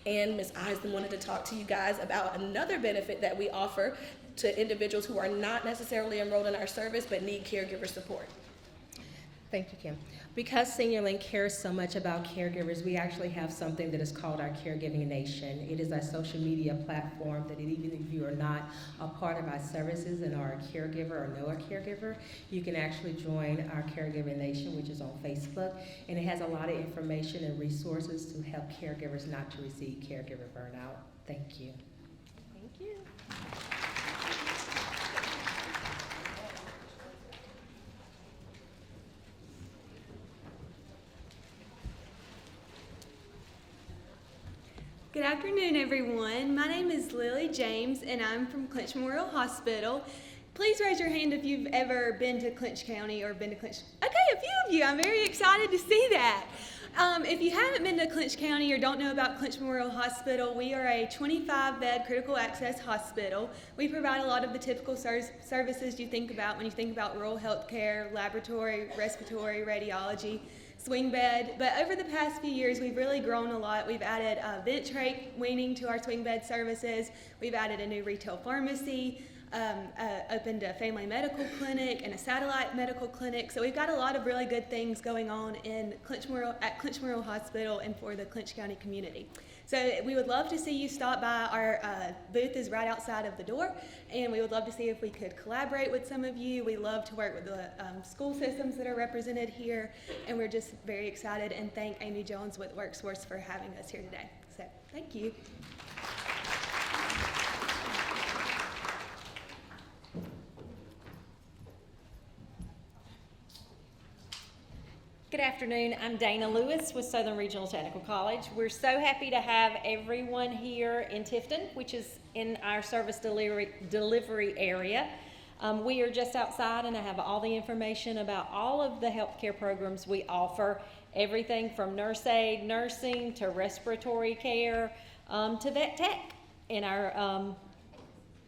And Ms. Eisen wanted to talk to you guys about another benefit that we offer to individuals who are not necessarily enrolled in our service but need caregiver support. Thank you, Kim. Because SeniorLink cares so much about caregivers, we actually have something that is called our Caregiving Nation. It is a social media platform that even if you are not a part of our services and are a caregiver or know a caregiver, you can actually join our Caregiving Nation, which is on Facebook, and it has a lot of information and resources to help caregivers not to receive caregiver burnout. Thank you. Thank you. Good afternoon, everyone. My name is Lily James, and I'm from Clinch Memorial Hospital. Please raise your hand if you've ever been to Clinch County or been to Clinch. Okay, a few of you. I'm very excited to see that. If you haven't been to Clinch County or don't know about Clinch Memorial Hospital, we are a 25-bed critical access hospital. We provide a lot of the typical services you think about when you think about rural health care, laboratory, respiratory, radiology, swing bed. But over the past few years, we've really grown a lot. We've added vent tray weaning to our swing bed services. We've added a new retail pharmacy, opened a family medical clinic and a satellite medical clinic. So we've got a lot of really good things going on in Clinch Memorial Hospital and for the Clinch County community. So we would love to see you stop by. Our booth is right outside of the door, and we would love to see if we could collaborate with some of you. We love to work with the school systems that are represented here, and we're just very excited and thank Amy Jones with Workforce for having us here today. So thank you. Good afternoon. I'm Dana Lewis with Southern Regional Technical College. We're so happy to have everyone here in Tifton, which is in our service delivery area. We are just outside, and I have all the information about all of the healthcare programs we offer, everything from nurse aid, nursing, to respiratory care, to vet tech in our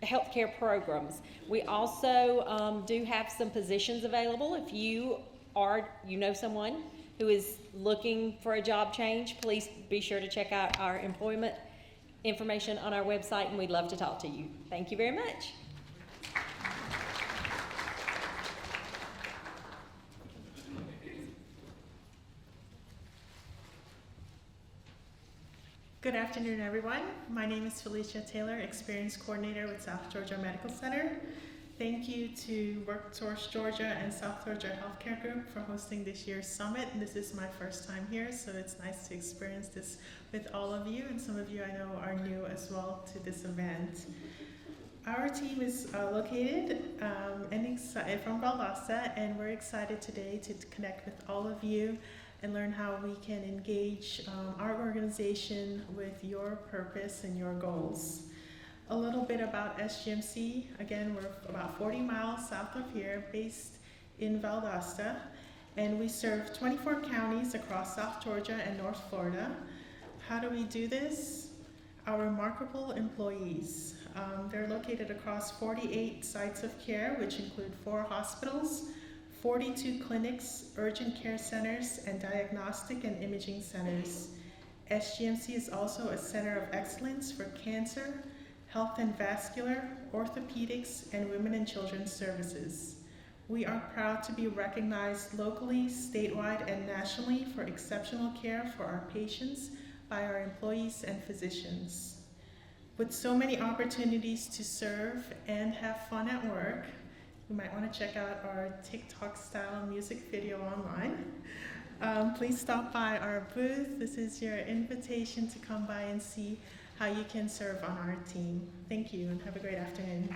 healthcare programs. We also do have some positions available. If you know someone who is looking for a job change, please be sure to check out our employment information on our website, and we'd love to talk to you. Thank you very much. Good afternoon, everyone. My name is Felicia Taylor, Experience Coordinator with South Georgia Medical Center. Thank you to Workforce Georgia and South Georgia Healthcare Group for hosting this year's summit. This is my first time here, so it's nice to experience this with all of you, and some of you I know are new as well to this event. Our team is located from Valdosta, and we're excited today to connect with all of you and learn how we can engage our organization with your purpose and your goals. A little bit about SGMC. Again, we're about 40 miles south of here, based in Valdosta, and we serve 24 counties across South Georgia and North Florida. How do we do this? Our remarkable employees. They're located across 48 sites of care, which include 4 hospitals, 42 clinics, urgent care centers, and diagnostic and imaging centers. SGMC is also a center of excellence for cancer, health and vascular, orthopedics, and women and children's services. We are proud to be recognized locally, statewide, and nationally for exceptional care for our patients by our employees and physicians. With so many opportunities to serve and have fun at work, you might want to check out our TikTok-style music video online. Please stop by our booth. This is your invitation to come by and see how you can serve on our team. Thank you, and have a great afternoon.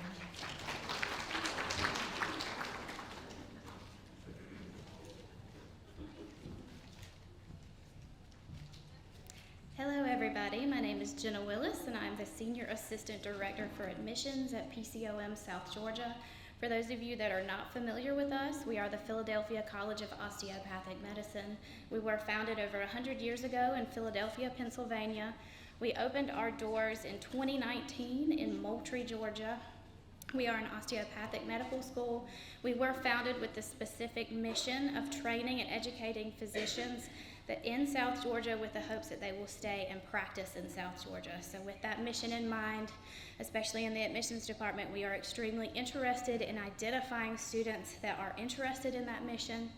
Hello everybody, my name is Jenna Willis and I'm the Senior Assistant Director for Admissions at PCOM South Georgia. For those of you that are not familiar with us, we are the Philadelphia College of Osteopathic Medicine. We were founded over 100 years ago in Philadelphia, Pennsylvania. We opened our doors in 2019 in Moultrie, Georgia. We are an osteopathic medical school. We were founded with the specific mission of training and educating physicians that in South Georgia with the hopes that they will stay and practice in South Georgia. So with that mission in mind, especially in the admissions department, we are extremely interested in identifying students that are interested in that mission.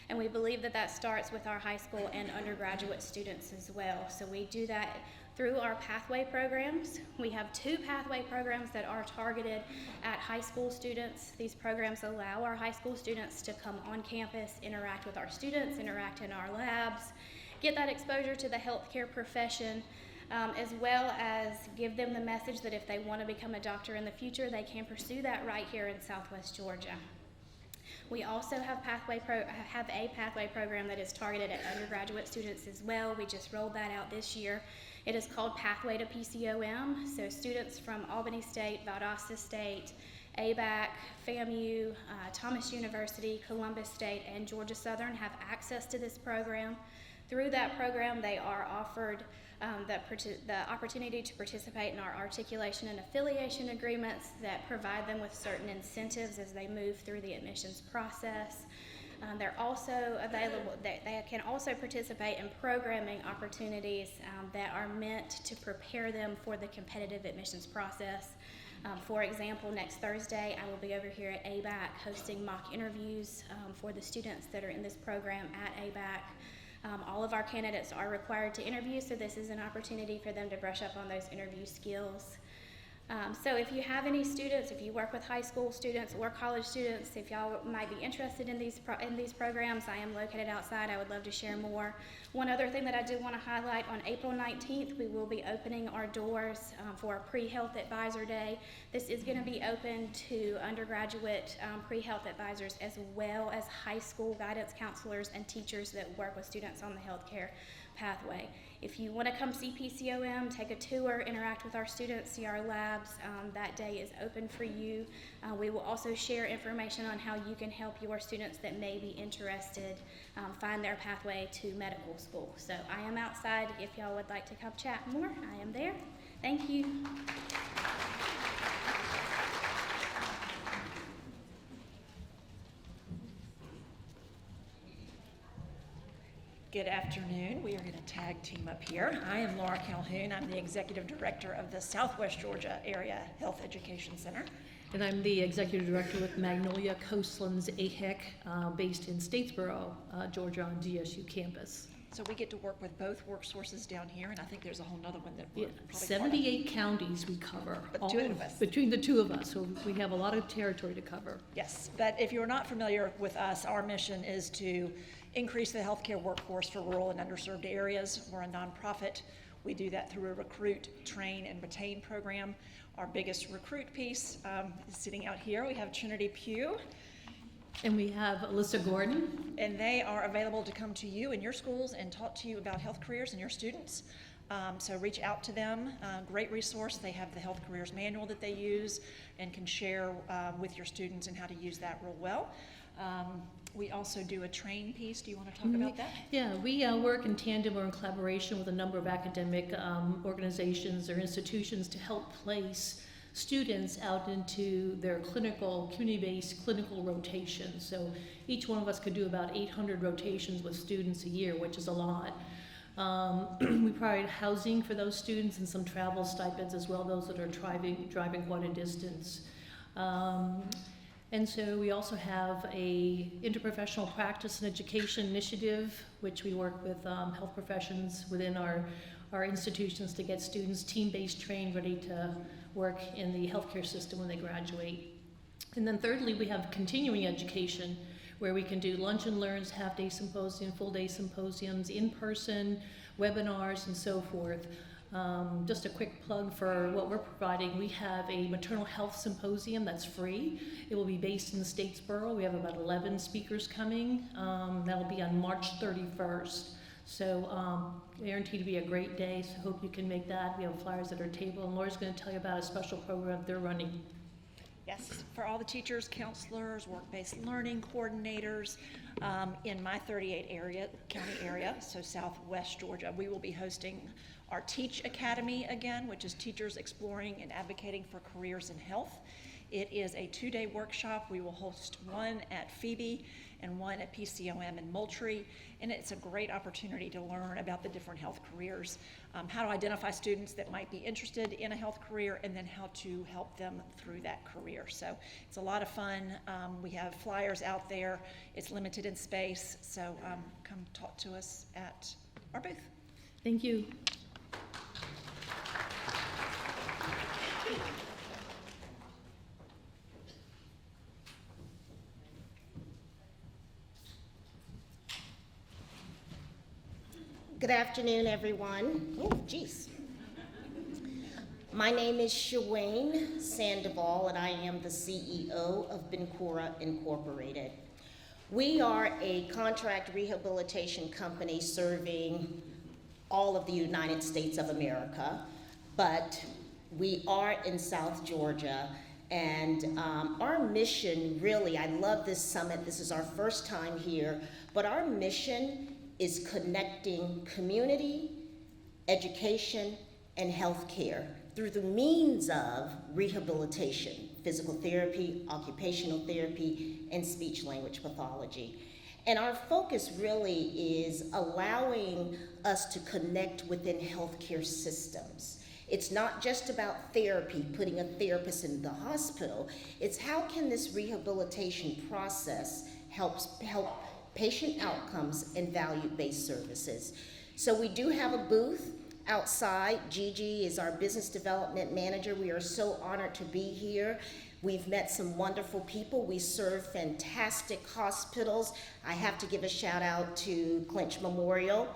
And we believe that that starts with our high school and undergraduate students as well. So we do that through our pathway programs. We have 2 pathway programs that are targeted at high school students. These programs allow our high school students to come on campus, interact with our students, interact in our labs, get that exposure to the healthcare profession, as well as give them the message that if they want to become a doctor in the future, they can pursue that right here in Southwest Georgia. We also have a pathway program that is targeted at undergraduate students as well. We just rolled that out this year. It is called Pathway to PCOM. So students from Albany State, Valdosta State, ABAC, FAMU, Thomas University, Columbus State, and Georgia Southern have access to this program. Through that program, they are offered the opportunity to participate in our articulation and affiliation agreements that provide them with certain incentives as they move through the admissions process. They're also available, they can also participate in programming opportunities that are meant to prepare them for the competitive admissions process. For example, next Thursday, I will be over here at ABAC hosting mock interviews for the students that are in this program at ABAC. All of our candidates are required to interview, so this is an opportunity for them to brush up on those interview skills. So if you have any students, if you work with high school students or college students, if y'all might be interested in these programs, I am located outside. I would love to share more. One other thing that I do want to highlight, on April 19th, we will be opening our doors for a pre-health advisor day. This is going to be open to undergraduate pre-health advisors as well as high school guidance counselors and teachers that work with students on the healthcare pathway. If you want to come see PCOM, take a tour, interact with our students, see our labs, that day is open for you. We will also share information on how you can help your students that may be interested find their pathway to medical school. So I am outside. If y'all would like to come chat more, I am there. Thank you. Good afternoon. We are going to tag team up here. I am Laura Calhoun. I'm the Executive Director of the Southwest Georgia Area Health Education Center. And I'm the Executive Director with Magnolia Coastlands AHEC, based in Statesboro, Georgia on DSU campus. So we get to work with both work sources down here, and I think there's a whole other one that we're probably 78 counties we cover. But two of us. Between the two of us, so we have a lot of territory to cover. Yes, but if you're not familiar with us, our mission is to increase the healthcare workforce for rural and underserved areas. We're a nonprofit. We do that through a recruit, train, and retain program. Our biggest recruit piece is sitting out here. We have Trinity Pugh. And we have Alyssa Gordon. And they are available to come to you in your schools and talk to you about health careers and your students. So reach out to them. Great resource. They have the Health Careers Manual that they use and can share with your students and how to use that real well. We also do a train piece. Do you want to talk about that? Yeah, we work in tandem or in collaboration with a number of academic organizations or institutions to help place students out into their community-based clinical rotations. So each one of us could do about 800 rotations with students a year, which is a lot. We provide housing for those students and some travel stipends as well, those that are driving quite a distance. And so we also have a interprofessional practice and education initiative, which we work with health professions within our institutions to get students team-based trained, ready to work in the healthcare system when they graduate. And then thirdly, we have continuing education, where we can do lunch and learns, half-day symposium, full-day symposiums, in-person webinars, and so forth. Just a quick plug for what we're providing. We have a maternal health symposium that's free. It will be based in Statesboro. We have about 11 speakers coming. That'll be on March 31st. So guaranteed to be a great day, so hope you can make that. We have flyers at our table, and Laura's going to tell you about a special program they're running. Yes, for all the teachers, counselors, work-based learning coordinators in my 38 county area, so Southwest Georgia, we will be hosting our Teach Academy again, which is teachers exploring and advocating for careers in health. It is a 2-day workshop. We will host one at Phoebe and one at PCOM in Moultrie, and it's a great opportunity to learn about the different health careers, how to identify students that might be interested in a health career, and then how to help them through that career. So it's a lot of fun. We have flyers out there. It's limited in space, so come talk to us at our booth. Thank you. Good afternoon, everyone. Oh, geez. My name is Shawayne Sandoval, and I am the CEO of Bencora Incorporated. We are a contract rehabilitation company serving all of the United States of America, but we are in South Georgia, and our mission really, I love this summit, this is our first time here, but our mission is connecting community, education, and healthcare through the means of rehabilitation, physical therapy, occupational therapy, and speech-language pathology. And our focus really is allowing us to connect within healthcare systems. It's not just about therapy, putting a therapist in the hospital. It's how can this rehabilitation process help patient outcomes and value-based services. So we do have a booth outside. Gigi is our business development manager. We are so honored to be here. We've met some wonderful people. We serve fantastic hospitals. I have to give a shout out to Clinch Memorial.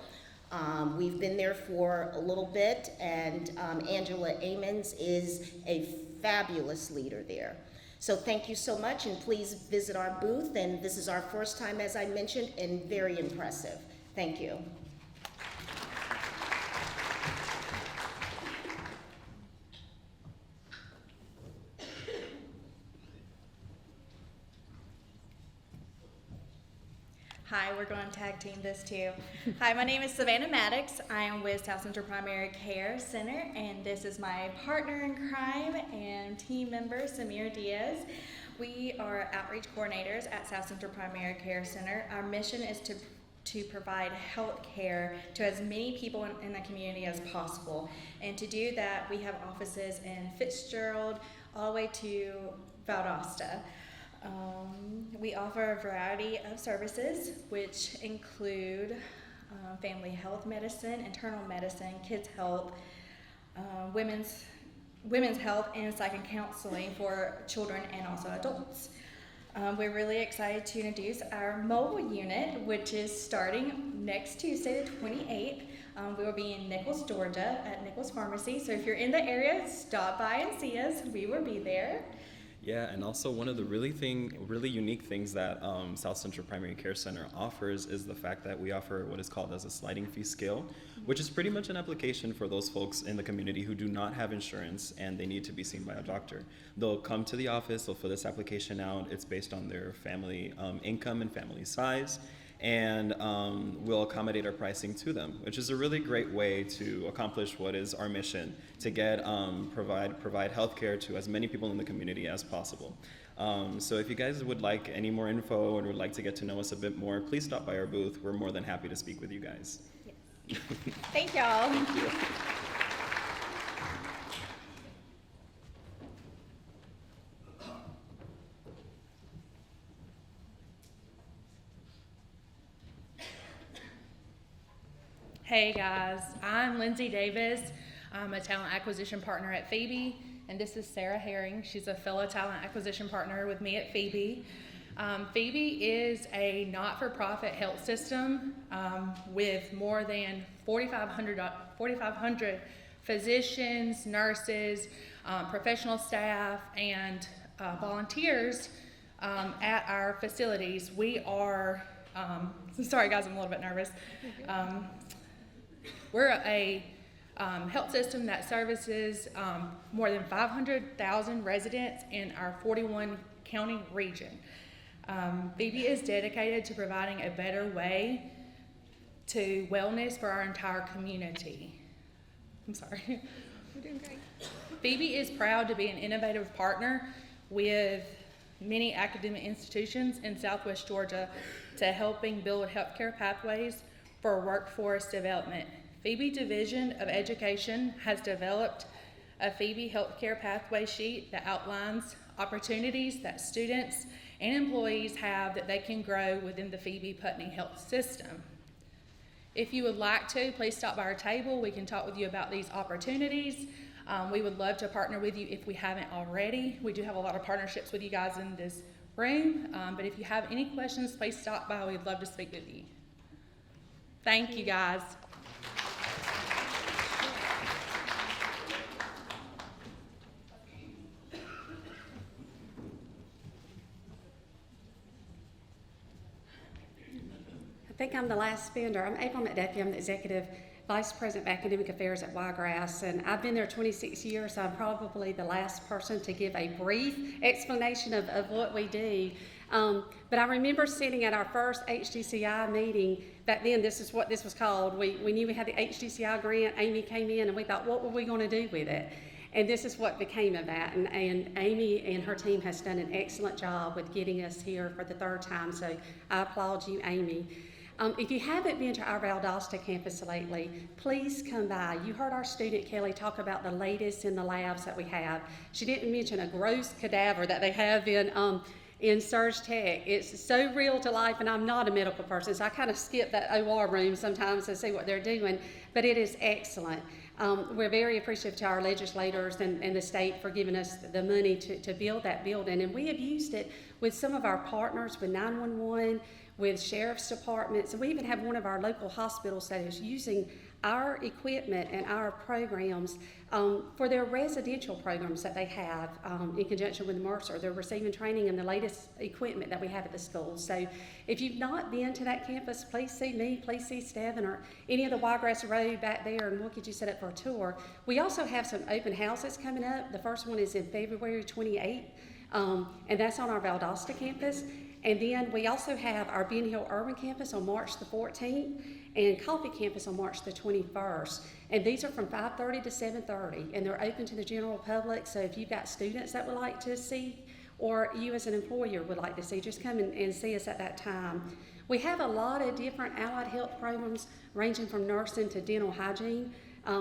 We've been there for a little bit, and Angela Ammons is a fabulous leader there. So thank you so much, and please visit our booth. And this is our first time, as I mentioned, and very impressive. Thank you. Hi, we're going to tag team this too. Hi, my name is Savannah Maddox. I am with South Central Primary Care Center, and this is my partner in crime and team member, Samir Diaz. We are outreach coordinators at South Central Primary Care Center. Our mission is to provide health care to as many people in the community as possible. And to do that, we have offices in Fitzgerald all the way to Valdosta. We offer a variety of services, which include family health medicine, internal medicine, kids health, women's health, and psych and counseling for children and also adults. We're really excited to introduce our mobile unit, which is starting next Tuesday, the 28th. We will be in Nichols, Georgia at Nichols Pharmacy. So if you're in the area, stop by and see us. We will be there. Yeah, and also one of the really unique things that South Central Primary Care Center offers is the fact that we offer what is called as a sliding fee scale, which is pretty much an application for those folks in the community who do not have insurance and they need to be seen by a doctor. They'll come to the office, they'll fill this application out. It's based on their family income and family size, and we'll accommodate our pricing to them, which is a really great way to accomplish what is our mission, to get provide healthcare to as many people in the community as possible. So if you guys would like any more info or would like to get to know us a bit more, please stop by our booth. We're more than happy to speak with you guys. Yes. Thank y'all. Thank you. Hey guys, I'm Lindsay Davis. I'm a talent acquisition partner at Phoebe, and this is Sarah Herring. She's a fellow talent acquisition partner with me at Phoebe. Phoebe is a not-for-profit health system with more than 4,500 physicians, nurses, professional staff, and volunteers at our facilities. We are, sorry guys, I'm a little bit nervous. We're a health system that services more than 500,000 residents in our 41 county region. Phoebe is dedicated to providing a better way to wellness for our entire community. I'm sorry. We're doing great. Phoebe is proud to be an innovative partner with many academic institutions in Southwest Georgia to helping build healthcare pathways for workforce development. Phoebe Division of Education has developed a Phoebe Healthcare Pathway Sheet that outlines opportunities that students and employees have that they can grow within the Phoebe Putney Health System. If you would like to, please stop by our table. We can talk with you about these opportunities. We would love to partner with you if we haven't already. We do have a lot of partnerships with you guys in this room, but if you have any questions, please stop by. We'd love to speak with you. Thank you, guys. I think I'm the last spender. I'm April McDuffie. I'm the Executive Vice President of Academic Affairs at Wiregrass, and I've been there 26 years, so I'm probably the last person to give a brief explanation of what we do. But I remember sitting at our first HDCI meeting. Back then, this is what this was called. We knew we had the HDCI grant. Amy came in, and we thought, what were we going to do with it? And this is what became of that. And Amy and her team has done an excellent job with getting us here for the third time, so I applaud you, Amy. If you haven't been to our Valdosta campus lately, please come by. You heard our student, Kelly, talk about the latest in the labs that we have. She didn't mention a gross cadaver that they have in Surge Tech. It's so real to life, and I'm not a medical person, so I kind of skip that OR room sometimes to see what they're doing, but it is excellent. We're very appreciative to our legislators and the state for giving us the money to build that building, and we have used it with some of our partners, with 911, with sheriff's departments, and we even have one of our local hospitals that is using our equipment and our programs for their residential programs that they have in conjunction with Mercer. They're receiving training in the latest equipment that we have at the school. So if you've not been to that campus, please see me, please see Steven or any of the Wiregrass Road back there, and we'll get you set up for a tour. We also have some open houses coming up. The first one is in February 28th, and that's on our Valdosta campus. And then we also have our Ben Hill Urban campus on March the 14th and Coffee campus on March the 21st. And these are from 5:30 to 7:30, and they're open to the general public. So if you've got students that would like to see, or you as an employer would like to see, just come and see us at that time. We have a lot of different allied health programs ranging from nursing to dental hygiene,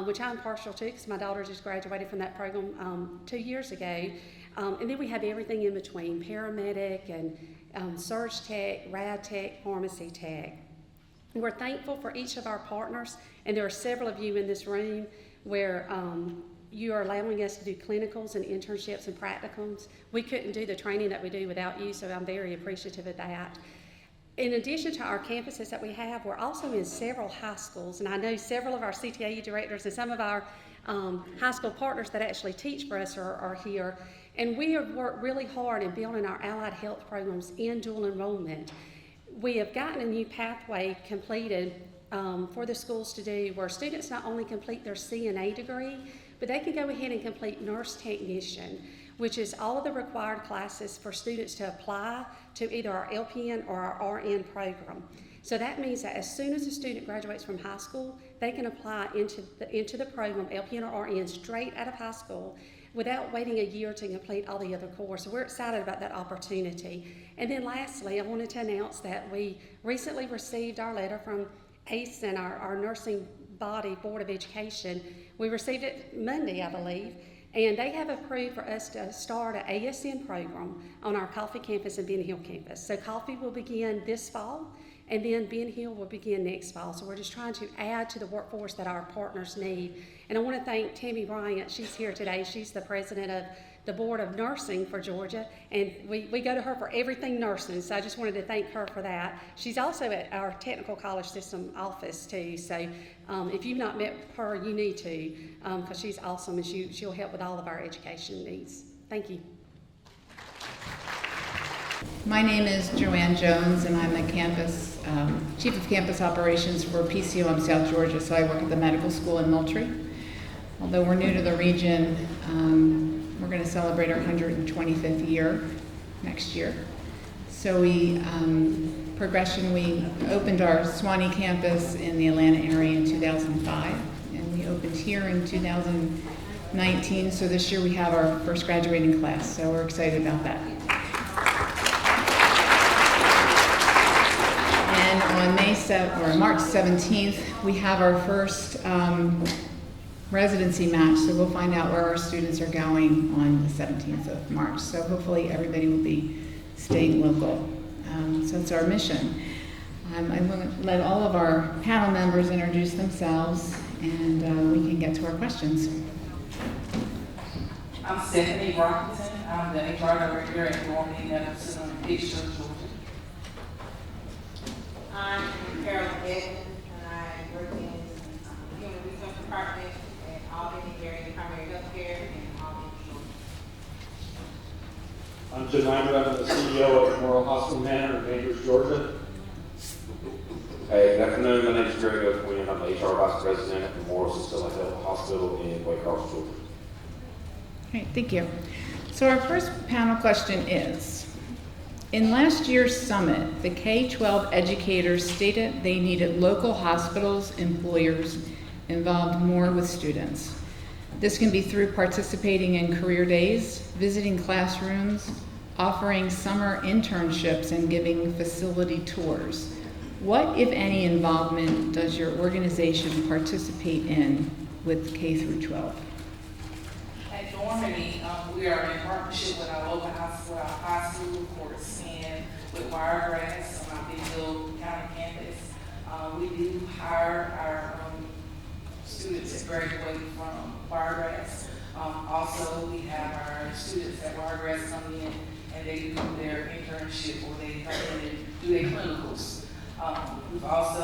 which I'm partial to because my daughter just graduated from that program 2 years ago. And then we have everything in between, paramedic and Surge Tech, Rad Tech, Pharmacy Tech. We're thankful for each of our partners, and there are several of you in this room where you are allowing us to do clinicals and internships and practicums. We couldn't do the training that we do without you, so I'm very appreciative of that. in addition to our campuses that we have, we're also in several high schools, and I know several of our CTAU directors and some of our high school partners that actually teach for us are here. And we have worked really hard in building our allied health programs in dual enrollment. We have gotten a new pathway completed for the schools to do where students not only complete their CNA degree, but they can go ahead and complete nurse technician, which is all of the required classes for students to apply to either our LPN or our RN program. So that means that as soon as a student graduates from high school, they can apply into the program, LPN or RN, straight out of high school without waiting a year to complete all the other courses. So we're excited about that opportunity. And then lastly, I wanted to announce that we recently received our letter from ACE and our nursing body, Board of Education. We received it Monday, I believe, and they have approved for us to start an ASN program on our Coffee campus and Ben Hill campus. So Coffee will begin this fall, and then Ben Hill will begin next fall. So we're just trying to add to the workforce that our partners need. And I want to thank Tammy Bryant. She's here today. She's the president of the Board of Nursing for Georgia, and we go to her for everything nursing, so I just wanted to thank her for that. She's also at our Technical College System office too, so if you've not met her, you need to, because she's awesome and she'll help with all of our education needs. Thank you. My name is Joanne Jones, and I'm the campus Chief of Campus Operations for PCOM South Georgia, so I work at the medical school in Moultrie. Although we're new to the region, we're going to celebrate our 125th year next year. So we opened our Suwanee campus in the Atlanta area in 2005, and we opened here in 2019. So this year we have our first graduating class, so we're excited about that. And on March 17th, we have our first residency match, so we'll find out where our students are going on the 17th of March. So hopefully everybody will be staying local. So it's our mission. I'm going to let all of our panel members introduce themselves, and we can get to our questions. I'm Stephanie Rockington. I'm the HR director at Normandy Medical Center in Kirchler, Georgia. I'm Carol Edmonds, and I work in Human Resource Department at Albany area primary health care in Albany, Georgia. I'm Jim Lambert. I'm the CEO of Memorial Hospital Manor in Bainbridge, Georgia. Hey, good afternoon. My name is Greg O'Quinn. I'm the HR Vice President at Memorial Health Hospital in Waycross, Georgia. Great, thank you. So our first panel question is, in last year's summit, the K-12 educators stated they needed local hospitals, employers involved more with students. This can be through participating in career days, visiting classrooms, offering summer internships, and giving facility tours. What, if any, involvement does your organization participate in with K through 12? At Normandy, we are in partnership with our local high school, of course, and with Wiregrass on our Big Hill County campus. We do hire our students that graduate from Wiregrass. Also, we have our students at Wiregrass come in and they do their internship or they come in and do their clinicals. We've also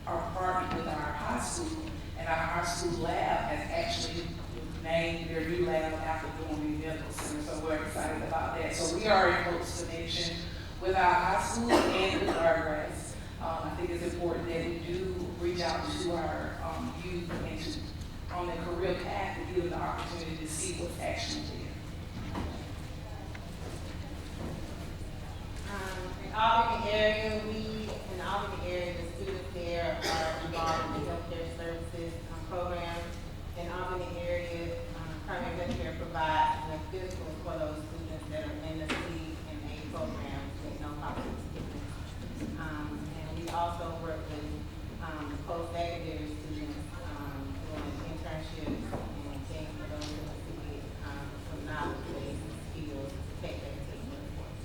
are partnered with our high school, and our high school lab has actually named their new lab after Normandy Medical Center, so we're excited about that. So we are in close connection with our high school and with Wiregrass. I think it's important that we do reach out to our youth and to, on their career path, to give them the opportunity to see what's actually there. In Albany area, the students there are involved in the healthcare services program. In Albany area, primary health care provides the physicals for those students that are in the C and A programs with no hospital stipends. And we also work with post-secondary students doing internships and things for those who want to get some knowledge-based skills to take back to the workforce.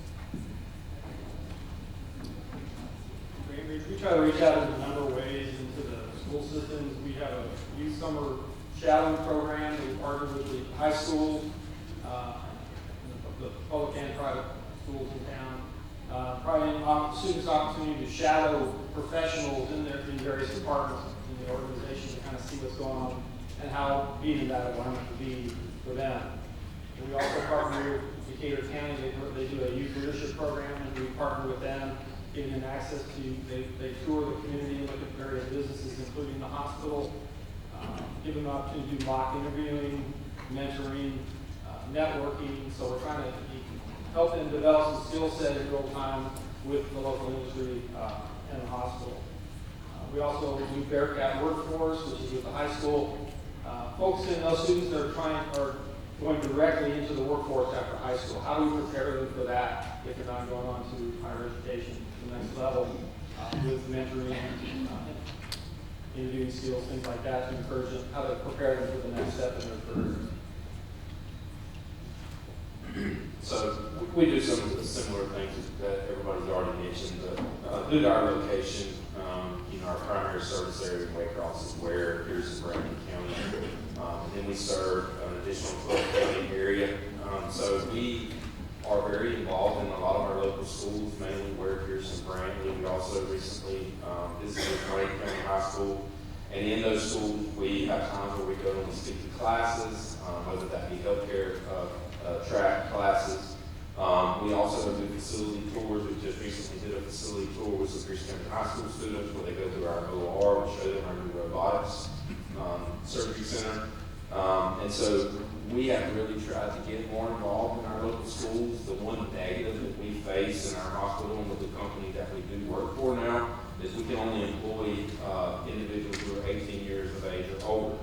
We try to reach out in a number of ways into the school systems. We have a youth summer shadowing program. We partner with the high school, the public and private schools in town. providing students opportunity to shadow professionals in various departments in the organization to kind of see what's going on and how being in that environment would be for them. And we also partner with Decatur County. They do a youth leadership program, and we partner with them, giving them access to, they tour the community, look at various businesses, including the hospital, give them an opportunity to do mock interviewing, mentoring, networking. So we're trying to help them develop some skill set in real time with the local industry and the hospital. We also do Bearcat Workforce, which is with the high school, focusing on those students that are going directly into the workforce after high school. How do we prepare them for that if they're not going on to higher education to the next level with mentoring, interviewing skills, things like that to encourage them, how to prepare them for the next step in their career. So we do some of the similar things that everybody's already mentioned, but due to our location, our primary service area in Waycross is where Pierce and Brandon County, and then we serve an additional 12 county area. So we are very involved in a lot of our local schools, mainly where Pierce and Brandon. We also recently visited Wayne County High School, and in those schools we have times where we go and speak to classes, whether that be healthcare track classes. We also do facility tours. We just recently did a facility tour with some Pierce County High School students where they go through our OR, we show them our new robotics surgery center. And so we have really tried to get more involved in our local schools. The one negative that we face in our hospital and with the company that we do work for now is we can only employ individuals who are 18 years of age or older.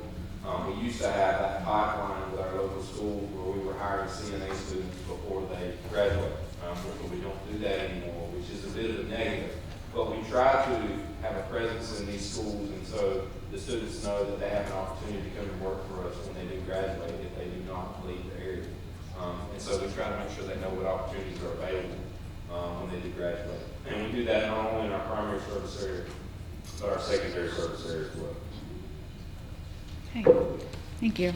We used to have that pipeline with our local schools where we were hiring CNA students before they graduate. But we don't do that anymore, which is a bit of a negative. But we try to have a presence in these schools, and so the students know that they have an opportunity to come and work for us when they do graduate if they do not leave the area. And so we try to make sure they know what opportunities are available when they do graduate. And we do that not only in our primary service area, but our secondary service area as well. Okay, thank you.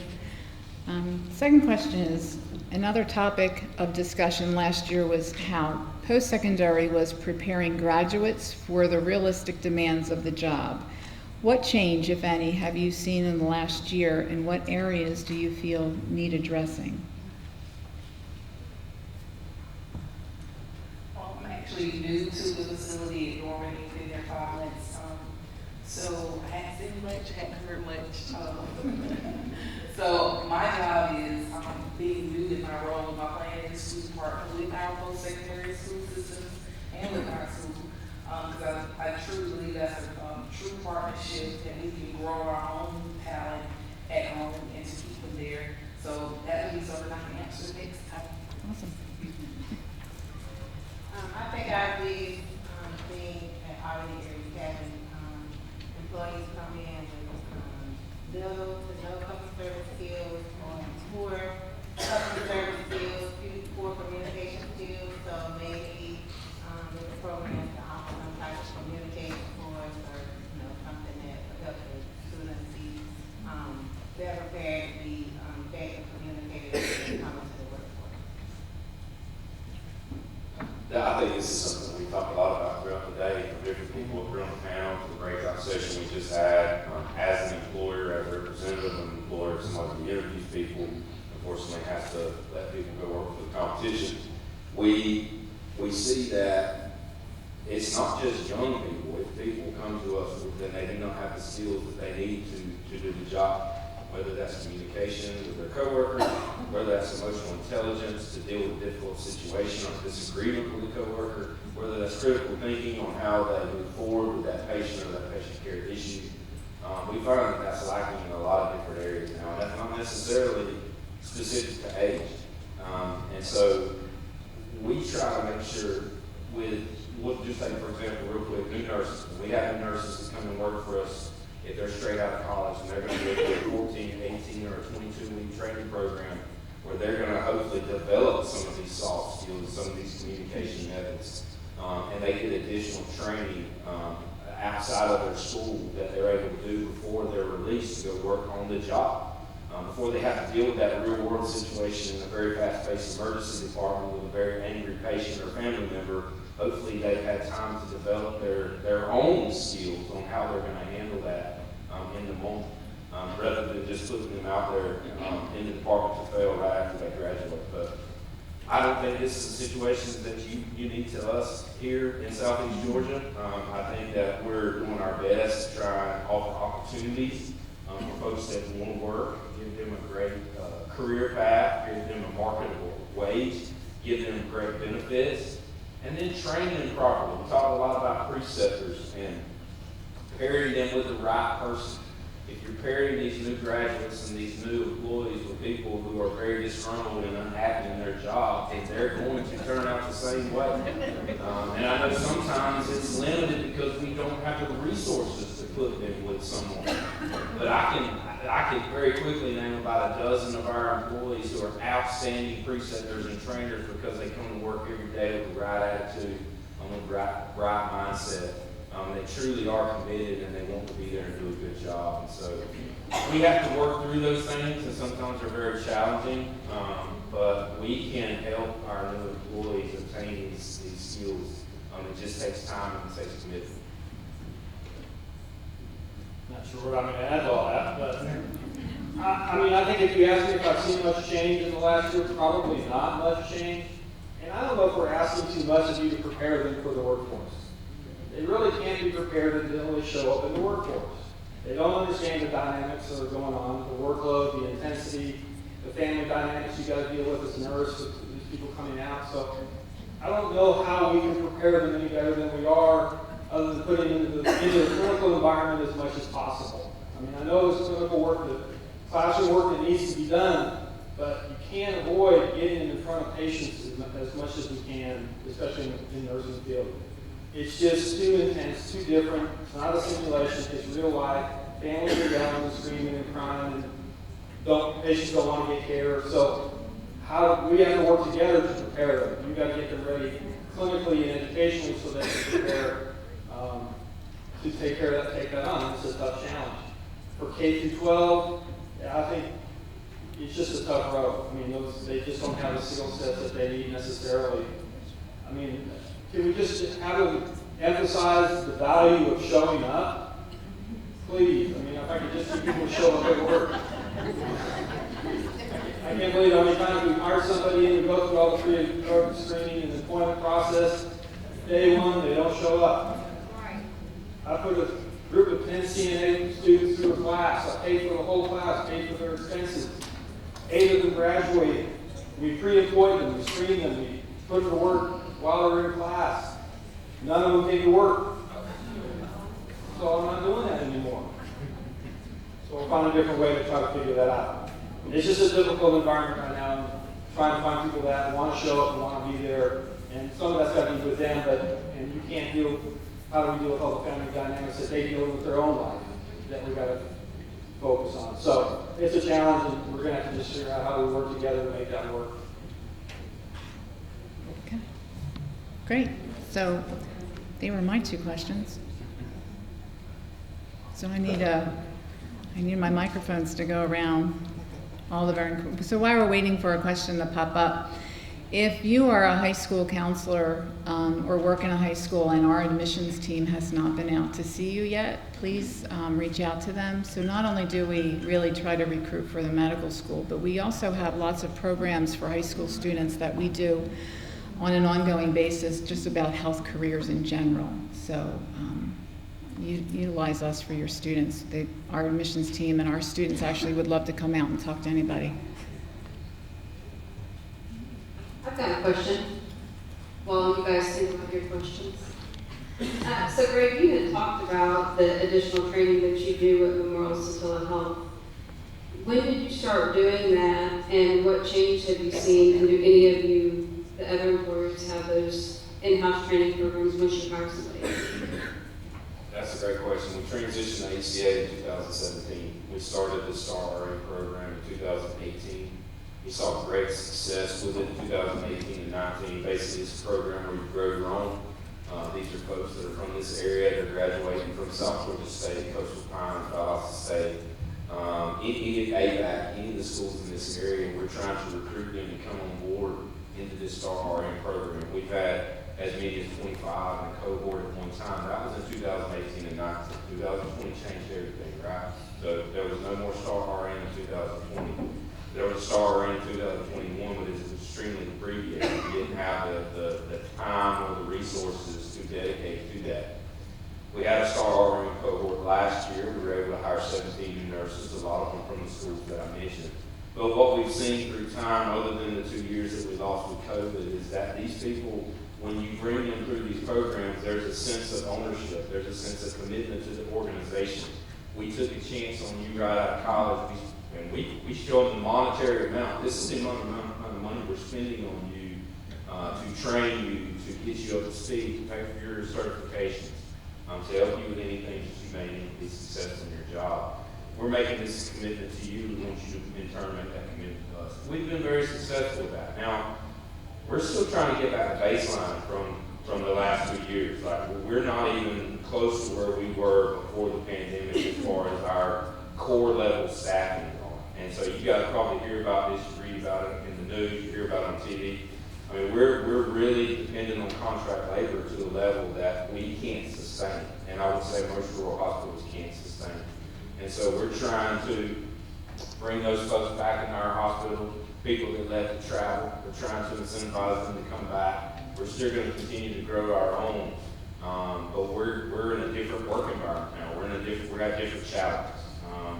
Second question is, another topic of discussion last year was how post-secondary was preparing graduates for the realistic demands of the job. What change, if any, have you seen in the last year, and what areas do you feel need addressing? I'm actually new to the facility at Normandy, been there 5 months. So I hadn't seen much, hadn't heard much. So my job is being new in my role. My plan is to partner with our post-secondary school systems and with our school. Because I truly believe that's a true partnership, and we can grow our own talent at home and to keep them there. So that would be something I can answer next time. Awesome. I think our big thing at Holiday is having employees come in with little to no customer service skills or poor customer service skills, poor communication skills. So maybe with the program to offer some type of communication course or something that will help the students be better prepared to be better communicators when coming to the workforce. Yeah, I think this is something we talk a lot about throughout the day from different people up here on the panel, to the breakout session we just had. As an employer, as a representative of an employer, somebody who interviews people, unfortunately has to let people go work for the competition. We see that it's not just young people. If people come to us and they do not have the skills that they need to do the job, whether that's communication with their coworkers, whether that's emotional intelligence to deal with a difficult situation or disagreement with a coworker, whether that's critical thinking on how they move forward with that patient or that patient care issue. We find that that's lacking in a lot of different areas now, and that's not necessarily specific to age. And so we try to make sure we'll just take, for example, real quick, new nurses. We have new nurses that come and work for us if they're straight out of college, and they're going to go through a 14, 18, or a 22-week training program where they're going to hopefully develop some of these soft skills, some of these communication methods, and they get additional training outside of their school that they're able to do before they're released to go work on the job. Before they have to deal with that real world situation in a very fast-paced emergency department with a very angry patient or family member, hopefully they've had time to develop their own skills on how they're going to handle that in the moment, rather than just putting them out there in the department to fail right after they graduate. But I don't think this is a situation that's unique to us here in Southeast Georgia. I think that we're doing our best to try and offer opportunities for folks that want to work, give them a great career path, give them a marketable wage, give them great benefits, and then train them properly. We talk a lot about preceptors and pairing them with the right person. If you're pairing these new graduates and these new employees with people who are very disgruntled and unhappy in their job, and they're going to turn out the same way. And I know sometimes it's limited because we don't have the resources to put them with someone. But I can very quickly name about a dozen of our employees who are outstanding preceptors and trainers because they come to work every day with the right attitude and with the right mindset. They truly are committed and they want to be there and do a good job. And so we have to work through those things, and sometimes they're very challenging, but we can help our new employees obtain these skills. It just takes time and it takes commitment. Not sure what I'm going to add to all that, but I think if you ask me if I've seen much change in the last year, probably not much change. And I don't know if we're asking too much of you to prepare them for the workforce. They really can't be prepared until they show up in the workforce. They don't understand the dynamics that are going on, the workload, the intensity, the family dynamics you got to deal with as a nurse, with these people coming out. So I don't know how we can prepare them any better than we are, other than putting into the clinical environment as much as possible. I mean, I know there's clinical work, classroom work that needs to be done, but you can't avoid getting in front of patients as much as we can, especially in the nursing field. It's just too intense, too different. It's not a simulation. It's real life. Families are yelling and screaming and crying, and patients don't want to get care. So we have to work together to prepare them. You've got to get them ready clinically and educationally so they can prepare to take that on. It's a tough challenge. For K through 12, I think it's just a tough road. I mean, they just don't have the skill sets that they need necessarily. I mean, can we just have them emphasize the value of showing up? Please. I mean, if I could just see people show up at work. I can't believe how many times we hire somebody in and go through all the pre-drug screening and employment process. Day one, they don't show up. I put a group of 10 CNA students through a class. I paid for the whole class, paid for their expenses. 8 of them graduated. We pre-employed them, we screened them, we put them to work while they were in class. None of them came to work. So I'm not doing that anymore. So we'll find a different way to try to figure that out. It's just a difficult environment right now, trying to find people that want to show up and want to be there. And some of that's got to be with them, and you can't how do we deal with all the family dynamics that they deal with their own life that we've got to focus on. So it's a challenge, and we're going to have to just figure out how we work together to make that work. Okay. Great. So they were my 2 questions. So I need my microphones to go around all the so while we're waiting for a question to pop up, if you are a high school counselor or work in a high school and our admissions team has not been out to see you yet, please reach out to them. So not only do we really try to recruit for the medical school, but we also have lots of programs for high school students that we do on an ongoing basis just about health careers in general. So utilize us for your students. Our admissions team and our students actually would love to come out and talk to anybody. I've got a question while you guys think about your questions. So Greg, you had talked about the additional training that you do at Memorial Centilla Health. When did you start doing that, and what change have you seen, and do any of you, the other employers, have those in-house training programs once you hire somebody? That's a great question. We transitioned to ACA in 2017. We started the STAR RN program in 2018. We saw great success with it in 2018 and 19. Basically, it's a program where you grow your own. These are folks that are from this area. They're graduating from South Georgia State, Coastal Pines, Valdosta State, any AVAC, any of the schools in this area. We're trying to recruit them to come on board into this STAR RN program. We've had as many as 25 in a cohort at one time. That was in 2018 and 19. 2020 changed everything, right? So there was no more Star RN in 2020. There was a Star RN in 2021, but it was extremely abbreviated. We didn't have the time or the resources to dedicate to that. We had a Star RN cohort last year. We were able to hire 17 new nurses, a lot of them from the schools that I mentioned. But what we've seen through time, other than the 2 years that we lost with COVID, is that these people, when you bring them through these programs, there's a sense of ownership. There's a sense of commitment to the organization. We took a chance on you right out of college, and we showed them the monetary amount. This is the amount of money we're spending on you to train you, to get you up to speed, to pay for your certifications, to help you with anything that you may need to be successful in your job. We're making this commitment to you. We want you to, in turn, make that commitment to us. We've been very successful with that. Now, we're still trying to get back to baseline from the last 2 years. Like, we're not even close to where we were before the pandemic as far as our core level staffing. And so you guys probably hear about this, you read about it in the news, you hear about it on TV. I mean, we're really dependent on contract labor to the level that we can't sustain. And I would say most rural hospitals can't sustain. And so we're trying to bring those folks back in our hospital, people that left to travel. We're trying to incentivize them to come back. We're still going to continue to grow our own, but we're in a different work environment now. We got different challenges.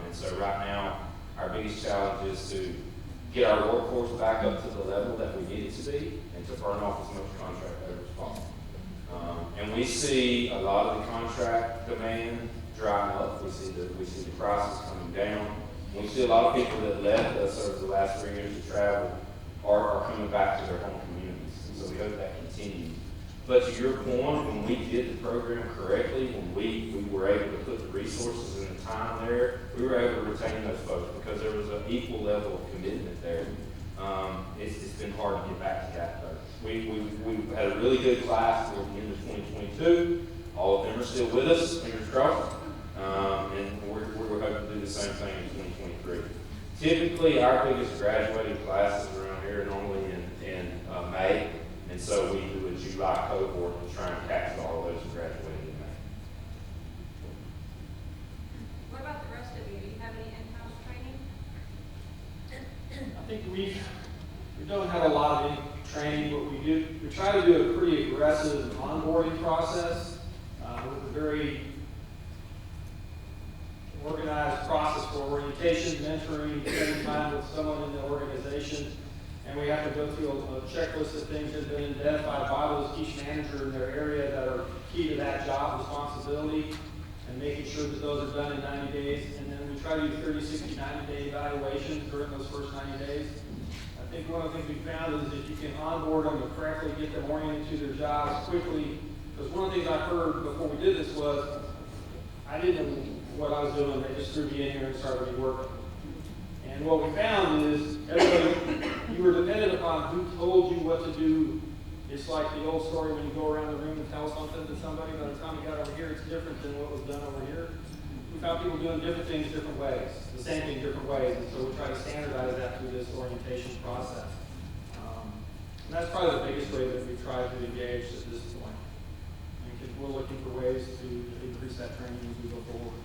And so right now, our biggest challenge is to get our workforce back up to the level that we need it to be and to burn off as much contract labor as possible. And we see a lot of the contract demand drying up. We see the prices coming down. We see a lot of people that left us over the last 3 years of travel are coming back to their home communities. And so we hope that continues. But to your point, when we did the program correctly, when we were able to put the resources and the time there, we were able to retain those folks because there was an equal level of commitment there. It's been hard to get back to that though. We had a really good class toward the end of 2022. All of them are still with us, fingers crossed. And we're hoping to do the same thing in 2023. Typically, our biggest graduating classes around here are normally in May. And so we do a July cohort to try and capture all of those who graduated in May. What about the rest of you? Do you have any in-house training? I think we don't have a lot of training, but we try to do a pretty aggressive onboarding process with a very organized process for orientation, mentoring, spending time with someone in the organization. And we have to go through a checklist of things that have been identified by each manager in their area that are key to that job responsibility and making sure that those are done in 90 days. And then we try to do 30, 60, 90-day evaluations during those first 90 days. I think one of the things we found is if you can onboard them and correctly get them oriented to their jobs quickly, because one of the things I heard before we did this was, I didn't know what I was doing, they just threw me in here and started me working. And what we found is everybody, you were dependent upon who told you what to do. It's like the old story when you go around the room and tell something to somebody, by the time you got over here, it's different than what was done over here. We found people doing different things different ways, the same thing different ways, and so we try to standardize that through this orientation process. And that's probably the biggest way that we've tried to engage at this point. And we're looking for ways to increase that training as we go forward.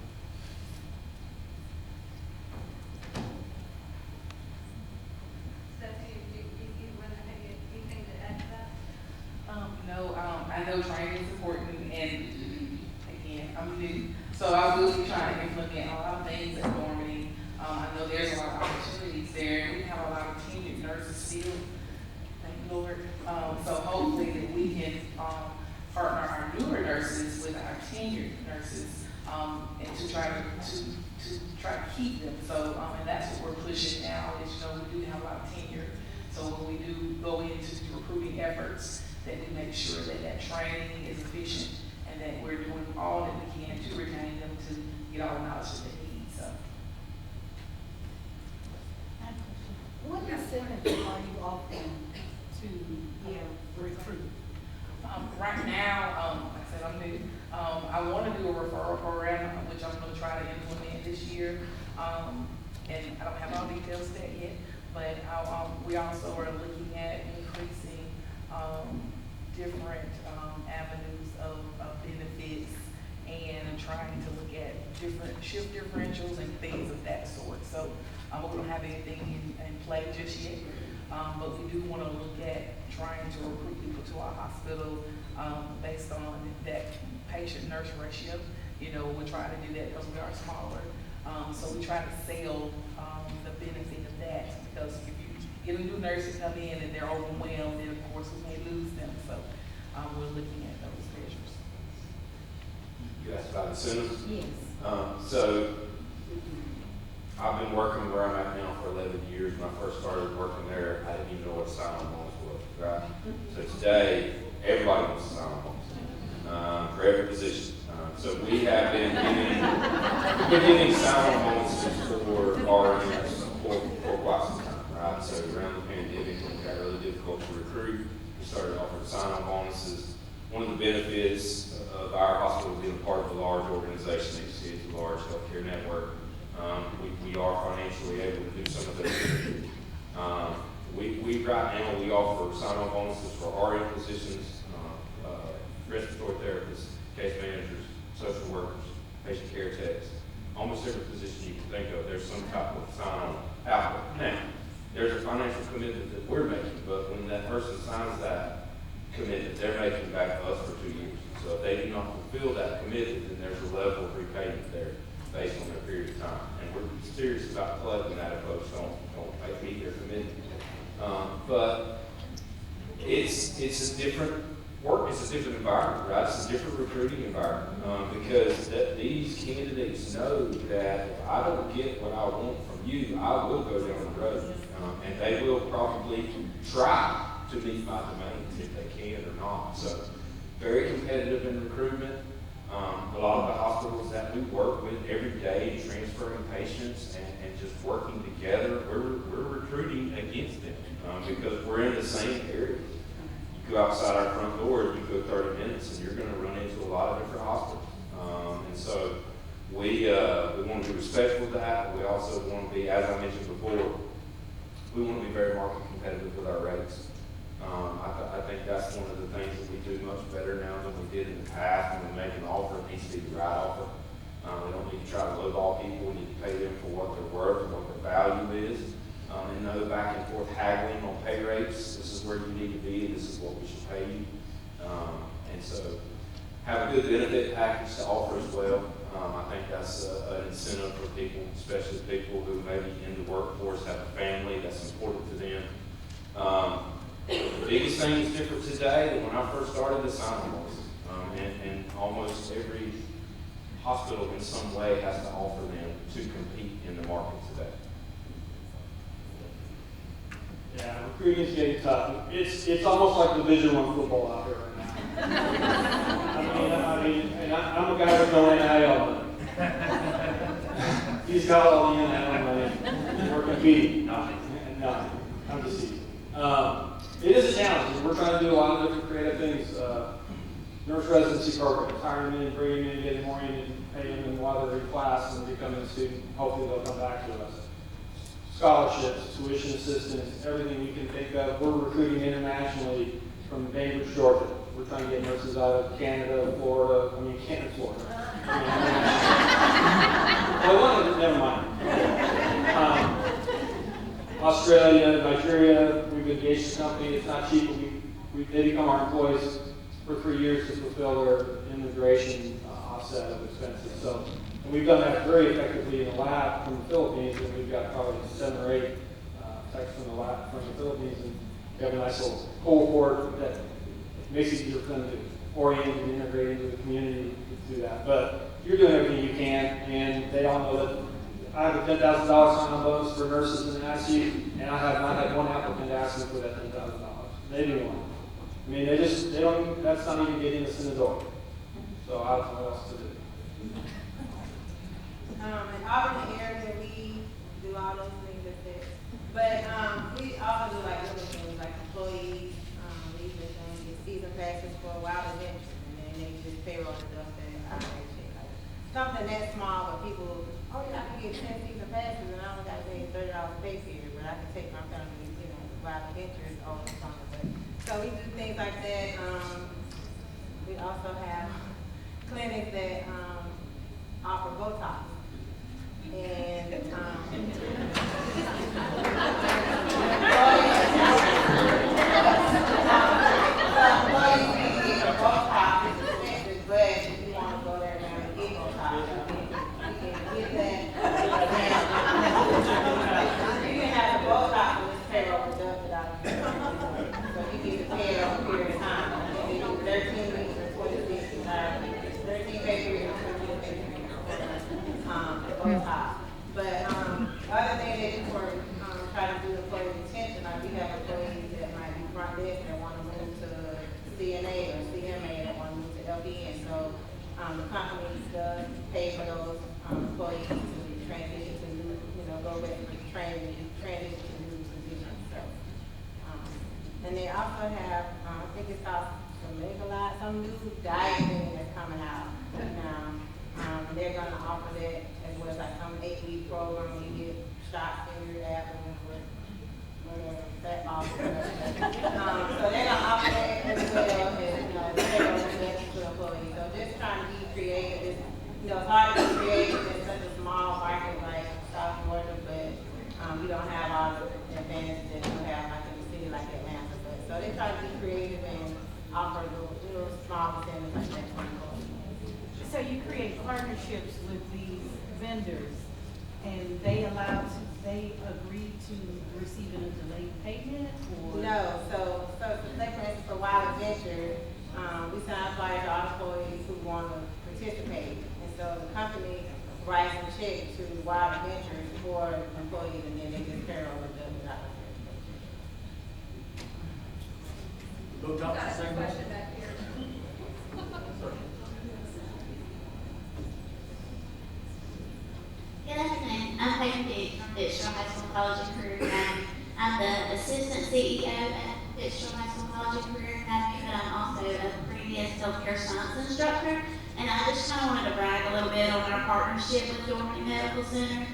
No, I know training is important, and again, I'm new, so I will be trying to implement a lot of things at Normandy. I know there's a lot of opportunities there. We have a lot of tenured nurses still, thank you, Lord. So hopefully that we can partner our newer nurses with our tenured nurses, and to try to keep them. So, and that's what we're pushing now. Is we do have a lot of tenure. So when we do go into recruiting efforts, that we make sure that that training is efficient and that we're doing all that we can to retain them to get all the knowledge that they need. So. What incentive are you offering to recruit? Right now, like I said, I'm new. I want to do a referral program, which I'm going to try to implement this year. And I don't have all details of that yet, but we also are looking at increasing different avenues of benefits and trying to look at different shift differentials and things of that sort. So we don't have anything in play just yet, but we do want to look at trying to recruit people to our hospital based on that patient-nurse ratio. You know, we're trying to do that because we are smaller. So we try to sell the benefit of that, because if you get a new nurse to come in and they're overwhelmed, then of course we may lose them. So we're looking at those measures. You asked about incentives? Yes. So I've been working where I'm at now for 11 years. When I first started working there, I didn't even know what sign-on bonus was, right? So today, everybody wants a sign-on bonus for every position. So we have been giving sign-on bonuses for RNs for quite some time, right? So around the pandemic, when it got really difficult to recruit, we started offering sign-on bonuses. One of the benefits of our hospital being part of a large organization, it's a large healthcare network, we are financially able to do some of those. We right now, we offer sign-on bonuses for RN positions, respiratory therapists, case managers, social workers, patient care techs. Almost every position you can think of, there's some type of sign-on out there. Now, there's a financial commitment that we're making, but when that person signs that commitment, they're making back to us for 2 years. So if they do not fulfill that commitment, then there's a level of repayment there based on their period of time. And we're serious about collecting that if folks don't meet their commitment. But it's a different work, it's a different environment, right? It's a different recruiting environment because these candidates know that if I don't get what I want from you, I will go down the road. And they will probably try to meet my demands if they can or not. So very competitive in recruitment. A lot of the hospitals that we work with every day, transferring patients and just working together, we're recruiting against them because we're in the same area. You go outside our front door, you go 30 minutes, and you're going to run into a lot of different hospitals. And so we want to be respectful of that. We also want to be, as I mentioned before, we want to be very market competitive with our rates. I think that's one of the things that we do much better now than we did in the past. When we make an offer, it needs to be the right offer. We don't need to try to lowball people. We need to pay them for what they're worth and what their value is. And no back and forth haggling on pay rates. This is where you need to be, and this is what we should pay you. And so have a good benefit package to offer as well. I think that's an incentive for people, especially people who may be in the workforce, have a family, that's important to them. The biggest thing that's different today than when I first started is sign-on bonuses. And almost every hospital in some way has to offer them to compete in the market today. Yeah, recruiting is getting tough. It's almost like Division I football out here right now. I mean, and I'm a guy with no NIL money. He's got all the NIL money. We're competing. No, I'm just teasing. It is a challenge. We're trying to do a lot of different creative things. Nurse residency programs, hiring them in, bringing them in, getting more in, and paying them while they're in class and becoming a student. Hopefully they'll come back to us. Scholarships, tuition assistance, everything we can think of. We're recruiting internationally from Bainbridge, Georgia. We're trying to get nurses out of Canada, Florida. Canada, Florida. Never mind. Australia, Nigeria, we've engaged a company. It's not cheap, but they become our employees for 3 years to fulfill their immigration offset of expenses. So, and we've done that very effectively in the lab from the Philippines, and we've got probably 7 or 8 techs from the lab from the Philippines, and we have a nice little cohort that makes it easier for them to orient and integrate into the community to do that. But you're doing everything you can, and they all know that I have a $10,000 sign-on bonus for nurses in the ICU, and I have not had one applicant ask me for that $10,000. Maybe one. They don't, that's not even getting us in the door. So I don't know what else to do. In Auburn area, we do all those things that fit. But we also do like other things, like employees, these are things, get season passes for a while events, and then they just payroll stuff that I actually like. Something that small, but people, I can get 10 season passes, and I only got to pay $30 a pay period, but I can take my family, wild adventures all the time. But So we do things like that. We also have clinics that offer Botox. And employees can get Botox. It's expensive, but if you want to go there now and get Botox, you can get that. You can have the Botox with this payroll deducted out of your so you get the pay over a period of time. I think they do 13 weeks or 26, 13 pay periods or 26 pay periods. Botox. But other thing they do for try to do employee retention, like we have employees that might be front desk that want to move to CNA or CMA that want to move to LPN. So the company does pay for those employees to transition to new, go back to training, transition to new positions. So, and they also have, I think it's called some new diet thing that's coming out now. They're going to offer that as well as like some 8-week program where you get shots in your abdomen with whatever, fat loss or whatever. So they're going to offer that as well as, payroll deduction to employees. So just trying to be creative. It's hard to be creative in such a small market like South Georgia, but we don't have all the advantages that we have like in a city like Atlanta. But so they try to be creative and offer little small incentives like that for employees. So you create partnerships with these vendors, and they agree to receiving a delayed payment, or? No, so say for instance for Wild Adventure, we sign flyers to our employees who want to participate, and so the company writes a check to Wild Adventures for employees, and then they just payroll and does it out. I've got a question back here. Good afternoon. I'm Peyton Dick from Fitzgerald High School College and Career Academy. I'm the Assistant CEO at Fitzgerald High School College and Career Academy, but I'm also a previous healthcare science instructor. And I just kind of wanted to brag a little bit on our partnership with Dorothy Medical Center.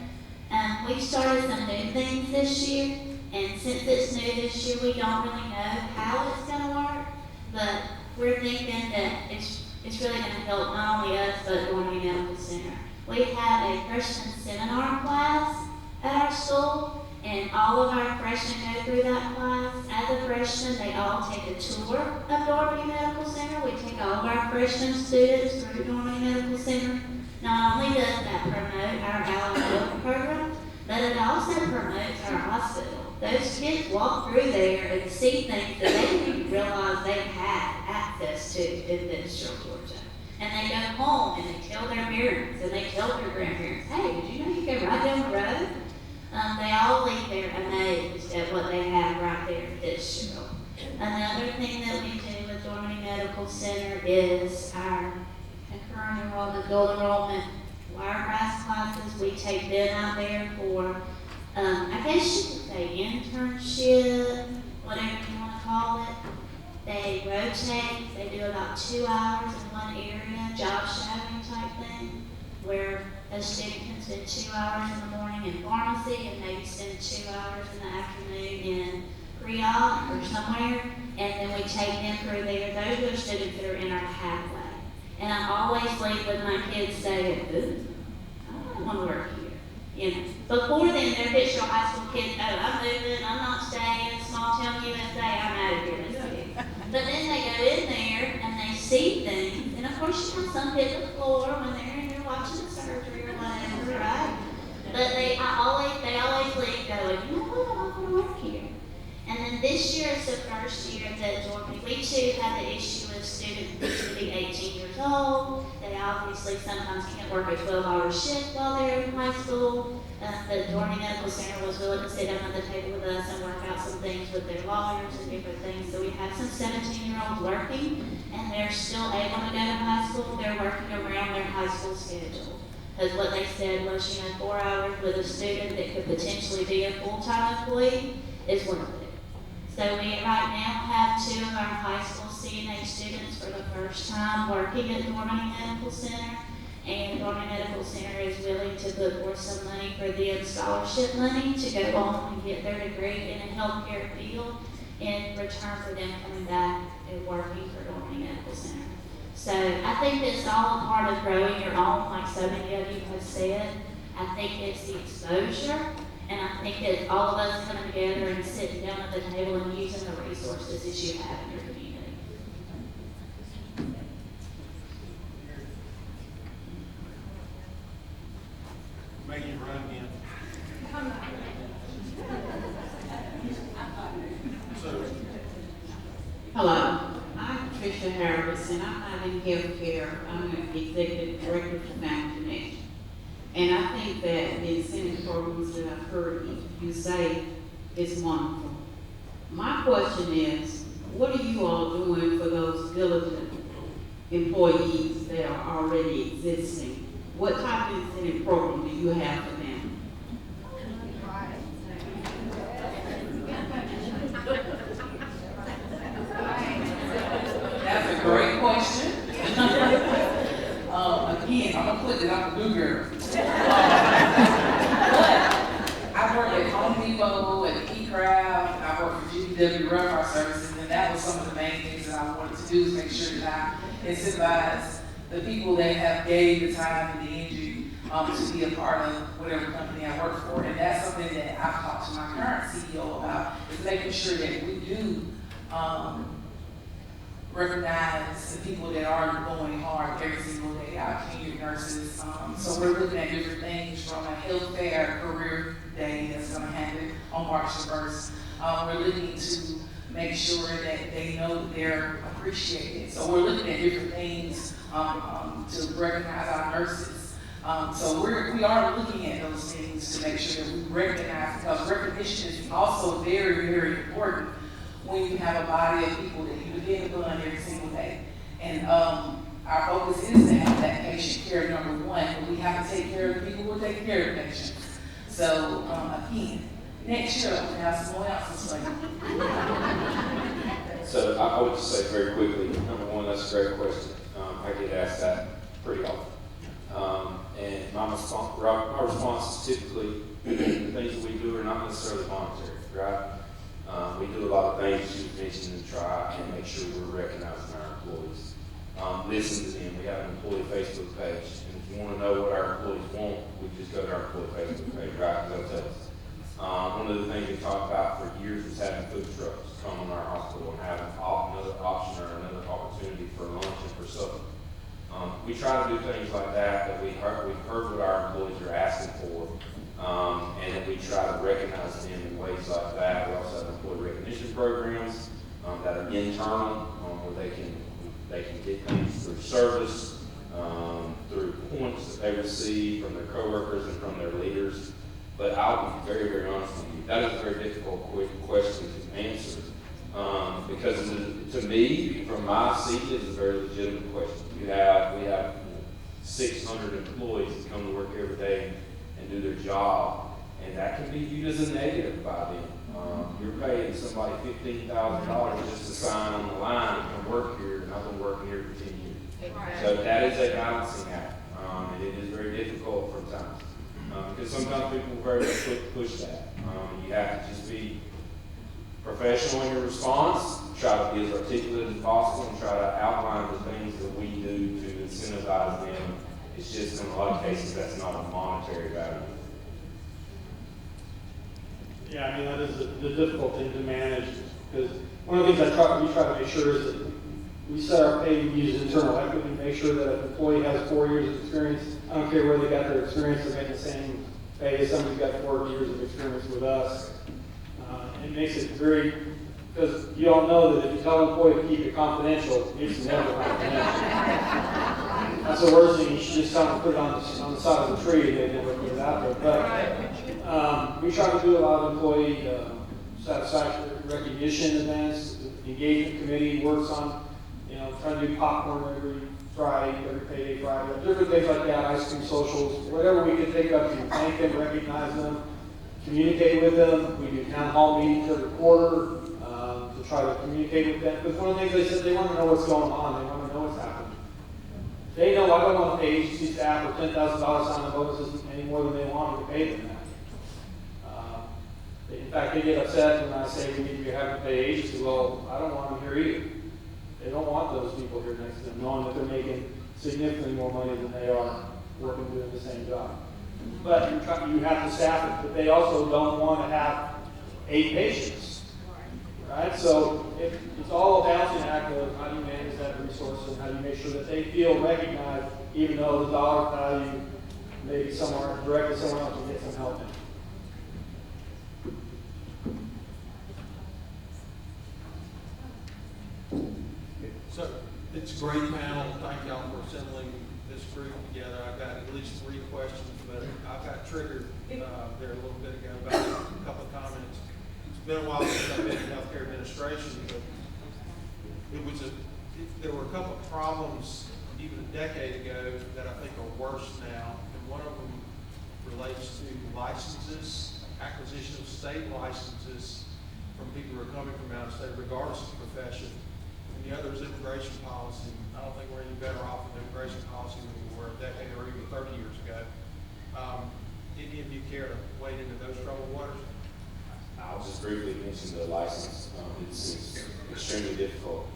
We've started some new things this year, and since it's new this year, we don't really know how it's going to work, but we're thinking that it's really going to help not only us, but Dorothy Medical Center. We have a freshman seminar class at our school, and all of our freshmen go through that class. As a freshman, they all take a tour of Dorothy Medical Center. We take all of our freshman students through Dorothy Medical Center. Not only does that promote our Alabama program, but it also promotes our hospital. Those kids walk through there and see things that they didn't even realize they had access to in Fitzgerald, Georgia. And they go home and they tell their parents and they tell their grandparents, hey, did you know you go right down the road? They all leave there amazed at what they have right there at Fitzgerald. Another thing that we do with Dorothy Medical Center is our concurrent enrollment, dual enrollment wiregrass classes. We take them out there for, I guess you could say internship, whatever you want to call it. They rotate, they do about 2 hours in one area, job shadowing type thing, where a student can spend 2 hours in the morning in pharmacy and maybe spend 2 hours in the afternoon in pre-op or somewhere, and then we take them through there. Those are students that are in our pathway. And I always leave with my kids saying, ooh, I don't want to work here. Before then, they're Fitzgerald High School kids, oh, I'm moving, I'm not staying, small town USA, I'm out of here, let's see. But then they go in there and they see things, and of course you have some hit the floor when they're in there watching the surgery or whatever, right? But they always leave going, you know what, I want to work here. And then this year is the first year that Dorothy, we too had the issue with students who used to be 18 years old. They obviously sometimes can't work a 12-hour shift while they're in high school. The Dorothy Medical Center was willing to sit down at the table with us and work out some things with their lawyers and different things. So we have some 17-year-olds working, and they're still able to go to high school. They're working around their high school schedule. Because what they said was, 4 hours with a student that could potentially be a full-time employee is worth it. So we right now have 2 of our high school CNA students for the first time working at Dorothy Medical Center. And Dorothy Medical Center is willing to put forth some money for the scholarship money to go on and get their degree in a healthcare field. in return for them coming back and working for Dormany Medical Center. So I think it's all a part of growing your own, like so many of you have said. I think it's the exposure, and I think it's all of us coming together and sitting down at the table and using the resources that you have in your community. Making it run again. Hello, I'm Tricia Harris, and I'm not in healthcare. I'm an executive director for Family Connection. And I think that the incentive programs that I've heard you say is wonderful. My question is, what are you all doing for those diligent employees that are already existing? What type of incentive program do you have for them? That's a great question. Again, I'm gonna put it on the new girl. But I worked at Home Depot, at E-Crowd, I worked for GW Railroad Services, and that was some of the main things that I wanted to do is make sure that I incentivize the people that have gave the time and the energy to be a part of whatever company I work for. And that's something that I've talked to my current CEO about, is making sure that we do recognize the people that are going hard every single day, our tenured nurses. So we're looking at different things from a health fair career day that's gonna happen on March the 1st. We're looking to make sure that they know that they're appreciated. So we're looking at different things to recognize our nurses. So we are looking at those things to make sure that we recognize, because recognition is also very, very important when you have a body of people that you depend upon every single day. And our focus is to have that patient care number one, but we have to take care of the people who are taking care of the patients. So again, next year we'll have some more answers for you. So I would just say very quickly, number one, that's a great question. I get asked that pretty often. And my response is typically, the things that we do are not necessarily monetary, right? We do a lot of things, as you mentioned, to try and make sure we're recognizing our employees. Listen to them. We have an employee Facebook page. And if you want to know what our employees want, we just go to our employee Facebook page, right? They'll tell us. One of the things we talked about for years is having food trucks come in our hospital and having another option or another opportunity for lunch and for supper. We try to do things like that we've heard what our employees are asking for, and then we try to recognize them in ways like that. We also have employee recognition programs that are internal, where they can get things through service, through points that they receive from their coworkers and from their leaders. But I'll be very, very honest with you. That is a very difficult question to answer. Because to me, from my seat, it's a very legitimate question. We have 600 employees that come to work every day and do their job, and that can be viewed as a negative by them. You're paying somebody $15,000 just to sign on the line and come work here, and I've been working here for 10 years. So that is a balancing act, and it is very difficult from times. Because sometimes people very quick push that. You have to just be professional in your response, try to be as articulate as possible, and try to outline the things that we do to incentivize them. It's just in a lot of cases that's not a monetary value. Yeah, I mean, that is the difficult thing to manage, because one of the things we try to make sure is that we set our pay, we use internal equity, make sure that if an employee has 4 years of experience, I don't care where they got their experience, they're getting the same pay as somebody who's got 4 years of experience with us. It makes it very, because you all know that if you tell an employee to keep it confidential, it's never confidential. That's the worst thing. You should just kind of put it on the side of the tree and they never put it out there. But we try to do a lot of employee satisfaction recognition events. The engagement committee works on, trying to do popcorn every Friday, every payday Friday, different things like that, ice cream socials, whatever we can think of to thank them, recognize them, communicate with them. We do town hall meetings every quarter to try to communicate with them. Because one of the things they said, they want to know what's going on. They want to know what's happening. They know I don't want to pay agency staff for $10,000 on the bonuses any more than they want me to pay them that. In fact, they get upset when I say we need to have to pay agency. Well, I don't want them here either. They don't want those people here next to them, knowing that they're making significantly more money than they are working doing the same job. But you have to staff it, but they also don't want to have 8 patients, right? So it's all a balancing act of how do you manage that resource and how do you make sure that they feel recognized, even though the dollar value maybe somewhere, directly somewhere else will get some help in. So it's a great panel. Thank y'all for assembling this group together. I've got at least 3 questions, but I got triggered there a little bit ago about a couple of comments. It's been a while since I've been in healthcare administration, but there were a couple of problems even a decade ago that I think are worse now, and one of them relates to licenses, acquisition of state licenses from people who are coming from out of state, regardless of profession. And the other is immigration policy. I don't think we're any better off with immigration policy than we were a decade or even 30 years ago. Any of you care to wade into those troubled waters? I'll just briefly mention the license. It's extremely difficult.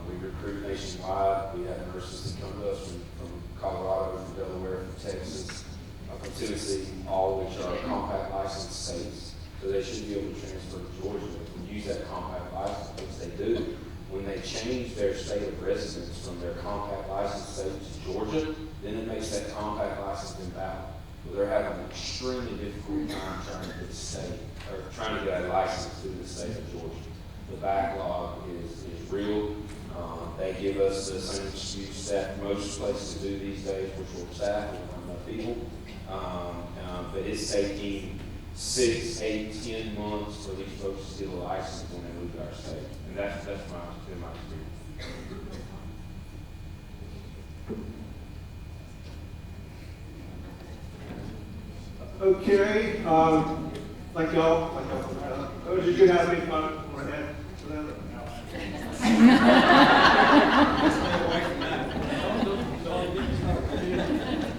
We recruit nationwide. We have nurses that come to us from Colorado, from Delaware, from Texas, from Tennessee, all of which are compact license states. So they should be able to transfer to Georgia and use that compact license, which they do. When they change their state of residence from their compact license state to Georgia, then it makes that compact license invalid. So they're having an extremely difficult time trying to get a state, or trying to get a license through the state of Georgia. The backlog is real. They give us the same excuse that most places do these days, which will staff with enough people. But it's taking 6, 8, 10 months for these folks to get a license when they move to our state. And that's my experience. Okay, thank y'all. Oh, did you have any fun? Go ahead.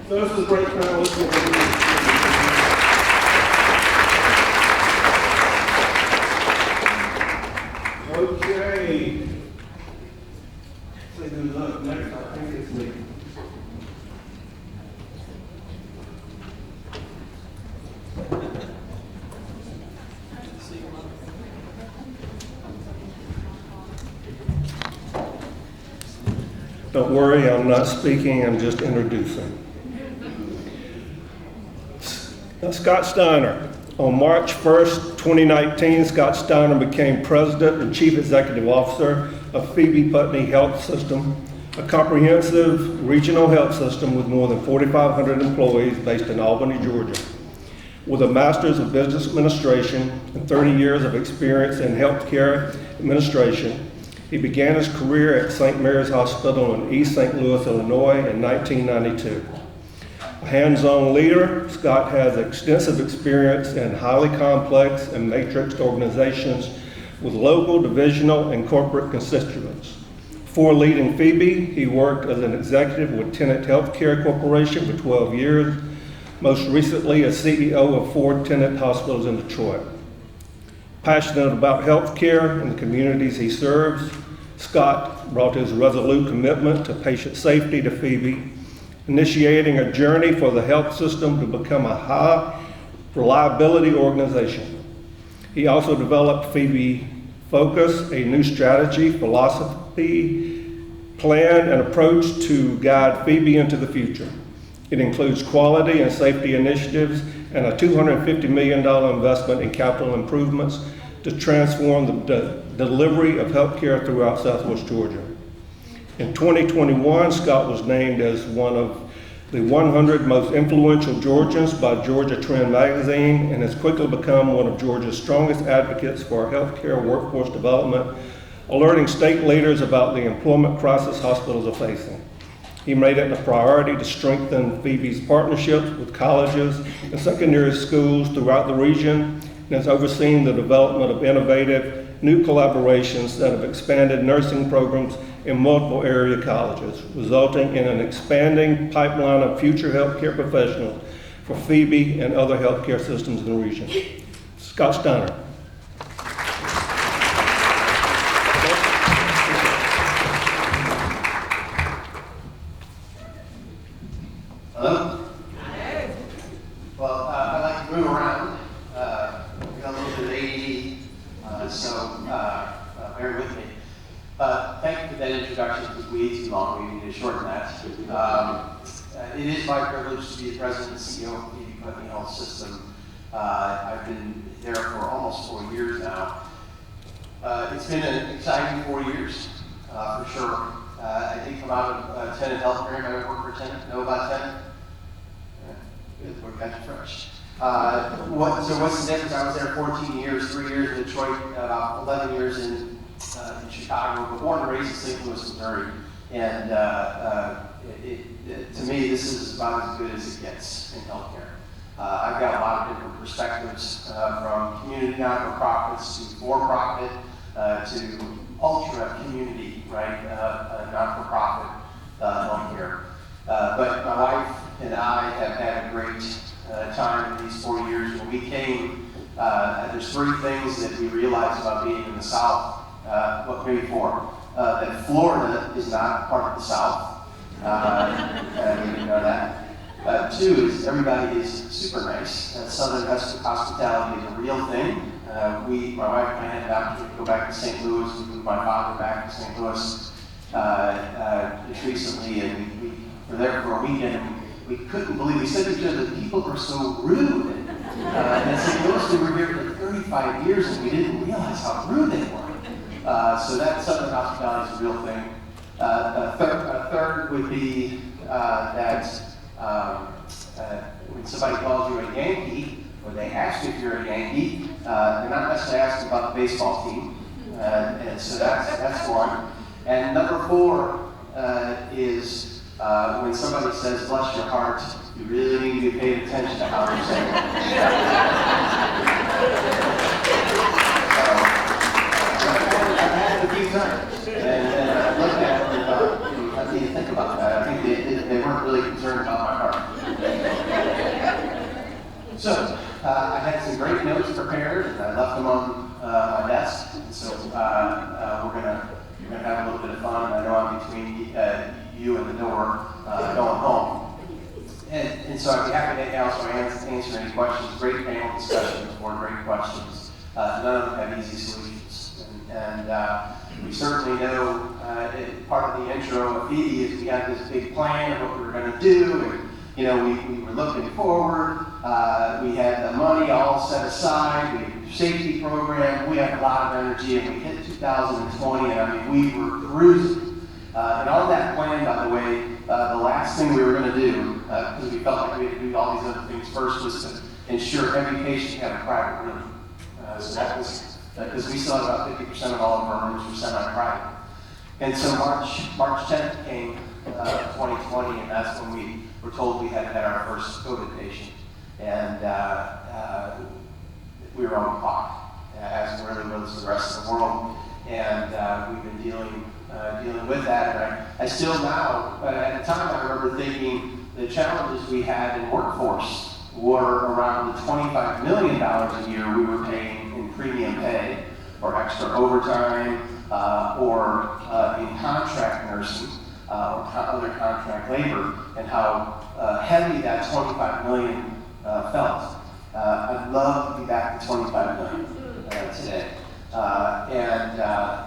So this is a great panel. Okay. Say good luck. Next, I think it's me. Don't worry, I'm not speaking, I'm just introducing. Scott Steiner. On March 1st, 2019, Scott Steiner became President and Chief Executive Officer of Phoebe Putney Health System, a comprehensive regional health system with more than 4,500 employees based in Albany, Georgia. With a Master's of Business Administration and 30 years of experience in healthcare administration, he began his career at St. Mary's Hospital in East St. Louis, Illinois in 1992. A hands-on leader, Scott has extensive experience in highly complex and matrixed organizations with local, divisional, and corporate constituents. Before leading Phoebe, he worked as an executive with Tenet Healthcare Corporation for 12 years, most recently as CEO of 4 Tenet hospitals in Detroit. Passionate about healthcare and the communities he serves, Scott brought his resolute commitment to patient safety to Phoebe, initiating a journey for the health system to become a high reliability organization. He also developed Phoebe Focus, a new strategy, philosophy, plan, and approach to guide Phoebe into the future. It includes quality and safety initiatives and a $250 million investment in capital improvements to transform the delivery of healthcare throughout Southwest Georgia. In 2021, Scott was named as one of the 100 most influential Georgians by Georgia Trend magazine and has quickly become one of Georgia's strongest advocates for healthcare workforce development, alerting state leaders about the employment crisis hospitals are facing. He made it a priority to strengthen Phoebe's partnerships with colleges and secondary schools throughout the region and has overseen the development of innovative new collaborations that have expanded nursing programs in multiple area colleges, resulting in an expanding pipeline of future healthcare professionals for Phoebe and other healthcare systems in the region. Scott Steiner. long, we need to shorten that. It is my privilege to be the president and CEO of the Putney Health System. I've been there for almost 4 years now. It's been an exciting 4 years, for sure. I did come out of Tenet Healthcare. I worked for Tenet. Know about Tenet? Good, we're kind of fresh. So what's the difference? I was there 14 years, 3 years in Detroit, 11 years in Chicago, but born and raised in St. Louis, Missouri. And to me, this is about as good as it gets in healthcare. I've got a lot of different perspectives, from community not-for-profits to for-profit to ultra-community, right, not-for-profit healthcare. But my wife and I have had a great time in these 4 years. When we came, there's 3 things that we realized about being in the South. Well, maybe 4. That Florida is not part of the South. We didn't know that. 2 is everybody is super nice. Southern hospitality is a real thing. My wife and I had an opportunity to go back to St. Louis. We moved my father back to St. Louis just recently, and we were there for a weekend. We couldn't believe, we said to each other, people are so rude. And in St. Louis, we were here for 35 years and we didn't realize how rude they were. So that Southern hospitality is a real thing. Third would be that when somebody calls you a Yankee, or they ask you if you're a Yankee, they're not necessarily asking about the baseball team. And so that's one. And number 4 is when somebody says, bless your heart, you really need to be paying attention to how they're saying it. I've had it a few times. And I looked at it and thought, how do you think about that? I think they weren't really concerned about my heart. So, I had some great notes prepared, and I left them on my desk. And so we're gonna have a little bit of fun. I know I'm between you and the door going home. And so I'd be happy to also answer any questions. Great panel discussion before, great questions. None of them have easy solutions. And we certainly know, part of the intro of Phoebe is we had this big plan of what we were going to do. And, you know, we were looking forward. We had the money all set aside. We had a safety program. We had a lot of energy, and we hit 2020, and I mean, we were cruising. And on that plan, by the way, the last thing we were going to do, because we felt like we had to do all these other things first, was to ensure every patient had a private room. So that was, because we still had about 50% of all of our rooms were semi-private. And so March 10th came 2020, and that's when we were told we had our first COVID patient. And we were on the clock, as really was the rest of the world. And we've been dealing with that. And I still now, but at the time I remember thinking the challenges we had in workforce were around the $25 million a year we were paying in premium pay, or extra overtime, or in contract nursing, or other contract labor, and how heavy that $25 million felt. I'd love to be back to $25 million today. And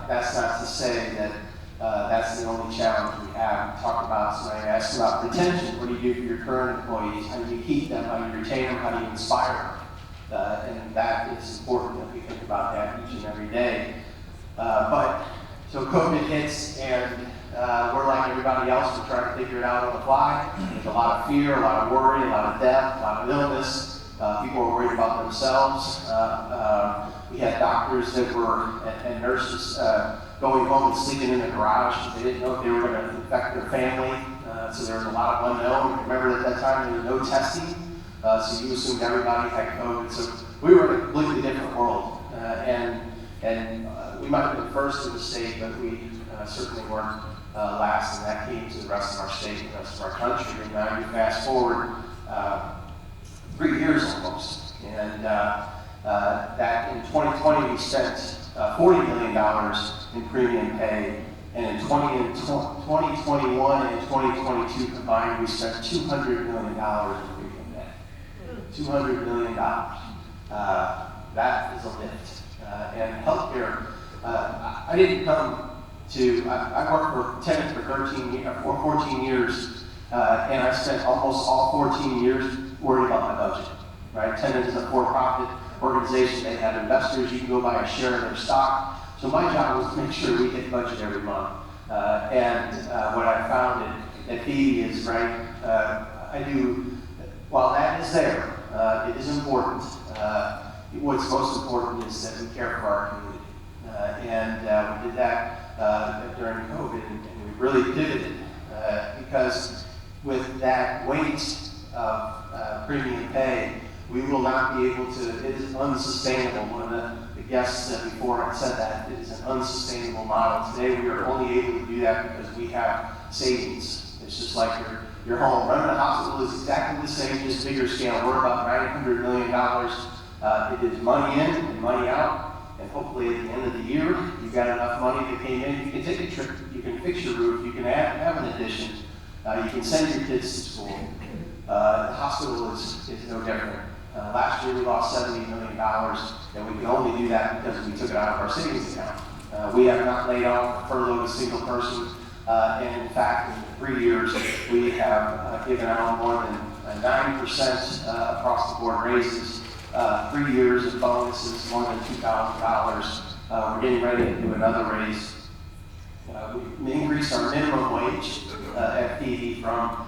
that's not to say that that's the only challenge we have. We talk about, somebody asked about retention. What do you do for your current employees? How do you keep them? How do you retain them? How do you inspire them? And that is important that we think about that each and every day. So COVID hits, and we're like everybody else. We're trying to figure it out on the fly. There's a lot of fear, a lot of worry, a lot of death, a lot of illness. People are worried about themselves. We had doctors that were, and nurses going home and sleeping in the garage because they didn't know if they were going to infect their family. So there was a lot of unknown. Remember at that time there was no testing, so you assumed everybody had COVID. So we were in a completely different world. And we might have been first in the state, but we certainly weren't last, and that came to the rest of our state and the rest of our country. And now you fast forward 3 years almost. And that in 2020 we spent $40 million in premium pay, and in 2021 and 2022 combined we spent $200 million in premium pay. $200 million. That is a lift. And healthcare, I didn't come I worked for tenants for 14 years, and I spent almost all 14 years worried about my budget, right? Tenant is a for-profit organization. They have investors. You can go buy a share of their stock. So my job was to make sure we hit budget every month. What I found at Phoebe is, right, while that is there, it is important. What's most important is that we care for our community. We did that during COVID, and we really pivoted because with that weight of premium pay, we will not be able to, it is unsustainable. One of the guests said before I said that, it is an unsustainable model. Today we are only able to do that because we have savings. It's just like your home. Running a hospital is exactly the same, just bigger scale. We're about $900 million. It is money in and money out. And hopefully at the end of the year, you've got enough money that came in. You can take a trip, you can fix your roof, you can have an addition, you can send your kids to school. The hospital is no different. Last year we lost $70 million, and we can only do that because we took it out of our savings account. We have not laid off or furloughed a single person, and in fact, in 3 years, we have given out more than 9% across the board raises. 3 years of bonuses, more than $2,000. We're getting ready to do another raise. We increased our minimum wage at PD from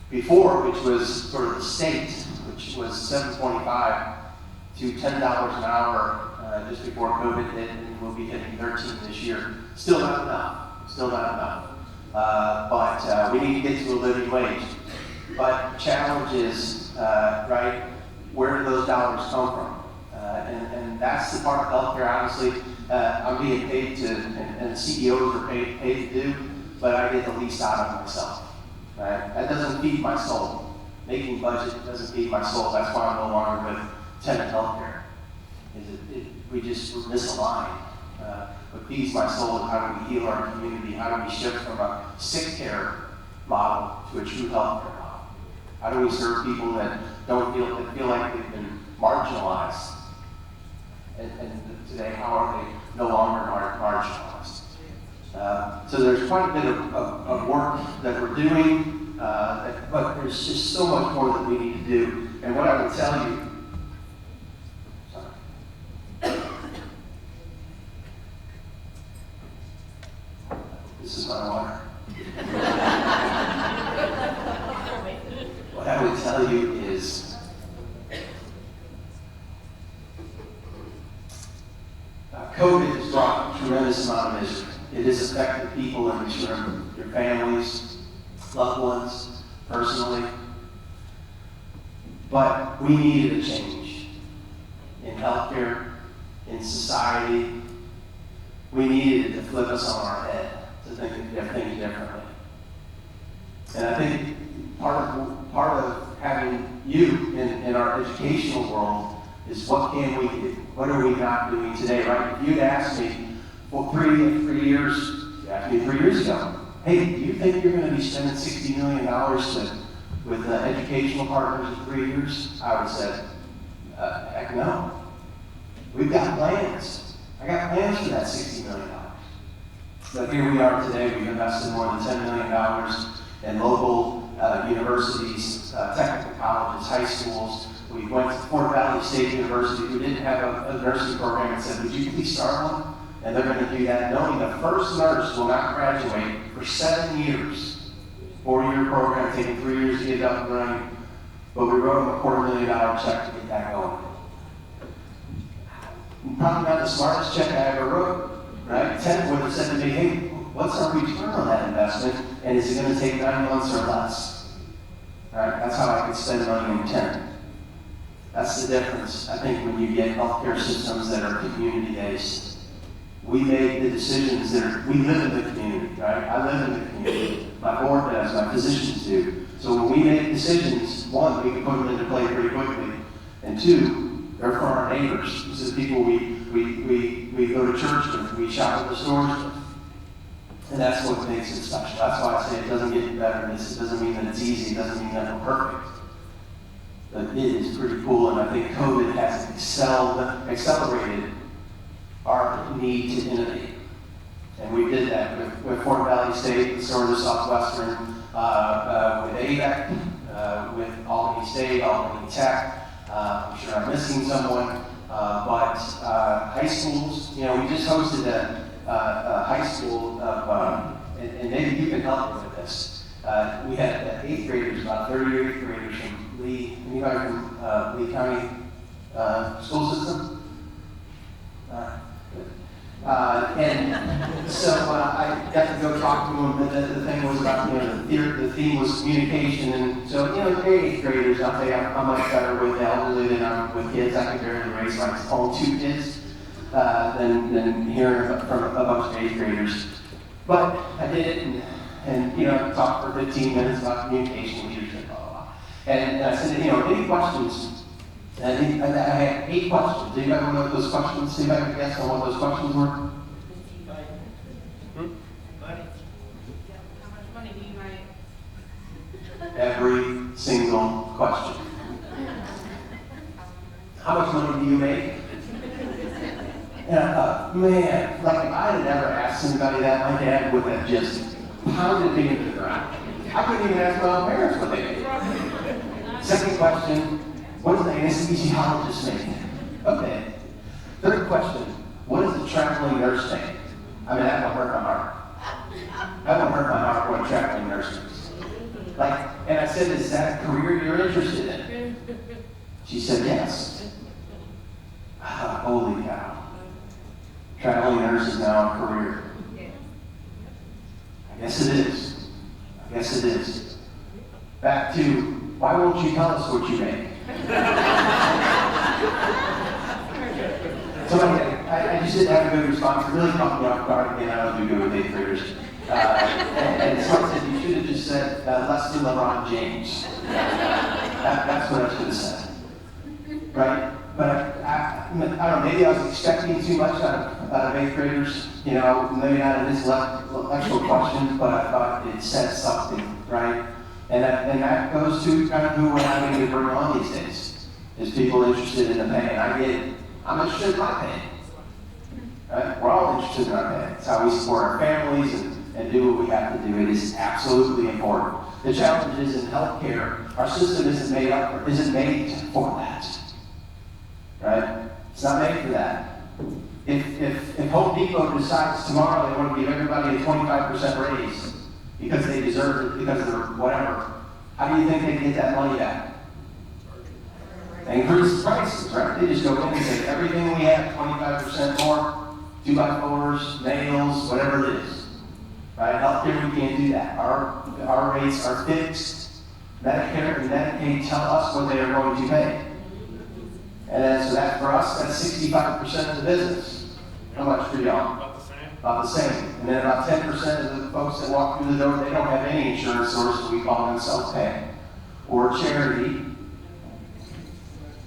before, which was for the state, which was $7.25 to $10 an hour just before COVID hit, and we'll be hitting 13 this year. Still not enough. Still not enough. But we need to get to a living wage. But the challenge is, right, where do those dollars come from? And that's the part of healthcare, honestly, I'm being paid to, and CEOs are paid to do, but I get the least out of myself. Right? That doesn't feed my soul. Making budget doesn't feed my soul. That's why I'm no longer with Tenet Healthcare. We're misaligned. What feeds my soul is how do we heal our community? How do we shift from a sick care model to a true healthcare model? How do we serve people that feel like they've been marginalized? And today, how are they no longer marginalized? So there's quite a bit of work that we're doing, but there's just so much more that we need to do. And what I would tell you, this is my water. What I would tell you is, COVID has brought a tremendous amount of misery. It has affected people in this room, your families, loved ones, personally. But we needed a change in healthcare, in society. We needed it to flip us on our head, to think of things differently. And I think part of having you in our educational world is what can we do? What are we not doing today, right? If you'd asked me, well, 3 years, you asked me 3 years ago, hey, do you think you're going to be spending $60 million with educational partners in 3 years? I would have said, heck no. We've got plans. I got plans for that $60 million. But here we are today. We've invested more than $10 million in local universities, technical colleges, high schools. We went to Fort Valley State University, who didn't have a nursing program, and said, would you please start one? And they're going to do that, knowing the first nurse will not graduate for 7 years. 4-year program, taking 3 years to get up and running. But we wrote them a $250,000 check to get that going. Probably not the smartest check I ever wrote, right? Tenet would have said to me, hey, what's our return on that investment? And is it going to take 9 months or less? Right? That's how I could spend money in Tenet. That's the difference, I think, when you get healthcare systems that are community-based. We make the decisions we live in the community, right? I live in the community. My board does, my physicians do. So when we make decisions, one, we can put them into play pretty quickly. And two, they're for our neighbors. This is people we go to church with, we shop at the stores with. And that's what makes it special. That's why I say it doesn't get better than this. It doesn't mean that it's easy. It doesn't mean that we're perfect. But it is pretty cool, and I think COVID has accelerated our need to innovate. And we did that with Fort Valley State, with Georgia Southwestern, with AVEC, with Albany State, Albany Tech. I'm sure I'm missing someone, but high schools, you know, we just hosted a high school of, and maybe you can help me with this. We had 8th graders, about 30 8th graders from Lee, anybody from Lee County school system? And so I got to go talk to them, but the thing was about, you know, the theme was communication, and so, you know, they're 8th graders, I'll tell you, I'm much better with elderly than I'm with kids. I can barely raise my own 2 kids than hearing from a bunch of 8th graders. But I did it, and you know, talked for 15 minutes about communication, leadership, blah, blah, blah. And I said, you know, any questions? And I had 8 questions. Did anybody know what those questions? Anybody guess on what those questions were? How much money do you make? Every single question. How much money do you make? And I thought, man, like if I had ever asked anybody that, my dad would have just pounded me into the ground. I couldn't even ask my own parents what they made. Second question, what does the anesthesiologist make? Okay. Third question, what does the traveling nurse make? I mean, that won't hurt my heart. That won't hurt my heart what a traveling nurse makes. Like, and I said, is that a career you're interested in? She said, yes. Holy cow. Traveling nurse is now a career. I guess it is. I guess it is. Back to, why won't you tell us what you make? Somebody, I just didn't have a good response. It really caught me off guard. Again, I don't do good with 8th graders. And someone said, you should have just said, let's do LeBron James. That's what I should have said. Right? But I don't know, maybe I was expecting too much out of 8th graders. You know, maybe not an intellectual question, but I thought it said something, right? And that goes to kind of who we're having to bring on these days, is people interested in the pain. I get it. I'm interested in my pain. Right? We're all interested in our pain. It's how we support our families and do what we have to do. It is absolutely important. The challenge is in healthcare, our system isn't made for that. Right? It's not made for that. If Home Depot decides tomorrow they want to give everybody a 25% raise because they deserve it, because they're whatever, how do you think they get that money back? They increase prices, right? They just go in and say everything we have, 25% more, 2x4s, nails, whatever it is. Right? Healthcare, we can't do that. Our rates are fixed. Medicare and Medicaid tell us what they are going to pay. And so that, for us, that's 65% of the business. How much for y'all? About the same. About the same. And then about 10% of the folks that walk through the door, they don't have any insurance source, we call them self-pay or charity.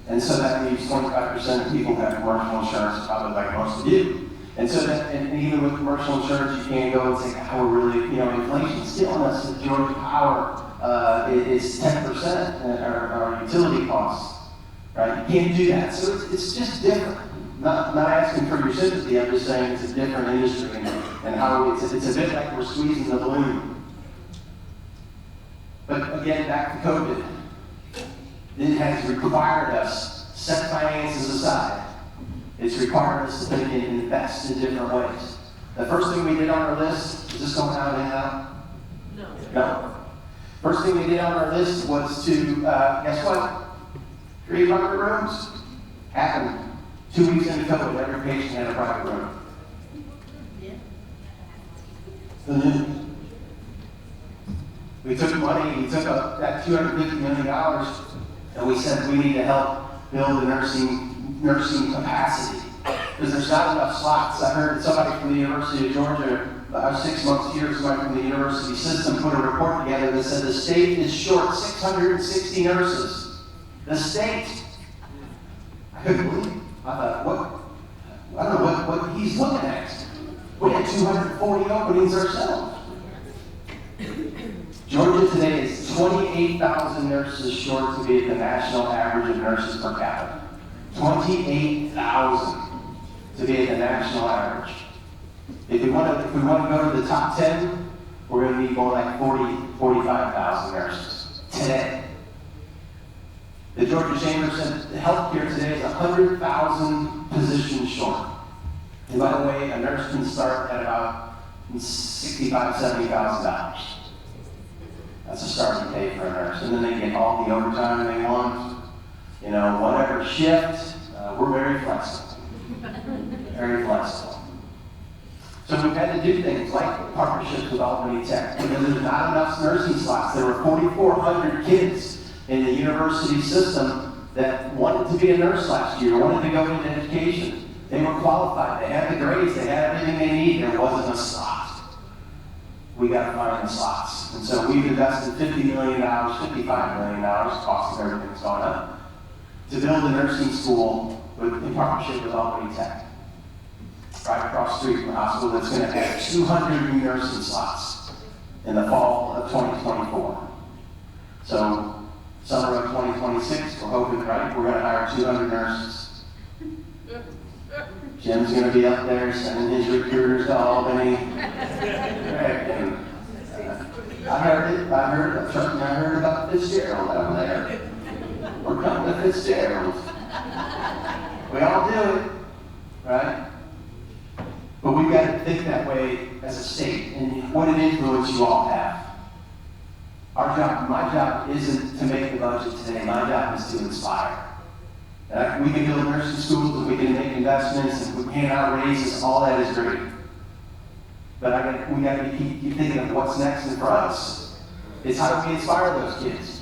And so that leaves 25% of people who have commercial insurance, probably like most of you. And so that, and even with commercial insurance, you can't go and say, we're really, you know, inflation's killing us. The Georgia Power is 10%, our utility costs. Right? You can't do that. So it's just different. Not asking for your sympathy, I'm just saying it's a different industry and how it's a bit like we're squeezing the balloon. But again, back to COVID. It has required us to set finances aside. It's required us to think and invest in different ways. The first thing we did on our list, is this going out and out? No. First thing we did on our list was to, guess what? 300 rooms. Happened 2 weeks into COVID, every patient had a private room. Yeah. We took money, we took that $250 million, and we said we need to help build a nursing capacity. Because there's not enough slots. I heard somebody from the University of Georgia, 6 months here, somebody from the university system put a report together that said the state is short 660 nurses. The state. I couldn't believe it. I thought, what? I don't know what he's looking at. We had 240 openings ourselves. Georgia today is 28,000 nurses short to be at the national average of nurses per capita. 28,000 to be at the national average. If we want to go to the top 10, we're going to need more like 45,000 nurses today. The Georgia Chamber said the healthcare today is 100,000 positions short. And by the way, a nurse can start at about $65,000, $70,000. That's a starting pay for a nurse. And then they get all the overtime they want. You know, whatever shift, we're very flexible. Very flexible. So we've had to do things like partnerships with Albany Tech because there's not enough nursing slots. There were 4,400 kids in the university system that wanted to be a nurse last year, wanted to go into education. They were qualified. They had the grades. They had everything they need. There wasn't a slot. We got to find the slots. And so we've invested $50 million, $55 million, cost of everything's gone up, to build a nursing school in partnership with Albany Tech. Right across the street from the hospital that's going to add 200 new nursing slots in the fall of 2024. So summer of 2026, we're hoping, right, we're going to hire 200 nurses. Jim's going to be up there sending his recruiters to Albany. And, I heard about Fitzgerald down there. We're coming to Fitzgerald. We all do it, right? But we've got to think that way as a state and what an influence you all have. Our job, my job isn't to make the budget today. My job is to inspire. We can build nursing schools and we can make investments and we can hand out raises. All that is great. But we got to keep thinking of what's next in front of us. It's how do we inspire those kids?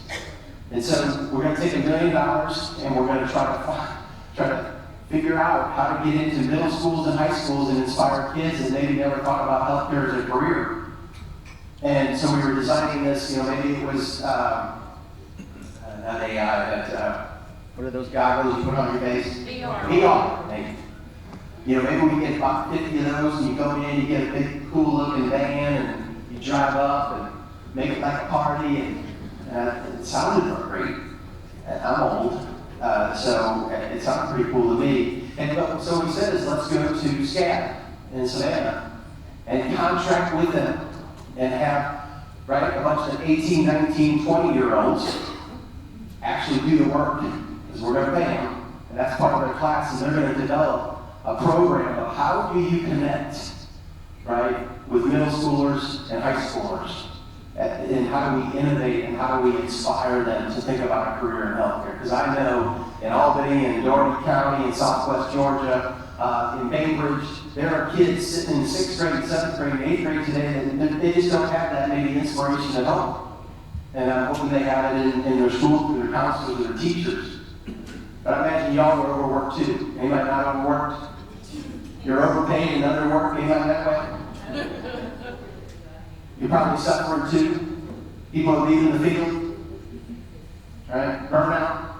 And so we're going to take $1 million and we're going to try to figure out how to get into middle schools and high schools and inspire kids that maybe never thought about healthcare as a career. And so we were designing this, maybe it was not AI, but what are those goggles you put on your face? VR. Maybe. Maybe we get about 50 of those and you go in, you get a big cool looking van and you drive up and make it like a party and it sounded great. I'm old. So it sounded pretty cool to me. And so we said is let's go to SCAD in Savannah and contract with them and have a bunch of 18, 19, 20-year-olds actually do the work because we're going to pay them. And that's part of their class, and they're going to develop a program of how do you connect, with middle schoolers and high schoolers. And how do we innovate and how do we inspire them to think about a career in healthcare? Because I know in Albany and Dougherty County in Southwest Georgia, in Bainbridge, there are kids sitting in 6th grade, 7th grade, 8th grade today that they just don't have that maybe inspiration at home. And I'm hoping they have it in their school through their counselors or their teachers. But I imagine y'all are overworked too. Anybody not overworked? You're overpaid and underworked? Anybody that way? You're probably suffering too. People are leaving the field. Right? Burnout.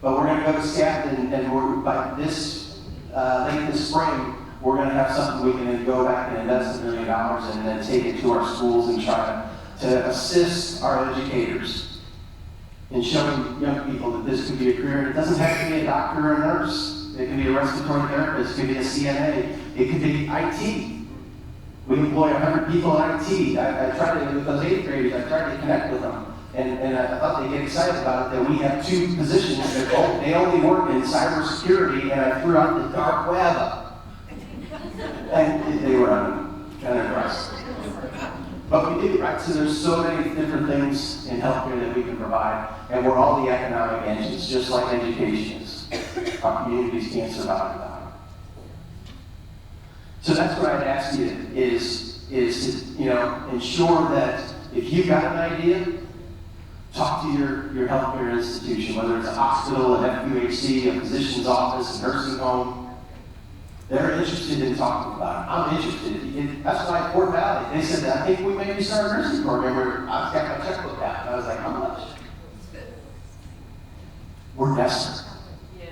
But we're going to go to SCAD and we're, by this, late this spring, we're going to have something we can go back and invest $1 million and then take it to our schools and try to assist our educators in showing young people that this could be a career. It doesn't have to be a doctor or a nurse. It can be a respiratory therapist. It could be a CNA. It could be IT. We employ 100 people in IT. I tried to, with those 8th graders, I tried to connect with them. And I thought they'd get excited about it, that we have 2 positions that they only work in cybersecurity, and I threw out the dark web. And they were unimpressed. But we do, right? So there's so many different things in healthcare that we can provide, and we're all the economic engines, just like education is. Our communities can't survive without it. So that's what I'd ask you is to ensure that if you've got an idea, talk to your healthcare institution, whether it's a hospital, an FQHC, a physician's office, a nursing home. They're interested in talking about it. I'm interested. That's why at Fort Valley, they said, I think we maybe start a nursing program where I've got my checkbook out. And I was like, how much? We're desperate. Yeah.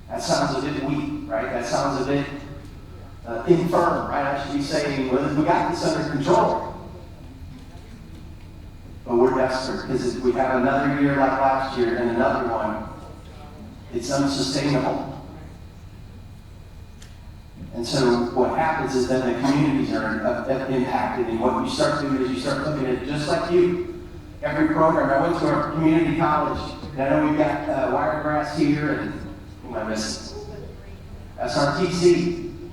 That sounds a bit weak, right? That sounds a bit infirm, right? I should be saying, well, we got this under control. But we're desperate because if we have another year like last year and another one, it's unsustainable. And so what happens is then the communities are impacted, and what you start doing is you start looking at, just like you, every program. I went to our community college, and I know we've got Wiregrass here, and who am I missing? SRTC.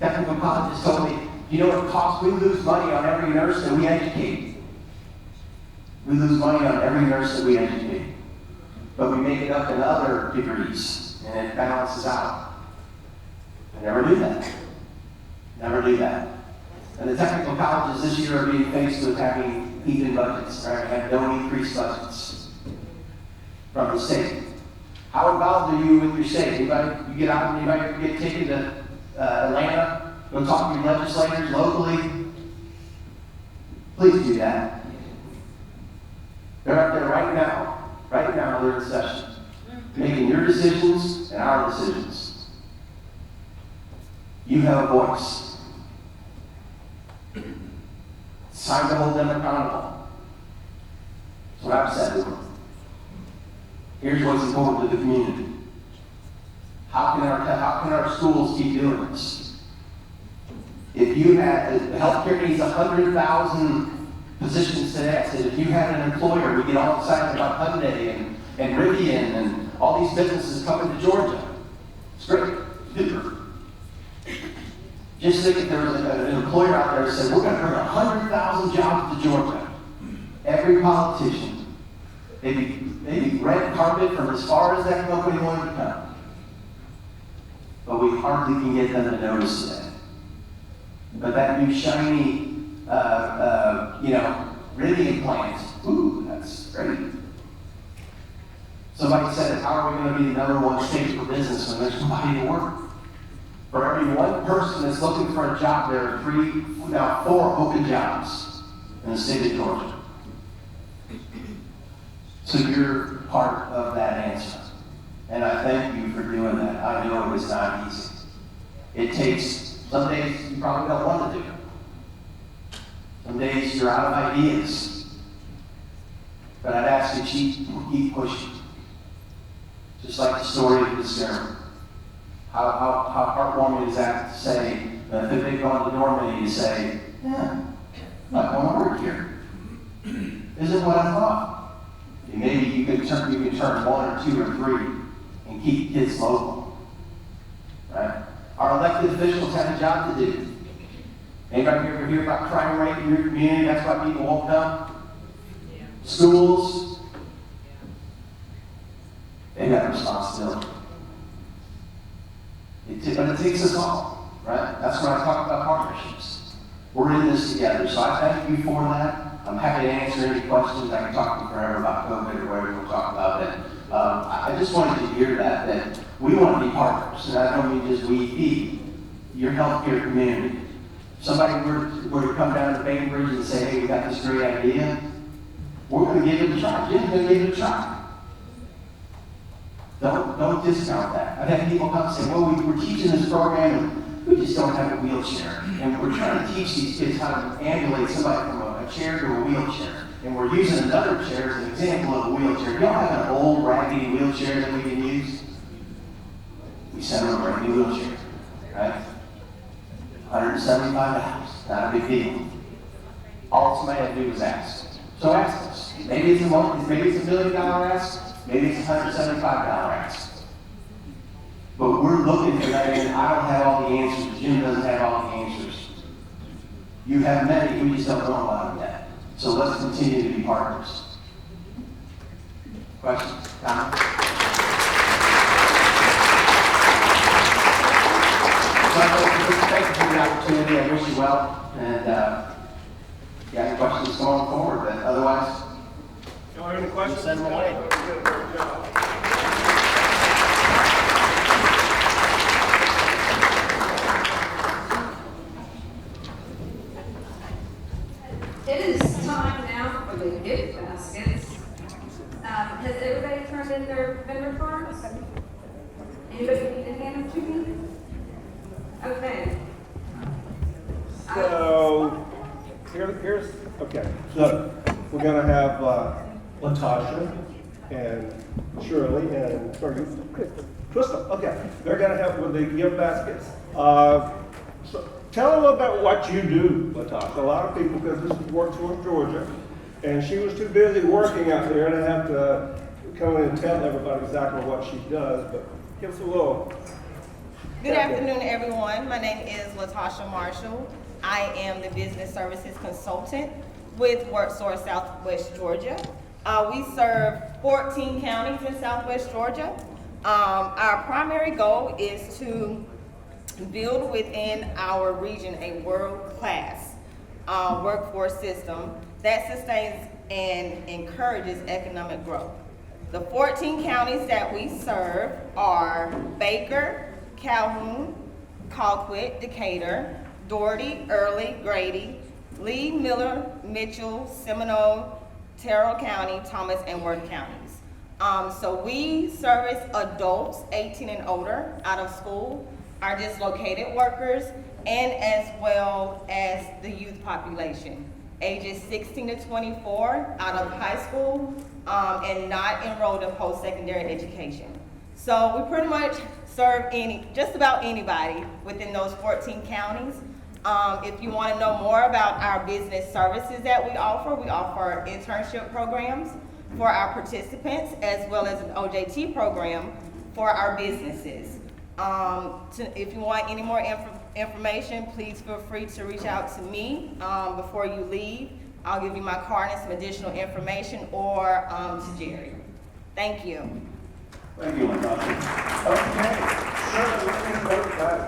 Technical colleges told me, you know what it costs? We lose money on every nurse that we educate. We lose money on every nurse that we educate. But we make it up in other degrees, and it balances out. I never do that. Never do that. And the technical colleges this year are being faced with having even budgets, right? Have no increased budgets from the state. How involved are you with your state? Anybody, you get out, anybody get taken to Atlanta, go talk to your legislators locally? Please do that. They're up there right now they're in session, making your decisions and our decisions. You have a voice. It's time to hold them accountable. That's what I've said to them. Here's what's important to the community. How can our schools keep doing this? If you had, healthcare needs 100,000 positions today. I said, if you had an employer, we get all excited about Hyundai and Rivian and all these businesses coming to Georgia. It's great. Super. Just think if there was an employer out there that said, we're going to bring 100,000 jobs to Georgia. Every politician, maybe red carpet from as far as that company wanted to come. But we hardly can get them to notice that. But that new shiny, Rivian plant, ooh, that's great. Somebody said, how are we going to be the #1 state for business when there's nobody to work? For every one person that's looking for a job, there are 4 open jobs in the state of Georgia. So you're part of that answer. And I thank you for doing that. I know it is not easy. It takes, some days you probably don't want to do it. Some days you're out of ideas. But I'd ask that you keep pushing. Just like the story of this girl. How heartwarming is that to say, if they go on the doorman and you say, yeah, I want to work here. Isn't what I thought. And maybe you can turn 1 or 2 or 3 and keep kids local. Right? Our elected officials have a job to do. Anybody ever hear about crime rate in your community? That's why people won't come. Schools, they got a responsibility. But it takes us all, right? That's when I talk about partnerships. We're in this together, so I thank you for that. I'm happy to answer any questions. I can talk to you forever about COVID or whatever we'll talk about it. I just wanted you to hear that we want to be partners, and I don't mean just we, your healthcare community. If somebody were to come down to Bainbridge and say, hey, we got this great idea, we're going to give it a try. Jim's going to give it a try. Don't discount that. I've had people come and say, well, we're teaching this program and we just don't have a wheelchair. And we're trying to teach these kids how to ambulate somebody from a chair to a wheelchair. And we're using another chair as an example of a wheelchair. Y'all have an old, raggedy wheelchair that we can use? We send them a brand new wheelchair, right? $175, not a big deal. All somebody had to do was ask. So ask us. Maybe it's a $1 million ask. Maybe it's a $175 ask. But we're looking for that, and I don't have all the answers. Jim doesn't have all the answers. You have many, we just don't know about them yet. So let's continue to be partners. Questions? Comments? Thank you for the opportunity. I wish you well. And if you have any questions going forward, but otherwise, You have any questions? Send them away. It is time now for the gift baskets. Has everybody turned in their vendor cards? Anybody need to hand them to me? Okay. So, here's, okay. So, we're going to have Latasha and Shirley and Crystal, okay. They're gonna help with the gift baskets. So tell a little bit what you do, Latasha. A lot of people, because this is Workforce Georgia, and she was too busy working out there to have to come in and tell everybody exactly what she does, but give us a little. Good afternoon, everyone. My name is Latasha Marshall. I am the Business Services Consultant with WorkSource Southwest Georgia. We serve 14 counties in Southwest Georgia. Our primary goal is to build within our region a world-class workforce system that sustains and encourages economic growth. The 14 counties that we serve are Baker, Calhoun, Colquitt, Decatur, Dougherty, Early, Grady, Lee, Miller, Mitchell, Seminole, Terrell County, Thomas, and Worth counties. So we service adults 18 and older out of school, our dislocated workers, and as well as the youth population, ages 16 to 24 out of high school and not enrolled in post-secondary education. So we pretty much serve just about anybody within those 14 counties. If you want to know more about our business services that we offer internship programs for our participants as well as an OJT program for our businesses. If you want any more information, please feel free to reach out to me before you leave. I'll give you my card and some additional information, or to Jerry. Thank you. Thank you, Latasha. Okay, Shirley, let's get back.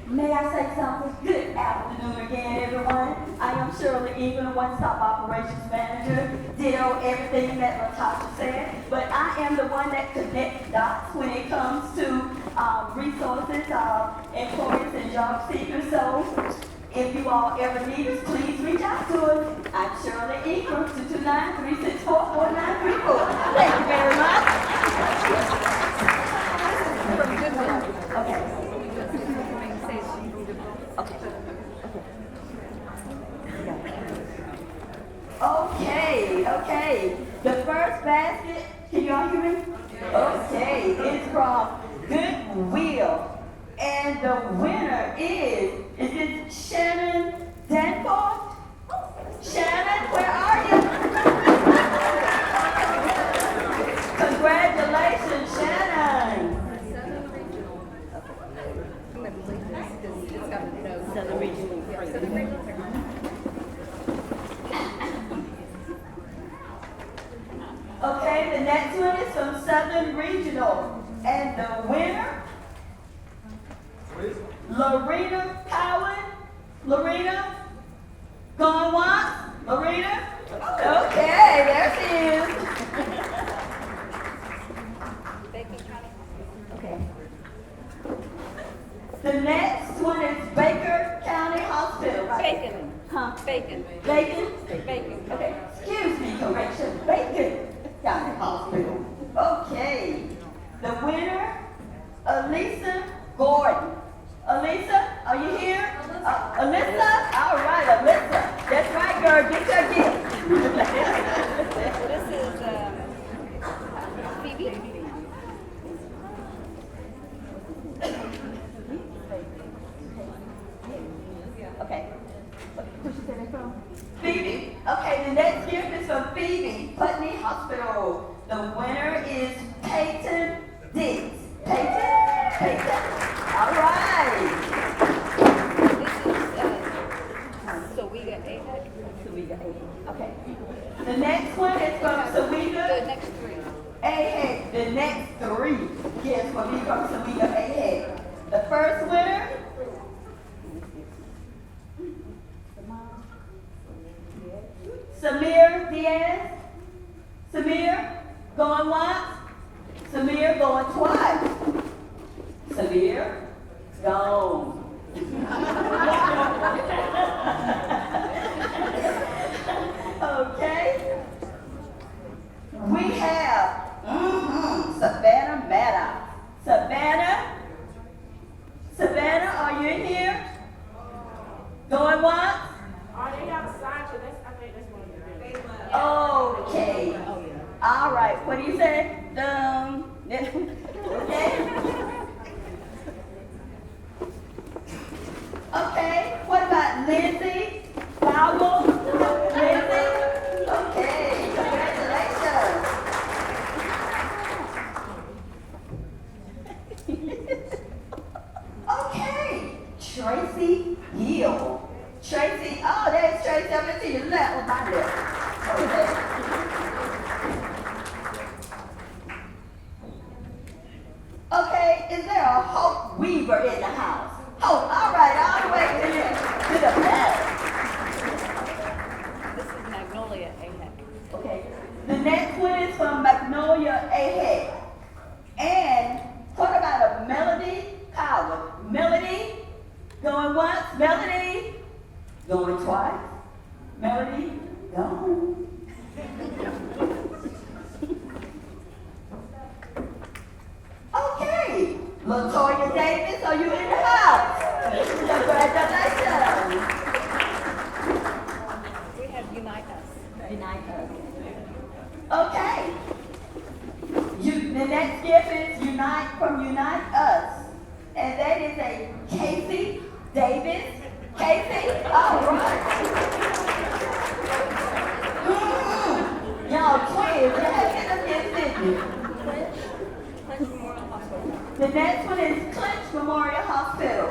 May I say something? Good afternoon again, everyone. I am Shirley Egan, One-Stop Operations Manager. Ditto everything that Latasha said, but I am the one that connects dots when it comes to resources, employers, and job seekers. So if you all ever need us, please reach out to us. I'm Shirley Egan, 229-364-4934. Thank you very much. Okay. Okay. The first basket, can y'all hear me? Okay, it's from Goodwill. And the winner is it Shannon Danforth? Shannon, where are you? Congratulations, Shannon. Southern Regional. Okay, the next one is from Southern Regional. And the winner, Lorena Cowan. Lorena, going once? Lorena? Okay, there she is. Okay. The next one is Baker County Hospital. Right? Bacon. Huh? Bacon. Bacon? Bacon. Okay. Excuse me, correction. Bacon County Hospital. Okay. The winner, Elisa Gordon. Elisa, are you here? Alyssa? All right, Alyssa. That's right, girl. Get your gift. This is Phoebe. Okay. Who she said that from? Phoebe. Okay, the next gift is from Phoebe, Putney Hospital. The winner is Peyton Diggs. Peyton? All right. This is Sawega AHEC. Sawega AHEC. Okay. The next one is from Sawega. The next three. AHEC. The next three gifts will be from Sawega AHEC. The first winner. Samir Diaz. Samir, going once. Samir, going twice. Samir, gone. Okay. We have Savannah Maddox. Savannah, are you in here? Going once? Are they outside? I think that's one of the Okay. All right, what do you say? Okay. Okay, what about Lindsay? Powell? Lindsay? Okay, congratulations. Okay, Tracy Hill. Tracy, oh, there's Tracy up to your left, on my left. Okay. Okay, is there a Hope Weaver in the house? Hope, all right, all the way to the left. This is Magnolia Ahek. Okay, the next one is from Magnolia Ahek. And what about a Melody Howard? Melody, going once, Melody, going twice, Melody, gone. Okay, LaToya Davis, are you in the house? Congratulations. We have Unite Us. Unite Us. Okay. The next gift is Unite Us. And that is a Casey Davis. Casey, all right. Y'all twins, you have to get them gifts, didn't you? The next one is Clinch Memorial Hospital.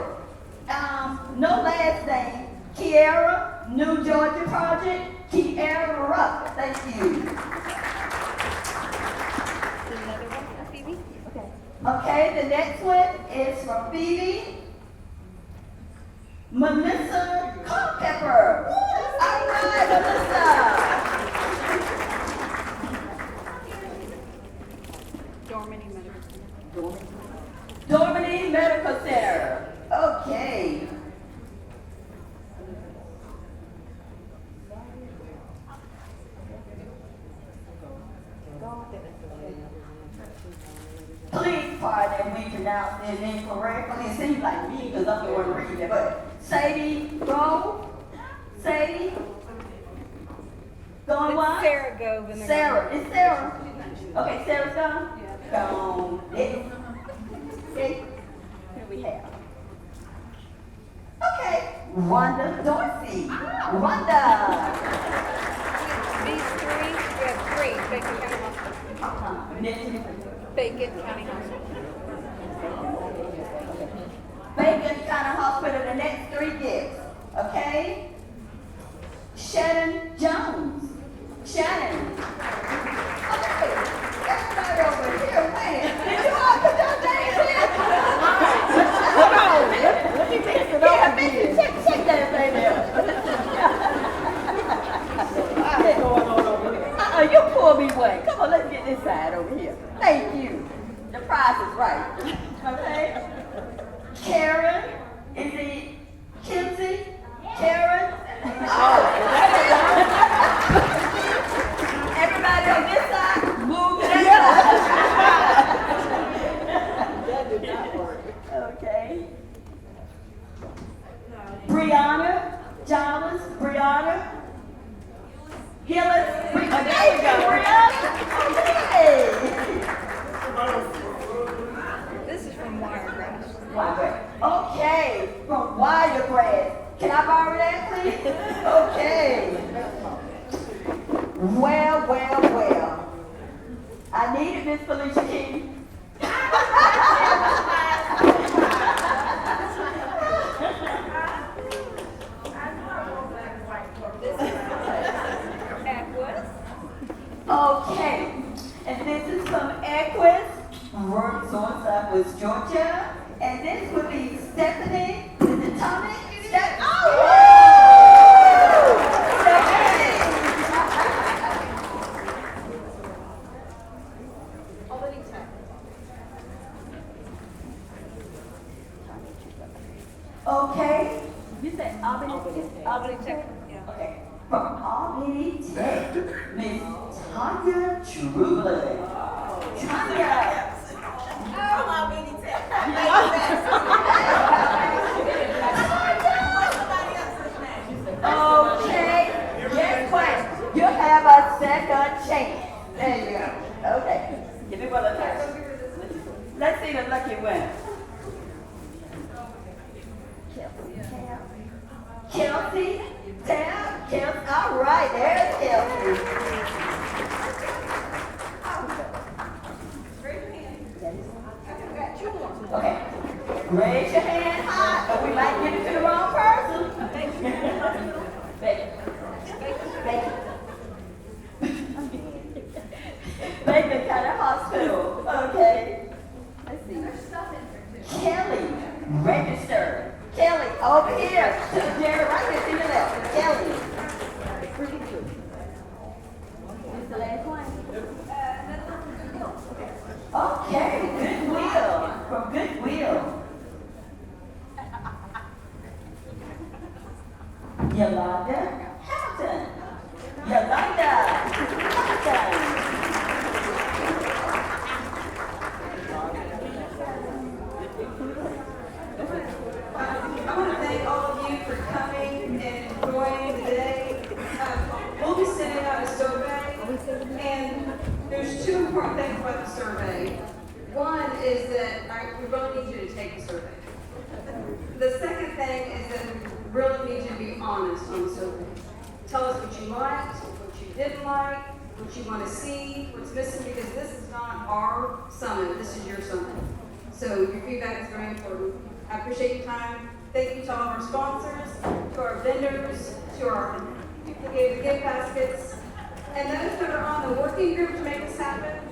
No last name. Kiara, New Georgia Project. Kiara, thank you. Another one for Phoebe. Okay, the next one is from Phoebe. Melissa Culpepper. All right, Melissa. Dormany Medical Center. Dormany Medical Center. Okay. Please pardon if we pronounce it incorrectly. It seems like me because I'm the one reading it. But Sadie Grove? Sadie? Going once? Sarah Gove and Sarah. It's Sarah. Okay, Sarah's gone? Yeah. Gone. Okay. Who we have? Okay. Wanda Dorsey. Wanda. These three, we have three. Bacon County Hospital. Bacon County Hospital. Bacon County Hospital, the next three gifts. Okay? Shannon Jones. Shannon. Okay. Everybody over here winning. Did you all put your names in? Hold on. Let me mix it up. Yeah, mix it. Check that baby up. What's going on over here? You pull me away. Come on, let's get this side over here. Thank you. The price is right. Okay? Karen, is it Kinsey? Karen? Everybody on this side, move to that side. That did not work. Okay. Brianna, Giles, Brianna. Gillis, there you go, Brianna. Okay. This is from Wiregrass. Okay, from Wiregrass. Can I borrow that, please? Okay. Well. I need it, Miss Felicia King. Okay, and this is from Equus, works on Southwest Georgia, and this would be Stephanie. Is it Tommy? Okay, you said Albany Tech? Yeah. Okay, from Albany Tech, Miss Tanya Trubley. Tanya! From Albany Tech. Okay, guess what? You have a second chance. There you go. see the lucky winner. Kelsey, Tab, Kelsey, all right, there's Kelsey. Okay, raise your hand high, or we might give it to the wrong person. Macon County Hospital, okay. Let's see. Kelly, registered. Kelly, over here. Jerry, right here to your left. Kelly. What's the last one? Okay, Goodwill. From Goodwill. Yolanda Hamilton. Yolanda Hamilton. I want to thank all of you for coming and joining today. We'll be sending out a survey, and there's two important things about the survey. One is that we really need you to take the survey. The second thing is that we really need you to be honest on the survey. Tell us what you liked, what you didn't like, what you want to see, what's missing, because this is not our summit, this is your summit. So your feedback is very important. I appreciate your time. Thank you to all of our sponsors, to our vendors, to our people who gave the gift baskets, and those that are on the working group to make this happen.